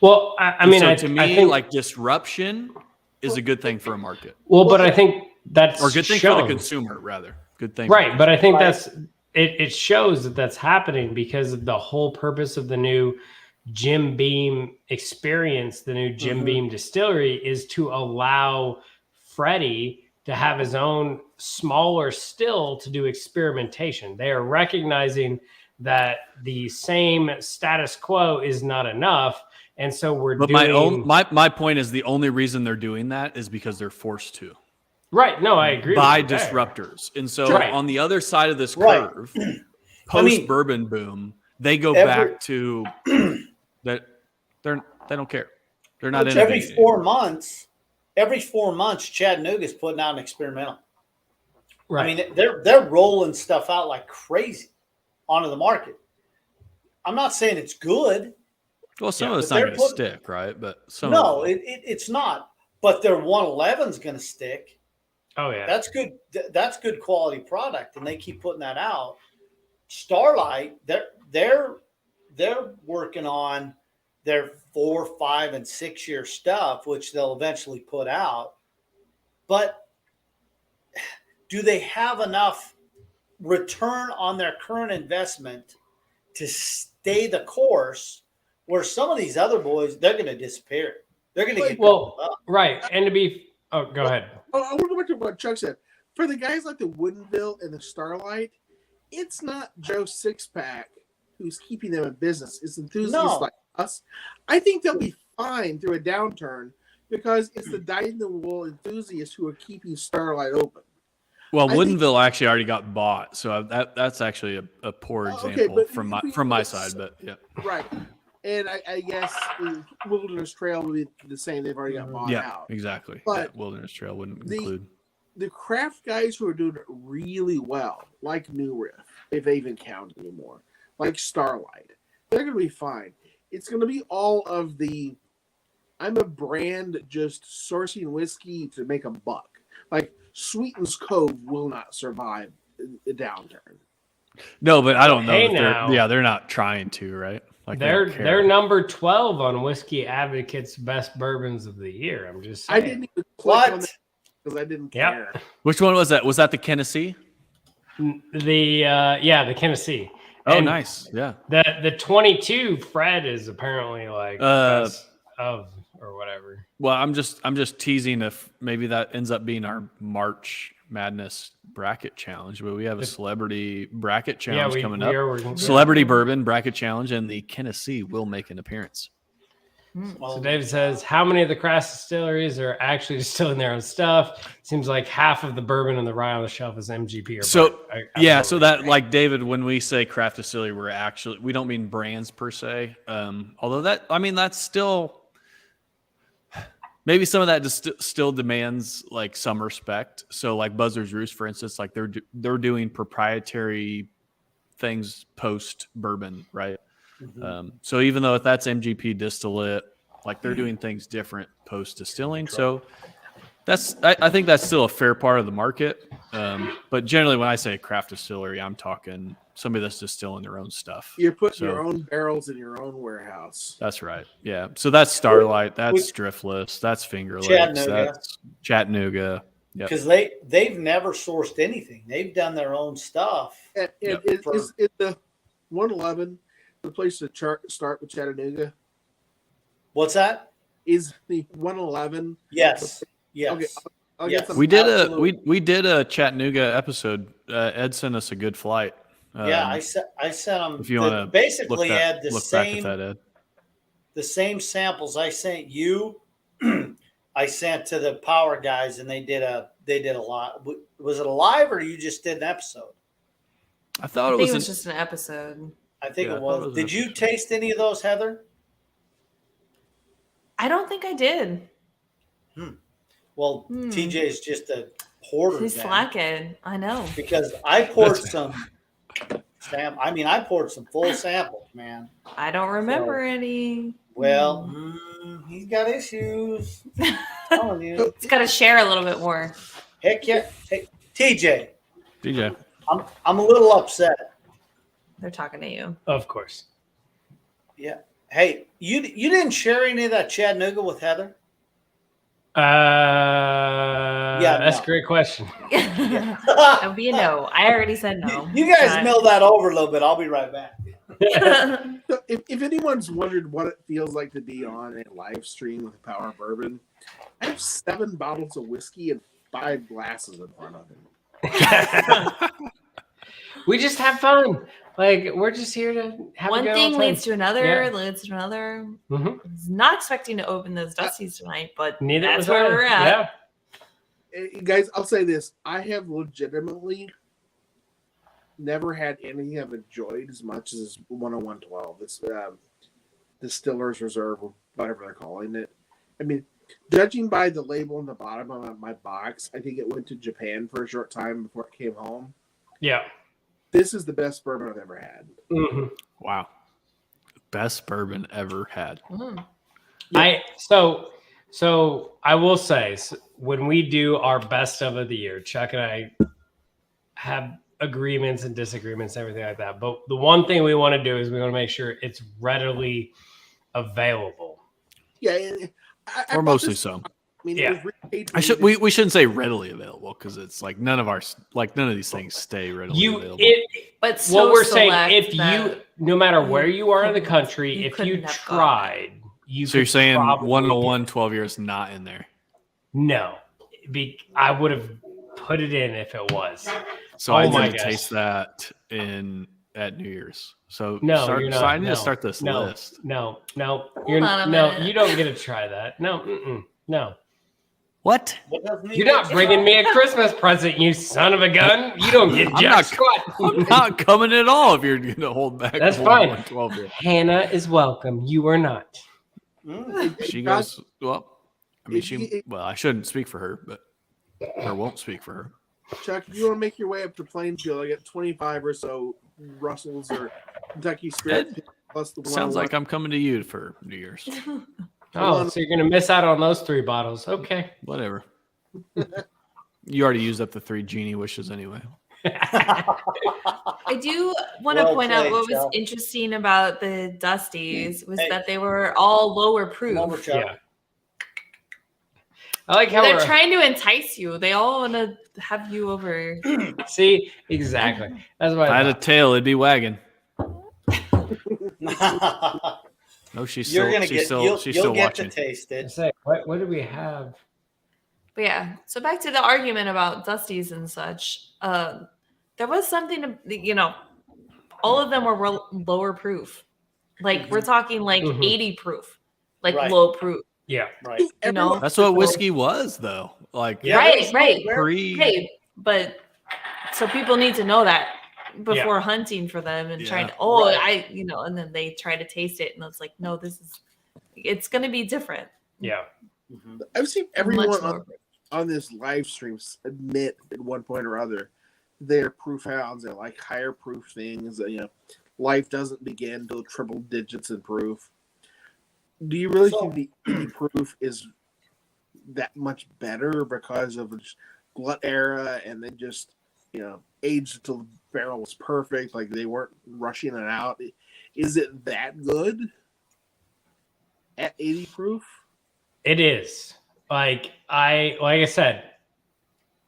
A: Well, I mean,
B: to me, I think like disruption is a good thing for a market.
A: Well, but I think that's
B: or good thing for the consumer, rather. Good thing,
A: right? But I think it shows that that's happening because of the whole purpose of the new Jim Beam experience, the new Jim Beam distillery, is to allow Freddie to have his own smaller still to do experimentation. They are recognizing that the same status quo is not enough. And so
B: my point is the only reason they're doing that is because they're forced to.
A: Right. No, I agree.
B: By disruptors. And so on the other side of this curve, post bourbon boom, they go back to that. They don't care. They're not innovating.
D: Every 4 months, Chattanooga's putting out an experimental.
A: Right.
D: I mean, they're rolling stuff out like crazy onto the market. I'm not saying it's good.
B: Well, some of it's not going to stick, right? But
D: it's not. But their 111's going to stick.
A: Oh yeah,
D: that's good. That's good quality product, and they keep putting that out. Starlight, they're working on their 4, 5, and 6 year stuff, which they'll eventually put out. But do they have enough return on their current investment to stay the course? Where some of these other boys, they're going to disappear. They're going to get up.
A: Right. And to be, go ahead.
E: I want to go back to what Chuck said. For the guys like the Woodinville and the Starlight, it's not Joe Sixpack who's keeping them in business. It's enthusiasts like us. I think they'll be fine through a downturn because it's the dyed-in-the-wool enthusiasts who are keeping Starlight open.
B: Well, Woodinville actually already got bought, so that's actually a poor example from my side. But yeah,
E: right. And I guess Wilderness Trail would be the same. They've already got bought out.
B: Yeah, exactly.
E: But
B: Wilderness Trail wouldn't include.
E: The craft guys who are doing it really well, like New Riff, if they even count anymore, like Starlight, they're going to be fine. It's going to be all of the, I'm a brand just sourcing whiskey to make a buck. Like Sweeten's Cove will not survive a downturn.
B: No, but I don't know. They're not trying to, right? Like
A: they're number 12 on Whiskey Advocate's best bourbons of the year. I'm just saying.
E: I didn't even click on that because I didn't care.
B: Which one was that? Was that the Tennessee?
A: The Tennessee.
B: Oh, nice. Yeah.
A: The 22 Fred is apparently like best of or whatever.
B: Well, I'm just teasing if maybe that ends up being our March Madness bracket challenge, but we have a celebrity bracket challenge coming up. Celebrity bourbon bracket challenge, and the Tennessee will make an appearance.
A: So David says, how many of the craft distilleries are actually distilling their own stuff? Seems like half of the bourbon and the rye on the shelf is MGP.
B: So that like David, when we say craft distillery, we don't mean brands per se. Although that's still. Maybe some of that still demands like some respect. So like Buzzard's Roost, for instance, like they're doing proprietary things post bourbon, right? Mm-hmm. So even though if that's MGP distillate, like they're doing things different post distilling. So I think that's still a fair part of the market. But generally, when I say craft distillery, I'm talking somebody that's distilling their own stuff.
E: You're putting your own barrels in your own warehouse.
B: That's right. Yeah. So that's Starlight. That's Driftless. That's Finger Lakes. That's Chattanooga.
D: Because they've never sourced anything. They've done their own stuff.
E: Is the 111 the place to start with Chattanooga?
D: What's that?
E: Is the 111?
D: Yes. Yes.
E: Okay. I'll
D: Yes.
E: get some.
B: We did
D: Absolutely.
B: we did a Chattanooga episode. Ed sent us a good flight.
D: Yeah, I sent them.
B: If you want to
D: basically had the
B: look back at that, Ed.
D: the same samples I sent you. I sent to the power guys, and they did a lot. Was it a live or you just did an episode?
B: I thought
C: I
B: it
C: think
B: was,
C: it was just an episode.
D: I think
B: Yeah,
D: it
B: I thought
D: was.
B: it was an
D: Did you
B: episode.
D: taste any of those, Heather?
C: I don't think I did.
D: Well, TJ is just a hoarder.
C: He's
D: then,
C: slacking. I know.
D: because I poured some. I poured some full samples, man.
C: I don't remember any.
D: Well, he's got issues. I'm telling you.
C: It's got to share a little bit more.
D: Heck yeah. Hey, TJ,
B: DJ.
D: I'm a little upset.
C: They're talking to you.
A: Of course.
D: Yeah. Hey, you didn't share any of that Chattanooga with Heather?
A: That's a great question.
C: That would be a no. I already said no.
D: You guys
C: Not-
D: mill that over a little bit. I'll be right back.
E: So if anyone's wondered what it feels like to be on a live stream with Power Bourbon, I have 7 bottles of whiskey and 5 glasses in front of him.
A: We just have fun. Like, we're just here to have
C: One
A: a good
C: thing
A: old time.
C: leads to another,
A: Yeah.
C: leads to another.
A: Mhm.
C: I was not expecting to open those Dusties tonight, but
A: Neither
C: that's
A: was
C: where
A: I.
C: we're at.
A: Yeah.
E: Guys, I'll say this. I have legitimately never had anything I've enjoyed as much as 10112. This Distiller's Reserve, or whatever they're calling it. I mean, judging by the label on the bottom of my box, I think it went to Japan for a short time before it came home.
A: Yeah.
E: This is the best bourbon I've ever had.
A: Mm-hmm.
B: Wow. Best bourbon ever had.
C: Mm.
A: So I will say, when we do our best of the year, Chuck and I have agreements and disagreements and everything like that. But the one thing we want to do is we want to make sure it's readily available.
E: Yeah, I
B: Or
E: bought
B: mostly
E: this-
B: so.
E: I mean,
A: Yeah.
E: it was repaid
B: I should we shouldn't say readily available because it's like none of these things stay readily available.
C: But so
A: What we're saying,
C: select
A: if you,
C: that
A: no matter
C: you
A: where you are in the
C: couldn't-
A: country,
C: you
A: if
C: couldn't
A: you
C: have
A: tried, you
B: So you're
A: could
B: saying
A: probably
B: 101 12 years not in there.
A: No, I would have put it in if it was.
B: So
A: Oh
B: I
A: my
B: need to
A: gosh.
B: taste that at New Year's. So
A: No,
B: start,
A: you're
B: so
A: not.
B: I need
A: No,
B: to start this
A: no,
B: list.
A: No,
C: on a minute.
A: you don't get to try that. No, no.
B: What?
D: What doesn't he
A: You're not
D: get?
A: bringing me a Christmas present, you son of a gun. You don't get
B: I'm
A: jack
B: not-
A: squat.
B: I'm not coming at all if you're going to hold back.
A: That's
B: more
A: fine.
B: than 12 years.
A: Hannah is welcome. You are not.
B: She
E: Chuck,
B: goes, well, I mean,
E: If
B: I shouldn't speak for her, but or won't speak for her.
E: Chuck, if you want to make your way up to Plainfield, I got 25 or so Russells or Kentucky Spirit plus the
B: Sounds
E: 101.
B: like I'm coming to you for New Year's.
A: Oh, so you're gonna miss out on those 3 bottles. Okay.
B: Whatever. You already used up the 3 genie wishes anyway.
C: I do want to
D: Well
C: point out
D: played,
C: what was
D: Chuck.
C: interesting about the Dusties was
D: Hey.
C: that they were all lower proof.
D: Number Chuck.
A: Yeah. I like how
C: They're
A: we're
C: trying to entice you. They all want to have you over.
A: see exactly. That's why
B: If I had a tail, it'd be wagging.
D: You're
B: No, she's
D: gonna
B: still
D: get.
B: she's
D: You'll
B: still
D: get
B: watching.
D: to taste
A: I
D: it.
A: say, what do we have?
C: But yeah, so back to the argument about Dusties and such. There was something to, all of them were lower proof. Like we're talking like
A: Mhm.
C: 80 proof, like
D: Right.
C: low proof.
A: Yeah.
D: Right.
C: know?
B: That's what whiskey was, though. Like
A: Yeah.
C: Right.
B: pre.
C: Hey, but so people need to know that before hunting for them and trying to,
D: Right.
C: and then they try to taste it and it's like, no, it's going to be different.
A: Yeah.
D: Mhm.
E: I've seen
C: Much
E: everyone
C: lower proof.
E: on this live stream admit at one point or other they're proof hounds. They like higher proof things. Life doesn't begin till triple digits in proof. Do you really
D: So-
E: think the 80 proof is that much better because of the glut era and then just aged until the barrel was perfect, like they weren't rushing it out? Is it that good at 80 proof?
A: It is. Like I said,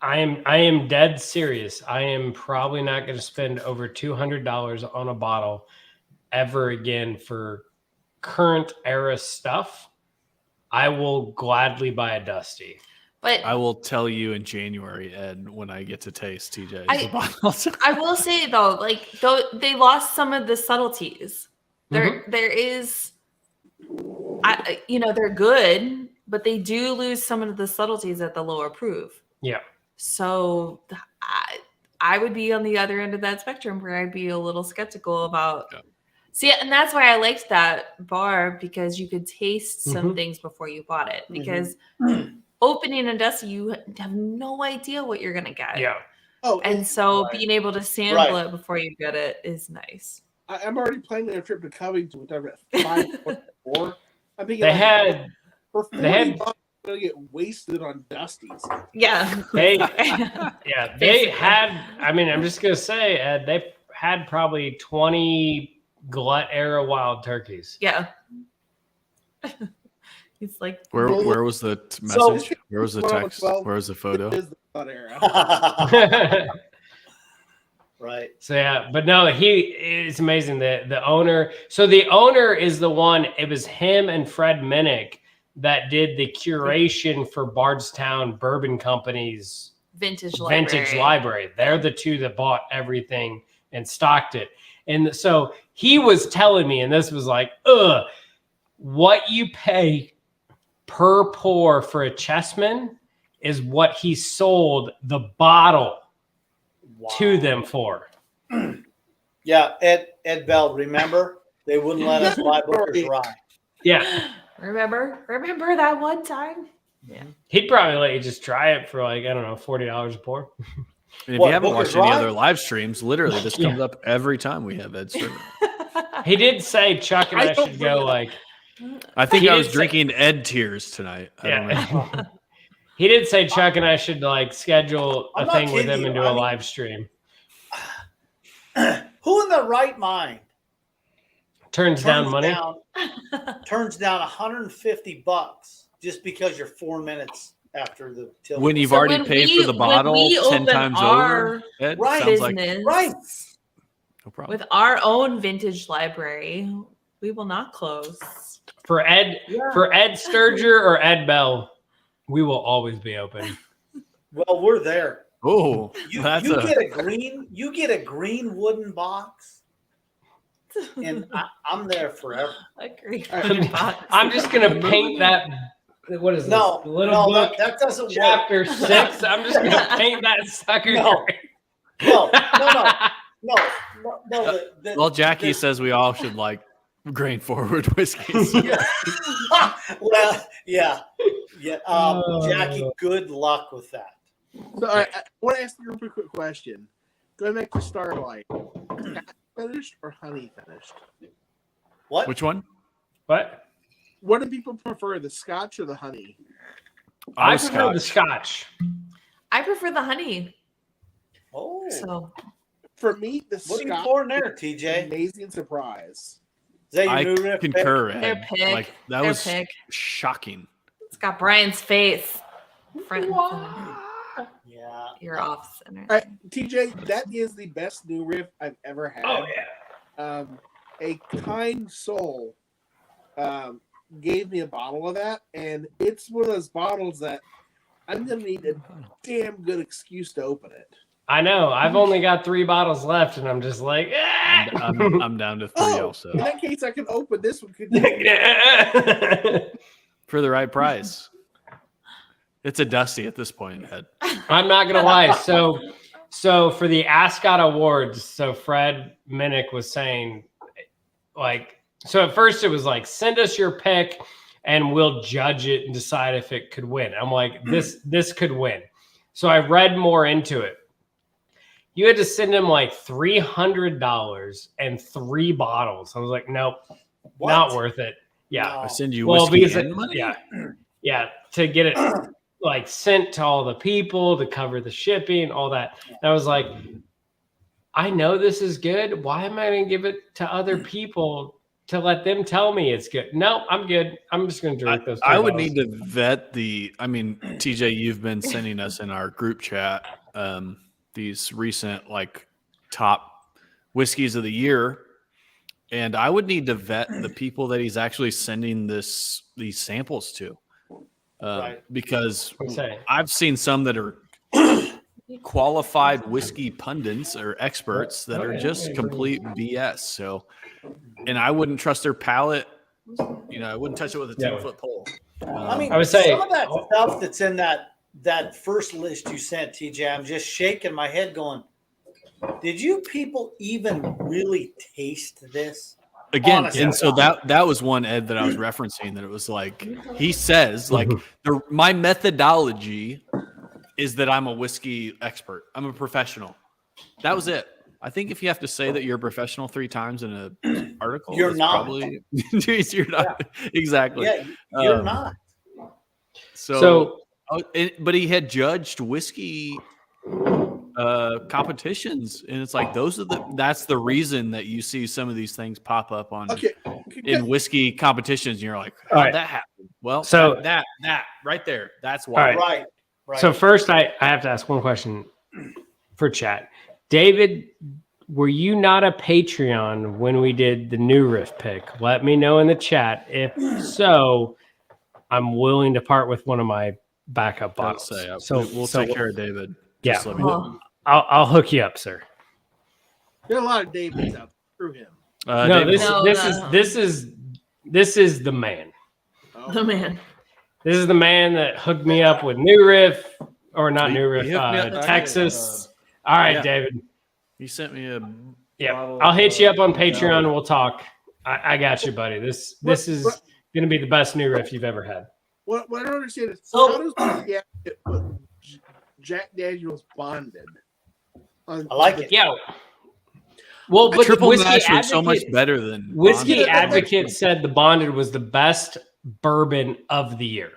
A: I am dead serious. I am probably not going to spend over $200 on a bottle ever again for current era stuff. I will gladly buy a Dusty.
C: But
B: I will tell you in January, Ed, when I get to taste TJ's
C: I-
B: bottles.
C: I will say though, like though they lost some of the subtleties. There is, they're good, but they do lose some of the subtleties at the lower proof.
A: Yeah.
C: So I would be on the other end of that spectrum where I'd be a little skeptical about.
B: Yeah.
C: See, and that's why I liked that bar, because you could taste some things before you bought it. Because opening a Dusty, you have no idea what you're gonna get.
A: Yeah.
E: Oh,
C: And so
D: Right.
C: being able to sample
D: Right.
C: it before you get it is nice.
E: I'm already planning a trip to Covington, which I've at 5.4. I'm thinking
A: They had
E: for
A: they had-
E: $40, I'm gonna get wasted on Dusties.
C: Yeah.
A: they had. I mean, I'm just gonna say, Ed, they had probably 20 glut era wild turkeys.
C: Yeah. It's like
B: Where was the message? Where was the text? Where was the photo?
E: Is the Bud era.
D: Right.
A: So yeah, but no, it's amazing. The owner. So the owner is the one. It was him and Fred Minnick that did the curation for Bardstown Bourbon Company's
C: vintage
A: library. They're the two that bought everything and stocked it. And so he was telling me, and this was like, what you pay per pour for a Chessman is what he sold the bottle to them for.
D: Yeah, Ed Bell, remember? They wouldn't let us buy Booker's Rye.
A: Yeah.
C: Remember that one time? Yeah.
A: He'd probably let you just try it for like, I don't know, $40 a pour.
B: And if
D: What,
B: you haven't
D: Booker's
B: watched any
D: Rye?
B: other live streams, literally this comes up every time we have Ed streaming.
A: He did say Chuck and I
E: don't
A: should go
E: bring it
A: like,
B: I think
A: He
B: I was
A: did say-
B: drinking Ed tears tonight. I don't know.
A: yeah. He did say Chuck and I should like schedule a
D: I'm not
A: thing with
D: kidding
A: him and
D: you.
A: do a
D: I mean-
A: live stream.
D: Who in their right mind
A: Turns down money.
D: turns down $150 just because you're 4 minutes after the till?
B: When you've
C: So
B: already
C: when
B: paid
C: we-
B: for the
C: when
B: bottle
C: we
B: 10
C: open
B: times
C: our
B: over, Ed,
D: Right.
B: sounds like
C: business
D: Right.
B: no problem.
C: with our own vintage library, we will not close.
A: For Ed Sturger or Ed Bell, we will always be open.
D: Well, we're there.
B: Oh,
D: You
B: that's
D: get a green wooden box, and I'm there forever.
C: Agree.
A: I'm just gonna paint that. What is this?
D: No,
A: Little book,
D: that doesn't work.
A: chapter 6. I'm just gonna paint that sucker.
D: No. No.
B: well, Jackie says we all should like grain forward whiskeys.
D: Well, yeah. Jackie, good luck with that.
E: So, I want to ask you a real quick question. Going back to Starlight, finished or honey finished?
D: What?
B: Which one?
A: What?
E: What do people prefer, the Scotch or the honey?
A: I prefer the Scotch.
C: I prefer the honey.
D: Oh,
C: So
E: For me, the
D: what are you
E: Scotch
D: pouring there,
E: is
D: TJ?
E: an amazing surprise.
D: Is that your
B: I
D: new riff?
B: concur.
C: their
B: Ed.
C: pick.
B: Like that
C: their
B: was
C: pick.
B: shocking.
C: It's got Brian's face. Front and center.
D: Yeah.
C: You're off center.
E: All right, TJ, that is the best new riff I've ever had.
A: Oh yeah.
E: A kind soul gave me a bottle of that, and it's one of those bottles that I'm gonna need a damn good excuse to open it.
A: I know. I've only got 3 bottles left, and I'm just like,
B: I'm down to 3 also
E: In that case, I can open this one.
B: for the right price. It's a dusty at this point, Ed.
A: I'm not gonna lie. So for the Ascot Awards, so Fred Minnick was saying, like, so at first it was like, send us your pick, and we'll judge it and decide if it could win. I'm like, this could win. So I read more into it. You had to send him like $300 and 3 bottles. I was like, nope,
D: What?
A: not worth it. Yeah.
D: No.
B: I send you
A: Well,
B: whiskey
A: because
B: and money.
A: yeah, to get it like sent to all the people to cover the shipping, all that. And I was like, I know this is good. Why am I going to give it to other people to let them tell me it's good? No, I'm good. I'm just going to drink those. 2
B: I would
A: bottles.
B: need to vet TJ, you've been sending us in our group chat these recent like top whiskeys of the year. And I would need to vet the people that he's actually sending these samples to.
D: Right.
B: Because
A: Okay.
B: I've seen some that are qualified whiskey pundits or experts that are
A: Okay.
B: just complete BS. So, and I wouldn't trust their palate. I wouldn't touch it with a
A: Yeah.
B: 10-foot pole.
D: I mean,
A: I would say-
D: some of that stuff that's in that first list you sent, TJ, I'm just shaking my head going, did you people even really taste this?
B: Again,
D: Honestly.
B: and so that was one, Ed, that I was referencing, that it was like, he says, like, my methodology is that I'm a whiskey expert. I'm a professional. That was it. I think if you have to say that you're a professional 3 times in an article,
D: You're
B: that's
D: not.
B: Probably, you're not. Yeah. Exactly.
D: Yeah, you're not.
B: But he had judged whiskey competitions, and it's like that's the reason that you see some of these things pop up on in whiskey competitions, and you're like, how'd that happen? Well,
A: So-
B: that right there, that's why.
A: All right.
D: Right.
A: So first, I have to ask one question for chat. David, were you not a Patreon when we did the new riff pick? Let me know in the chat. If so, I'm willing to part with one of my backup bottles.
B: We'll take care of David.
A: Yeah,
B: Just let me know.
A: I'll hook you up, sir.
E: There are a lot of Davids out there. Screw him.
A: No,
B: David,
A: this is the man.
E: Oh.
C: The man.
A: This is the man that hooked me up with New Riff, or not New Riff,
B: he hooked me up
A: Texas. All right,
B: yeah.
A: David.
B: he sent me a
A: Yeah,
B: bottle
A: I'll hit you up on
B: of-
A: Patreon and we'll talk. I got you, buddy. This is going to be the best New Riff you've ever had.
E: What I don't understand is
D: So-
E: how does the put Jack Daniels bonded?
D: I like it.
A: Yeah. Well,
B: The
A: but
B: triple
A: Whiskey
B: mash was so much
A: Advocate-
B: better than
A: Whiskey
B: Bonded.
A: Advocate said the Bonded was the best bourbon of the year.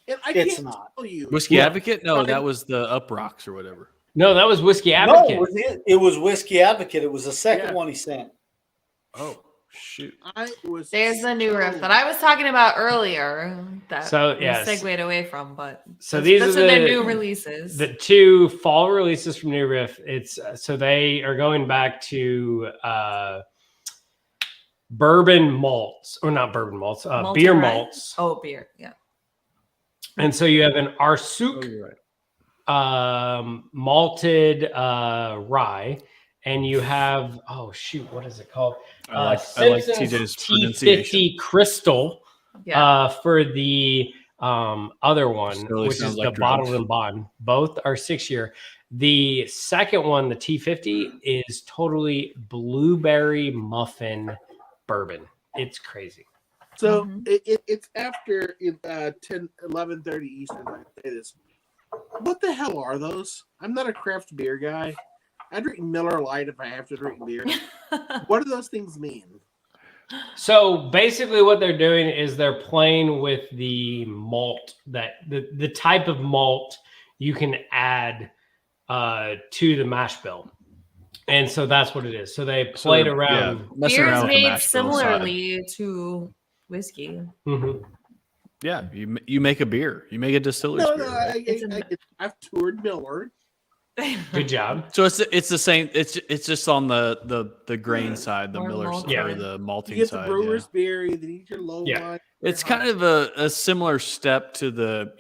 E: And I
D: It's
E: can't
D: not.
E: tell you.
B: Whiskey
A: Yeah.
B: Advocate? No, that was the Up Rocks or whatever.
A: No, that was Whiskey
D: No,
A: Advocate.
D: it was Whiskey Advocate. It was the second
E: Yeah.
D: one he sent.
B: Oh shoot!
E: I was
C: There's the new riff that I was talking about earlier that
A: So,
C: we
A: yes.
C: segued away from, but
A: So
C: that's,
A: these
C: that's
A: are
C: in their
A: the-
C: new releases.
A: The 2 fall releases from New Riff. It's so they are going back to bourbon malts, or not bourbon malts,
C: Malted
A: beer
C: rye?
A: malts.
C: Oh, beer. Yeah.
A: And so you have an Arsuk
B: you're right.
A: malted rye, and you have what is it called?
B: I like
A: Simpson's
B: TJ's pronunciation.
A: T50 Crystal
C: Yeah.
A: for the other one,
B: Really
A: which is
B: sounds
A: the
B: like drugs.
A: bottled and bond. Both are 6-year. The second one, the T50, is totally blueberry muffin bourbon. It's crazy.
E: So
C: Mhm.
E: it's after 11:30 Eastern. I say this. What the hell are those? I'm not a craft beer guy. I drink Miller Lite if I have to drink beer. What do those things mean?
A: So basically, what they're doing is they're playing with the malt, that the type of malt you can add to the mash bill, and so that's what it is. So they played around.
B: messing
C: Beer is
B: around with the
C: made
B: mash bill side.
C: similarly to whiskey.
A: Mhm.
B: Yeah, you make a beer. You make a distiller's
E: No,
B: beer.
E: no,
B: right?
E: I've toured Miller.
A: Good job.
B: So it's the same. It's just on the grain side, the
C: More
B: Miller
C: malty.
B: or
A: Yeah.
B: the
E: You
B: malting
E: get the
B: side.
E: brewer's
B: Yeah.
E: beer, you then eat your low
A: Yeah.
E: line.
B: It's kind of a similar step to the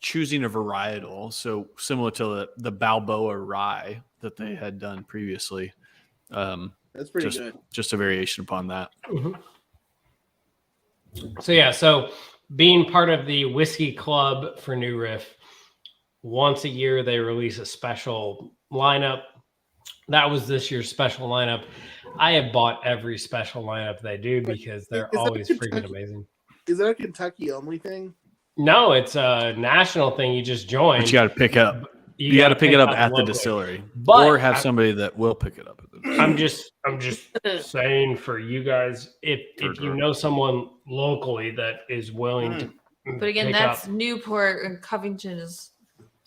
B: choosing a varietal. So similar to the Balboa rye that they had done previously.
E: That's pretty good.
B: Just a variation upon that.
A: So being part of the whiskey club for New Riff, once a year they release a special lineup. That was this year's special lineup. I have bought every special lineup they do because they're
E: Is that
A: always freaking
E: Kentucky?
A: amazing.
E: Is that a Kentucky only thing?
A: No, it's a national thing. You just join.
B: But you got to pick up. You got to pick it up at the
A: locally.
B: distillery,
A: But
B: or have somebody that will pick it up. At the distillery.
A: I'm just saying for you guys, if you know someone locally that is willing to,
C: But again,
A: pick
C: that's
A: up.
C: Newport and Covington is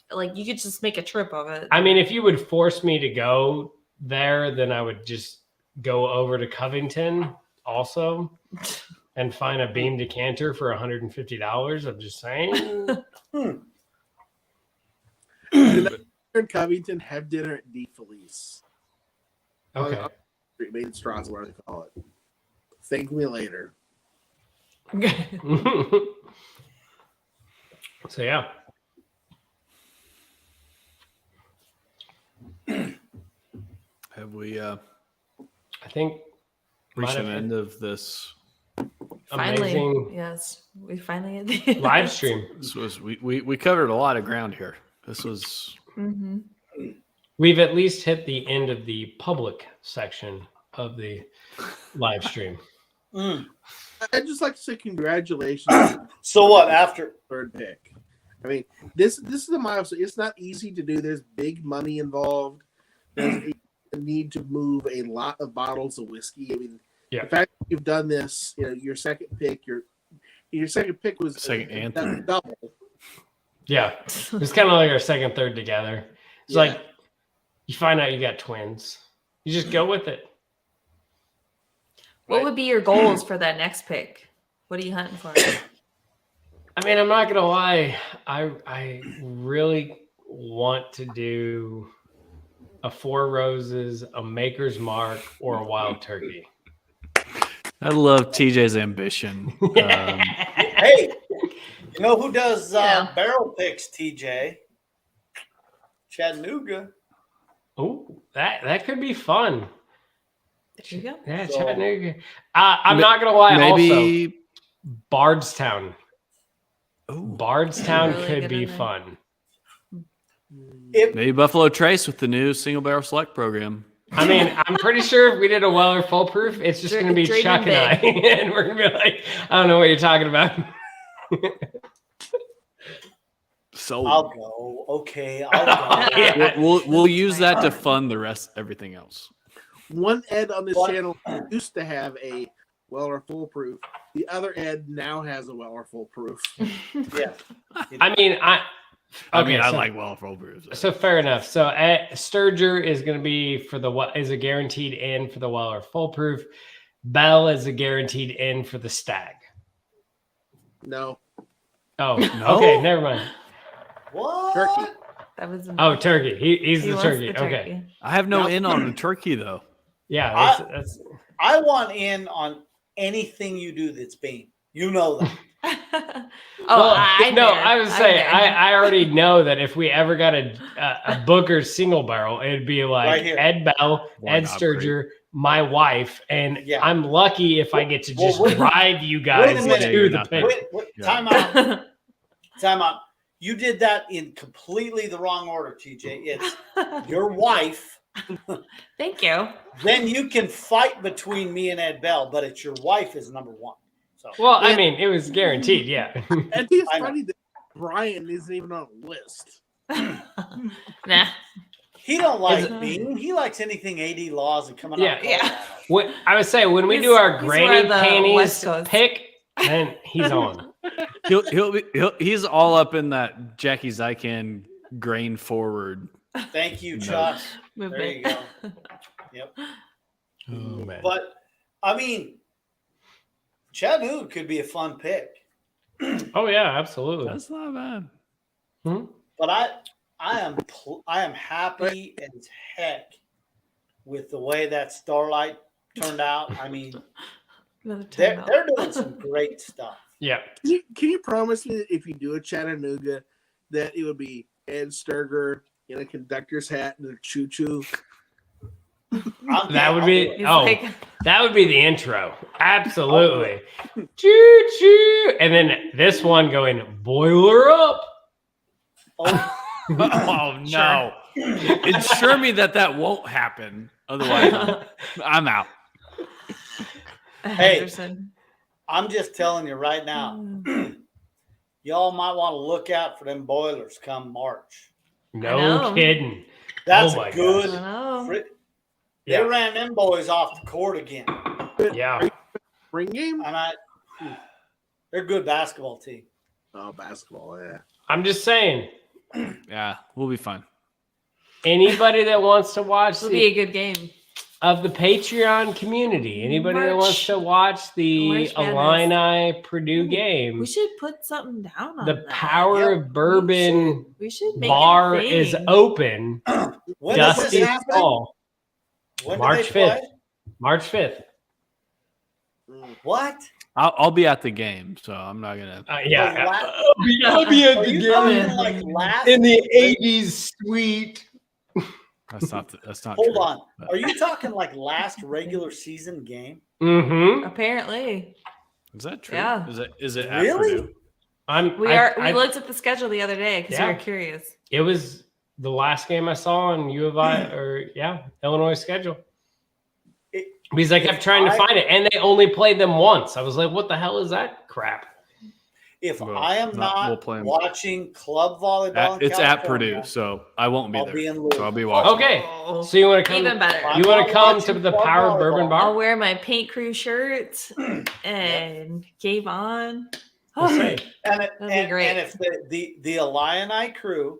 C: like you could just make a trip of it.
A: I mean, if you would force me to go there, then I would just go over to Covington also and find a beam decanter for $150. I'm just saying.
E: In Covington, have dinner at D. Felice.
A: Okay.
E: Main Straws, what do they call it? Thank me later.
A: So yeah.
B: Have we
A: I think
B: reached
A: might
B: an
A: have
B: end of this?
C: Finally,
A: amazing
C: yes, we finally had the
A: live stream.
B: This was we covered a lot of ground here. This was
C: Mm-hmm.
A: We've at least hit the end of the public section of the live stream.
D: Mm.
E: I'd just like to say congratulations.
D: So what? After
E: Third pick. I mean, this is a milestone. It's not easy to do. There's big money involved. There's a need to move a lot of bottles of whiskey. I mean,
A: Yeah.
E: the fact that you've done this, your second pick, your second pick was
B: Second and third.
E: double.
A: Yeah. It was kind of like our second, third together. It's like you find out you got twins. You just go with it.
C: What
A: Right.
C: would be your goals for that next pick? What are you hunting for?
A: I mean, I'm not gonna lie. I really want to do a Four Roses, a Maker's Mark, or a Wild Turkey.
B: I love TJ's ambition.
D: hey, you know who does
C: Yeah.
D: barrel picks? TJ, Chattanooga.
A: Oh, that could be fun.
C: There you go.
A: Yeah,
D: So-
A: Chattanooga. I'm not gonna lie. Also,
B: Maybe
A: Bardstown. Bardstown
C: Really
A: could
C: good
A: be
C: in there.
A: fun.
D: If
B: maybe Buffalo Trace with the new single barrel select program.
A: I mean, I'm pretty sure if we did a Weller full proof, it's just going to be
C: Dreaming
A: Chuck and I, and we're going to be like, I don't know what you're talking about.
B: So
D: I'll go. Okay, I'll go.
A: Yeah.
B: we'll use that to fund the rest, everything else.
E: One Ed on this
D: What?
E: channel used to have a Weller foolproof. The other Ed now has a Weller foolproof.
D: Yeah.
A: I mean, I
B: I like well full brews.
A: So fair enough. So Sturger is going to be for is a guaranteed in for the Weller full proof. Bell is a guaranteed in for the Stag.
E: No.
A: Oh,
B: No?
A: okay, never mind.
D: What?
E: Turkey.
C: That was
A: Oh, turkey. He's
C: he
A: the
C: wants
A: turkey.
C: the
A: Okay.
B: I have no
E: No.
B: in on the turkey though.
A: Yeah, that's
D: I want in on anything you do that's Bean. You know that.
C: Oh, I
A: no,
C: did.
A: I was
C: I
A: saying,
C: did.
A: I already know that if we ever got a Booker single barrel, it'd be like
D: Right here.
A: Ed Bell,
B: Why
A: Ed
B: not,
A: Sturger, my wife, and
D: Yeah.
A: I'm lucky if I get to just
D: Well, wait-
A: drive you
D: wait
A: guys
D: a minute.
A: to
B: You're
A: the
B: not
A: pick.
D: Wait,
B: Yeah.
D: time out. Time out. You did that in completely the wrong order, TJ. It's your wife.
C: Thank you.
D: Then you can fight between me and Ed Bell, but it's your wife is number one. So
A: Well, I mean, it was guaranteed, yeah.
E: I think it's
D: I know.
E: funny that Brian isn't even on a list.
C: Nah.
D: he don't like
A: Is
C: it-
D: Bean. He likes anything AD laws and coming
A: Yeah.
D: out.
C: Yeah.
A: What I would say when we
C: He's-
A: do our
C: he's
A: granny
C: where the
A: panties
C: West Coast-
A: pick, then he's on.
B: He's all up in that Jackie Zykan grain forward.
D: Thank you,
B: No.
D: Chuck.
C: Move
D: There
C: it.
D: you go. Yep.
A: Oh man.
D: But I mean, Chattanooga could be a fun pick.
A: Oh yeah, absolutely.
B: That's not bad.
D: But I am happy as heck with the way that Starlight turned out. I mean,
C: Another
D: they're
C: timeout.
D: they're doing some great stuff.
A: Yeah.
E: Can you promise me that if you do a Chattanooga, that it would be Ed Sturger in a conductor's hat and a choo-choo?
A: That would be
C: He's
A: oh,
C: like,
A: that would be the intro. Absolutely. Choo choo. And then this one going boiler up.
D: Oh,
B: Oh no! Ensure me that won't happen. Otherwise, I'm out.
D: Hey.
C: Henderson.
D: I'm just telling you right now, y'all might want to look out for them boilers come March.
A: No
C: know.
A: kidding.
D: That's
A: Oh my
D: a good.
C: I know.
D: They
A: Yeah.
D: ran them boys off the court again,
A: Yeah.
E: Spring game?
D: and they're a good basketball team.
E: Oh, basketball, yeah.
A: I'm just saying,
B: Yeah, we'll be fine.
A: anybody that wants to watch
C: It'll be a good game.
A: of the Patreon community, anybody that
C: March-
A: wants to watch the
C: March Madness.
A: Illini Purdue game,
C: We should put something down on
A: the
C: that.
A: Power
D: Yep.
A: of Bourbon
C: We should make
A: bar
C: it a
A: is
C: thing.
A: open.
D: When does
A: Dusty
D: this happen?
A: Fall,
D: When do
A: March
D: they play?
A: 5th. March 5th.
E: Mm.
D: What?
B: I'll be at the game, so I'm not gonna.
A: Yeah,
D: la-
A: I'll be at
D: Are
A: the
D: you
A: game
D: talking like last?
A: in the '80s suite.
B: That's not.
D: Hold
B: true,
D: on.
B: but-
D: Are you talking like last regular season game?
A: Mm-hmm.
C: Apparently,
B: Is that true?
C: Yeah.
B: Is it at
D: Really?
B: Purdue?
C: we looked at the schedule the other day because we
A: Yeah.
C: were curious.
A: It was the last game I saw on U of I or Illinois schedule. Because I kept trying to find it, and they only played them once. I was like, "What the hell is that crap?"
D: If
B: Well,
D: I am
B: we'll
D: not
B: play 'em.
D: watching club volleyball, in
B: It's at
D: California,
B: Purdue, so I won't be
D: I'll
B: there.
D: be in
B: So I'll be
D: Louisville.
B: watching.
A: Okay,
C: Oh,
A: so you want to come?
C: even better.
A: You
D: I'm
A: want
D: not
A: to come to
D: watching
A: the
D: club
A: Power Bourbon
D: volleyball.
A: Bar?
C: I'll wear my paint crew shirt and game on.
A: We'll see.
D: And,
C: That'd be great.
D: and if the Illini crew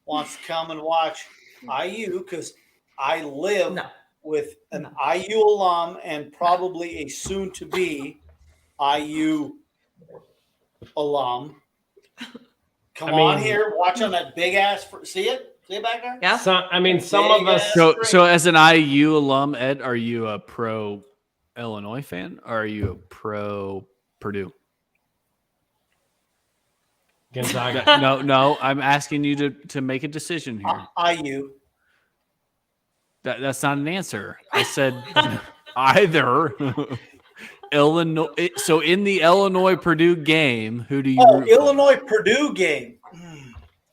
D: wants to come and watch IU, because I live
C: No.
D: with an IU alum and probably a soon-to-be IU alum. Come on
A: mean-
D: here, watch on that big ass. See it? See it back there?
C: Yeah.
A: Some of us.
B: So as an IU alum, Ed, are you a pro Illinois fan or are you a pro Purdue?
A: Gonzaga.
B: No. I'm asking you to make a decision here.
D: IU.
B: That's not an answer. I said either. Illinois. So in the Illinois Purdue game, who do you?
D: Oh,
B: root for?
D: Illinois Purdue game.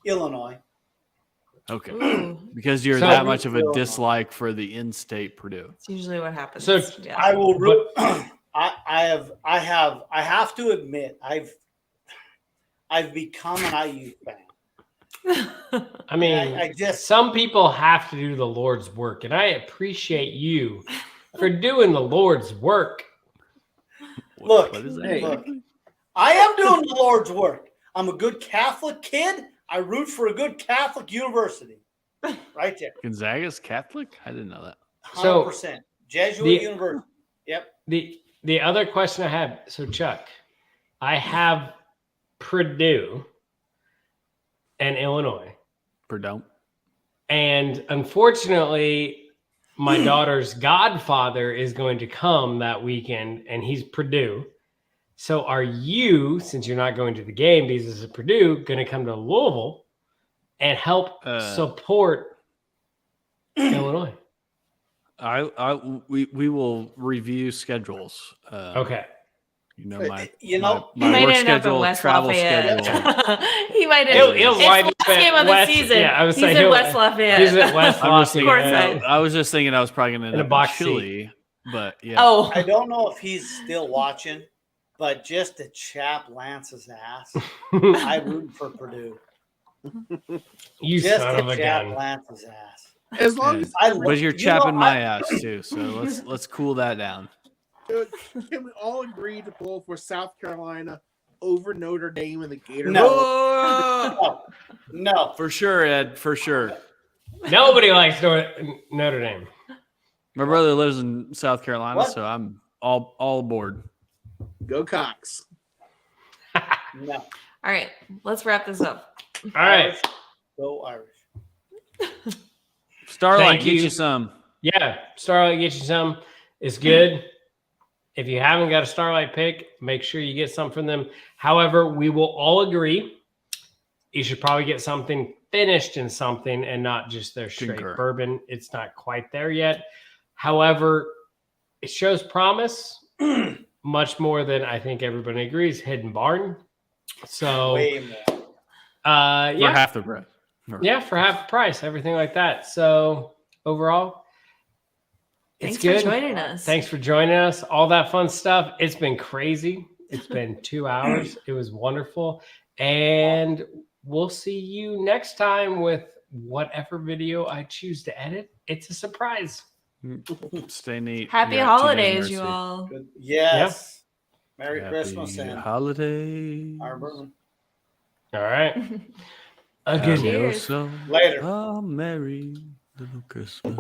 D: Illinois.
B: Okay,
C: Ooh,
B: because you're
A: So-
B: that much of a
D: Illinois.
B: dislike for the in-state Purdue.
C: it's usually what happens.
A: So,
C: yeah.
D: I will root. I have to admit, I've become an IU fan.
A: I mean,
D: I just
A: some people have to do the Lord's work, and I appreciate you for doing the Lord's work.
D: Look,
B: What is that?
E: hey.
D: look. I am doing the Lord's work. I'm a good Catholic kid. I root for a good Catholic university. Right there.
B: Gonzaga's Catholic? I didn't know that.
D: 100%. Jesuit
A: the-
D: University. Yep.
A: The other question I had, so Chuck, I have Purdue and Illinois,
B: Purdue.
A: and unfortunately, my daughter's godfather is going to come that weekend, and he's Purdue. So, are you, since you're not going to the game because this is Purdue, going to come to Louisville and help support Illinois?
B: We will review schedules.
A: Okay.
B: You know my
D: You know,
C: He
B: my
C: might
B: work
C: end up in
B: schedule,
C: West
B: travel
C: Lafayette.
B: schedule.
C: He might
A: He'll
C: end up.
A: wind
C: It's
A: up
C: the last
A: at
C: game of the
A: West-
C: season.
A: yeah, I would
C: He's
A: say
C: in
A: he'll-
C: West Lafayette.
A: He's at West
B: I was thinking,
A: Lafayette.
C: Courtside.
B: I was just thinking I was probably going to end
A: In a
B: up
A: box
B: in Chile, but yeah.
C: Oh,
D: I don't know if he's still watching, but just to chap Lance's ass, I root for Purdue.
A: You
D: Just
A: son
D: to
A: of a
D: chap
A: gun.
D: Lance's ass.
E: As long as
B: But you're chapping my ass too, so let's cool that down.
E: can we all agree to pull for South Carolina over Notre Dame in the Gator
D: No.
E: Bowl?
D: No.
B: For sure, Ed. For sure.
A: Nobody likes Notre Dame.
B: My brother lives in South Carolina,
D: What?
B: so I'm all aboard.
E: Go Cox.
D: No.
C: all right. Let's wrap this up.
A: All right.
D: Irish. Go Irish.
B: Starlight,
A: Thank
B: get
A: you.
B: you some.
A: Yeah, Starlight get you some. It's good. If you haven't got a Starlight pick, make sure you get some from them. However, we will all agree you should probably get something finished in something and not just their straight
B: Concur.
A: bourbon. It's not quite there yet. However, it shows promise much more than I think everybody agrees. Hidden Barn. So,
D: Way more.
B: For
A: yeah.
B: half the price.
A: Yeah, for half the price, everything like that. So overall, it's
C: Thanks
A: good.
C: for joining us.
A: Thanks for joining us. All that fun stuff. It's been crazy. It's been 2 hours. It was wonderful. And we'll see you next time with whatever video I choose to edit. It's a surprise.
B: Stay neat.
C: Happy
B: You're at 2 days
C: holidays, you
B: mercy.
C: all.
D: Good. Yes. Merry
B: Happy
D: Christmas and
B: holidays.
D: our bourbon.
A: All right. A good
C: Cheers.
B: So
D: Later.
B: a merry little Christmas.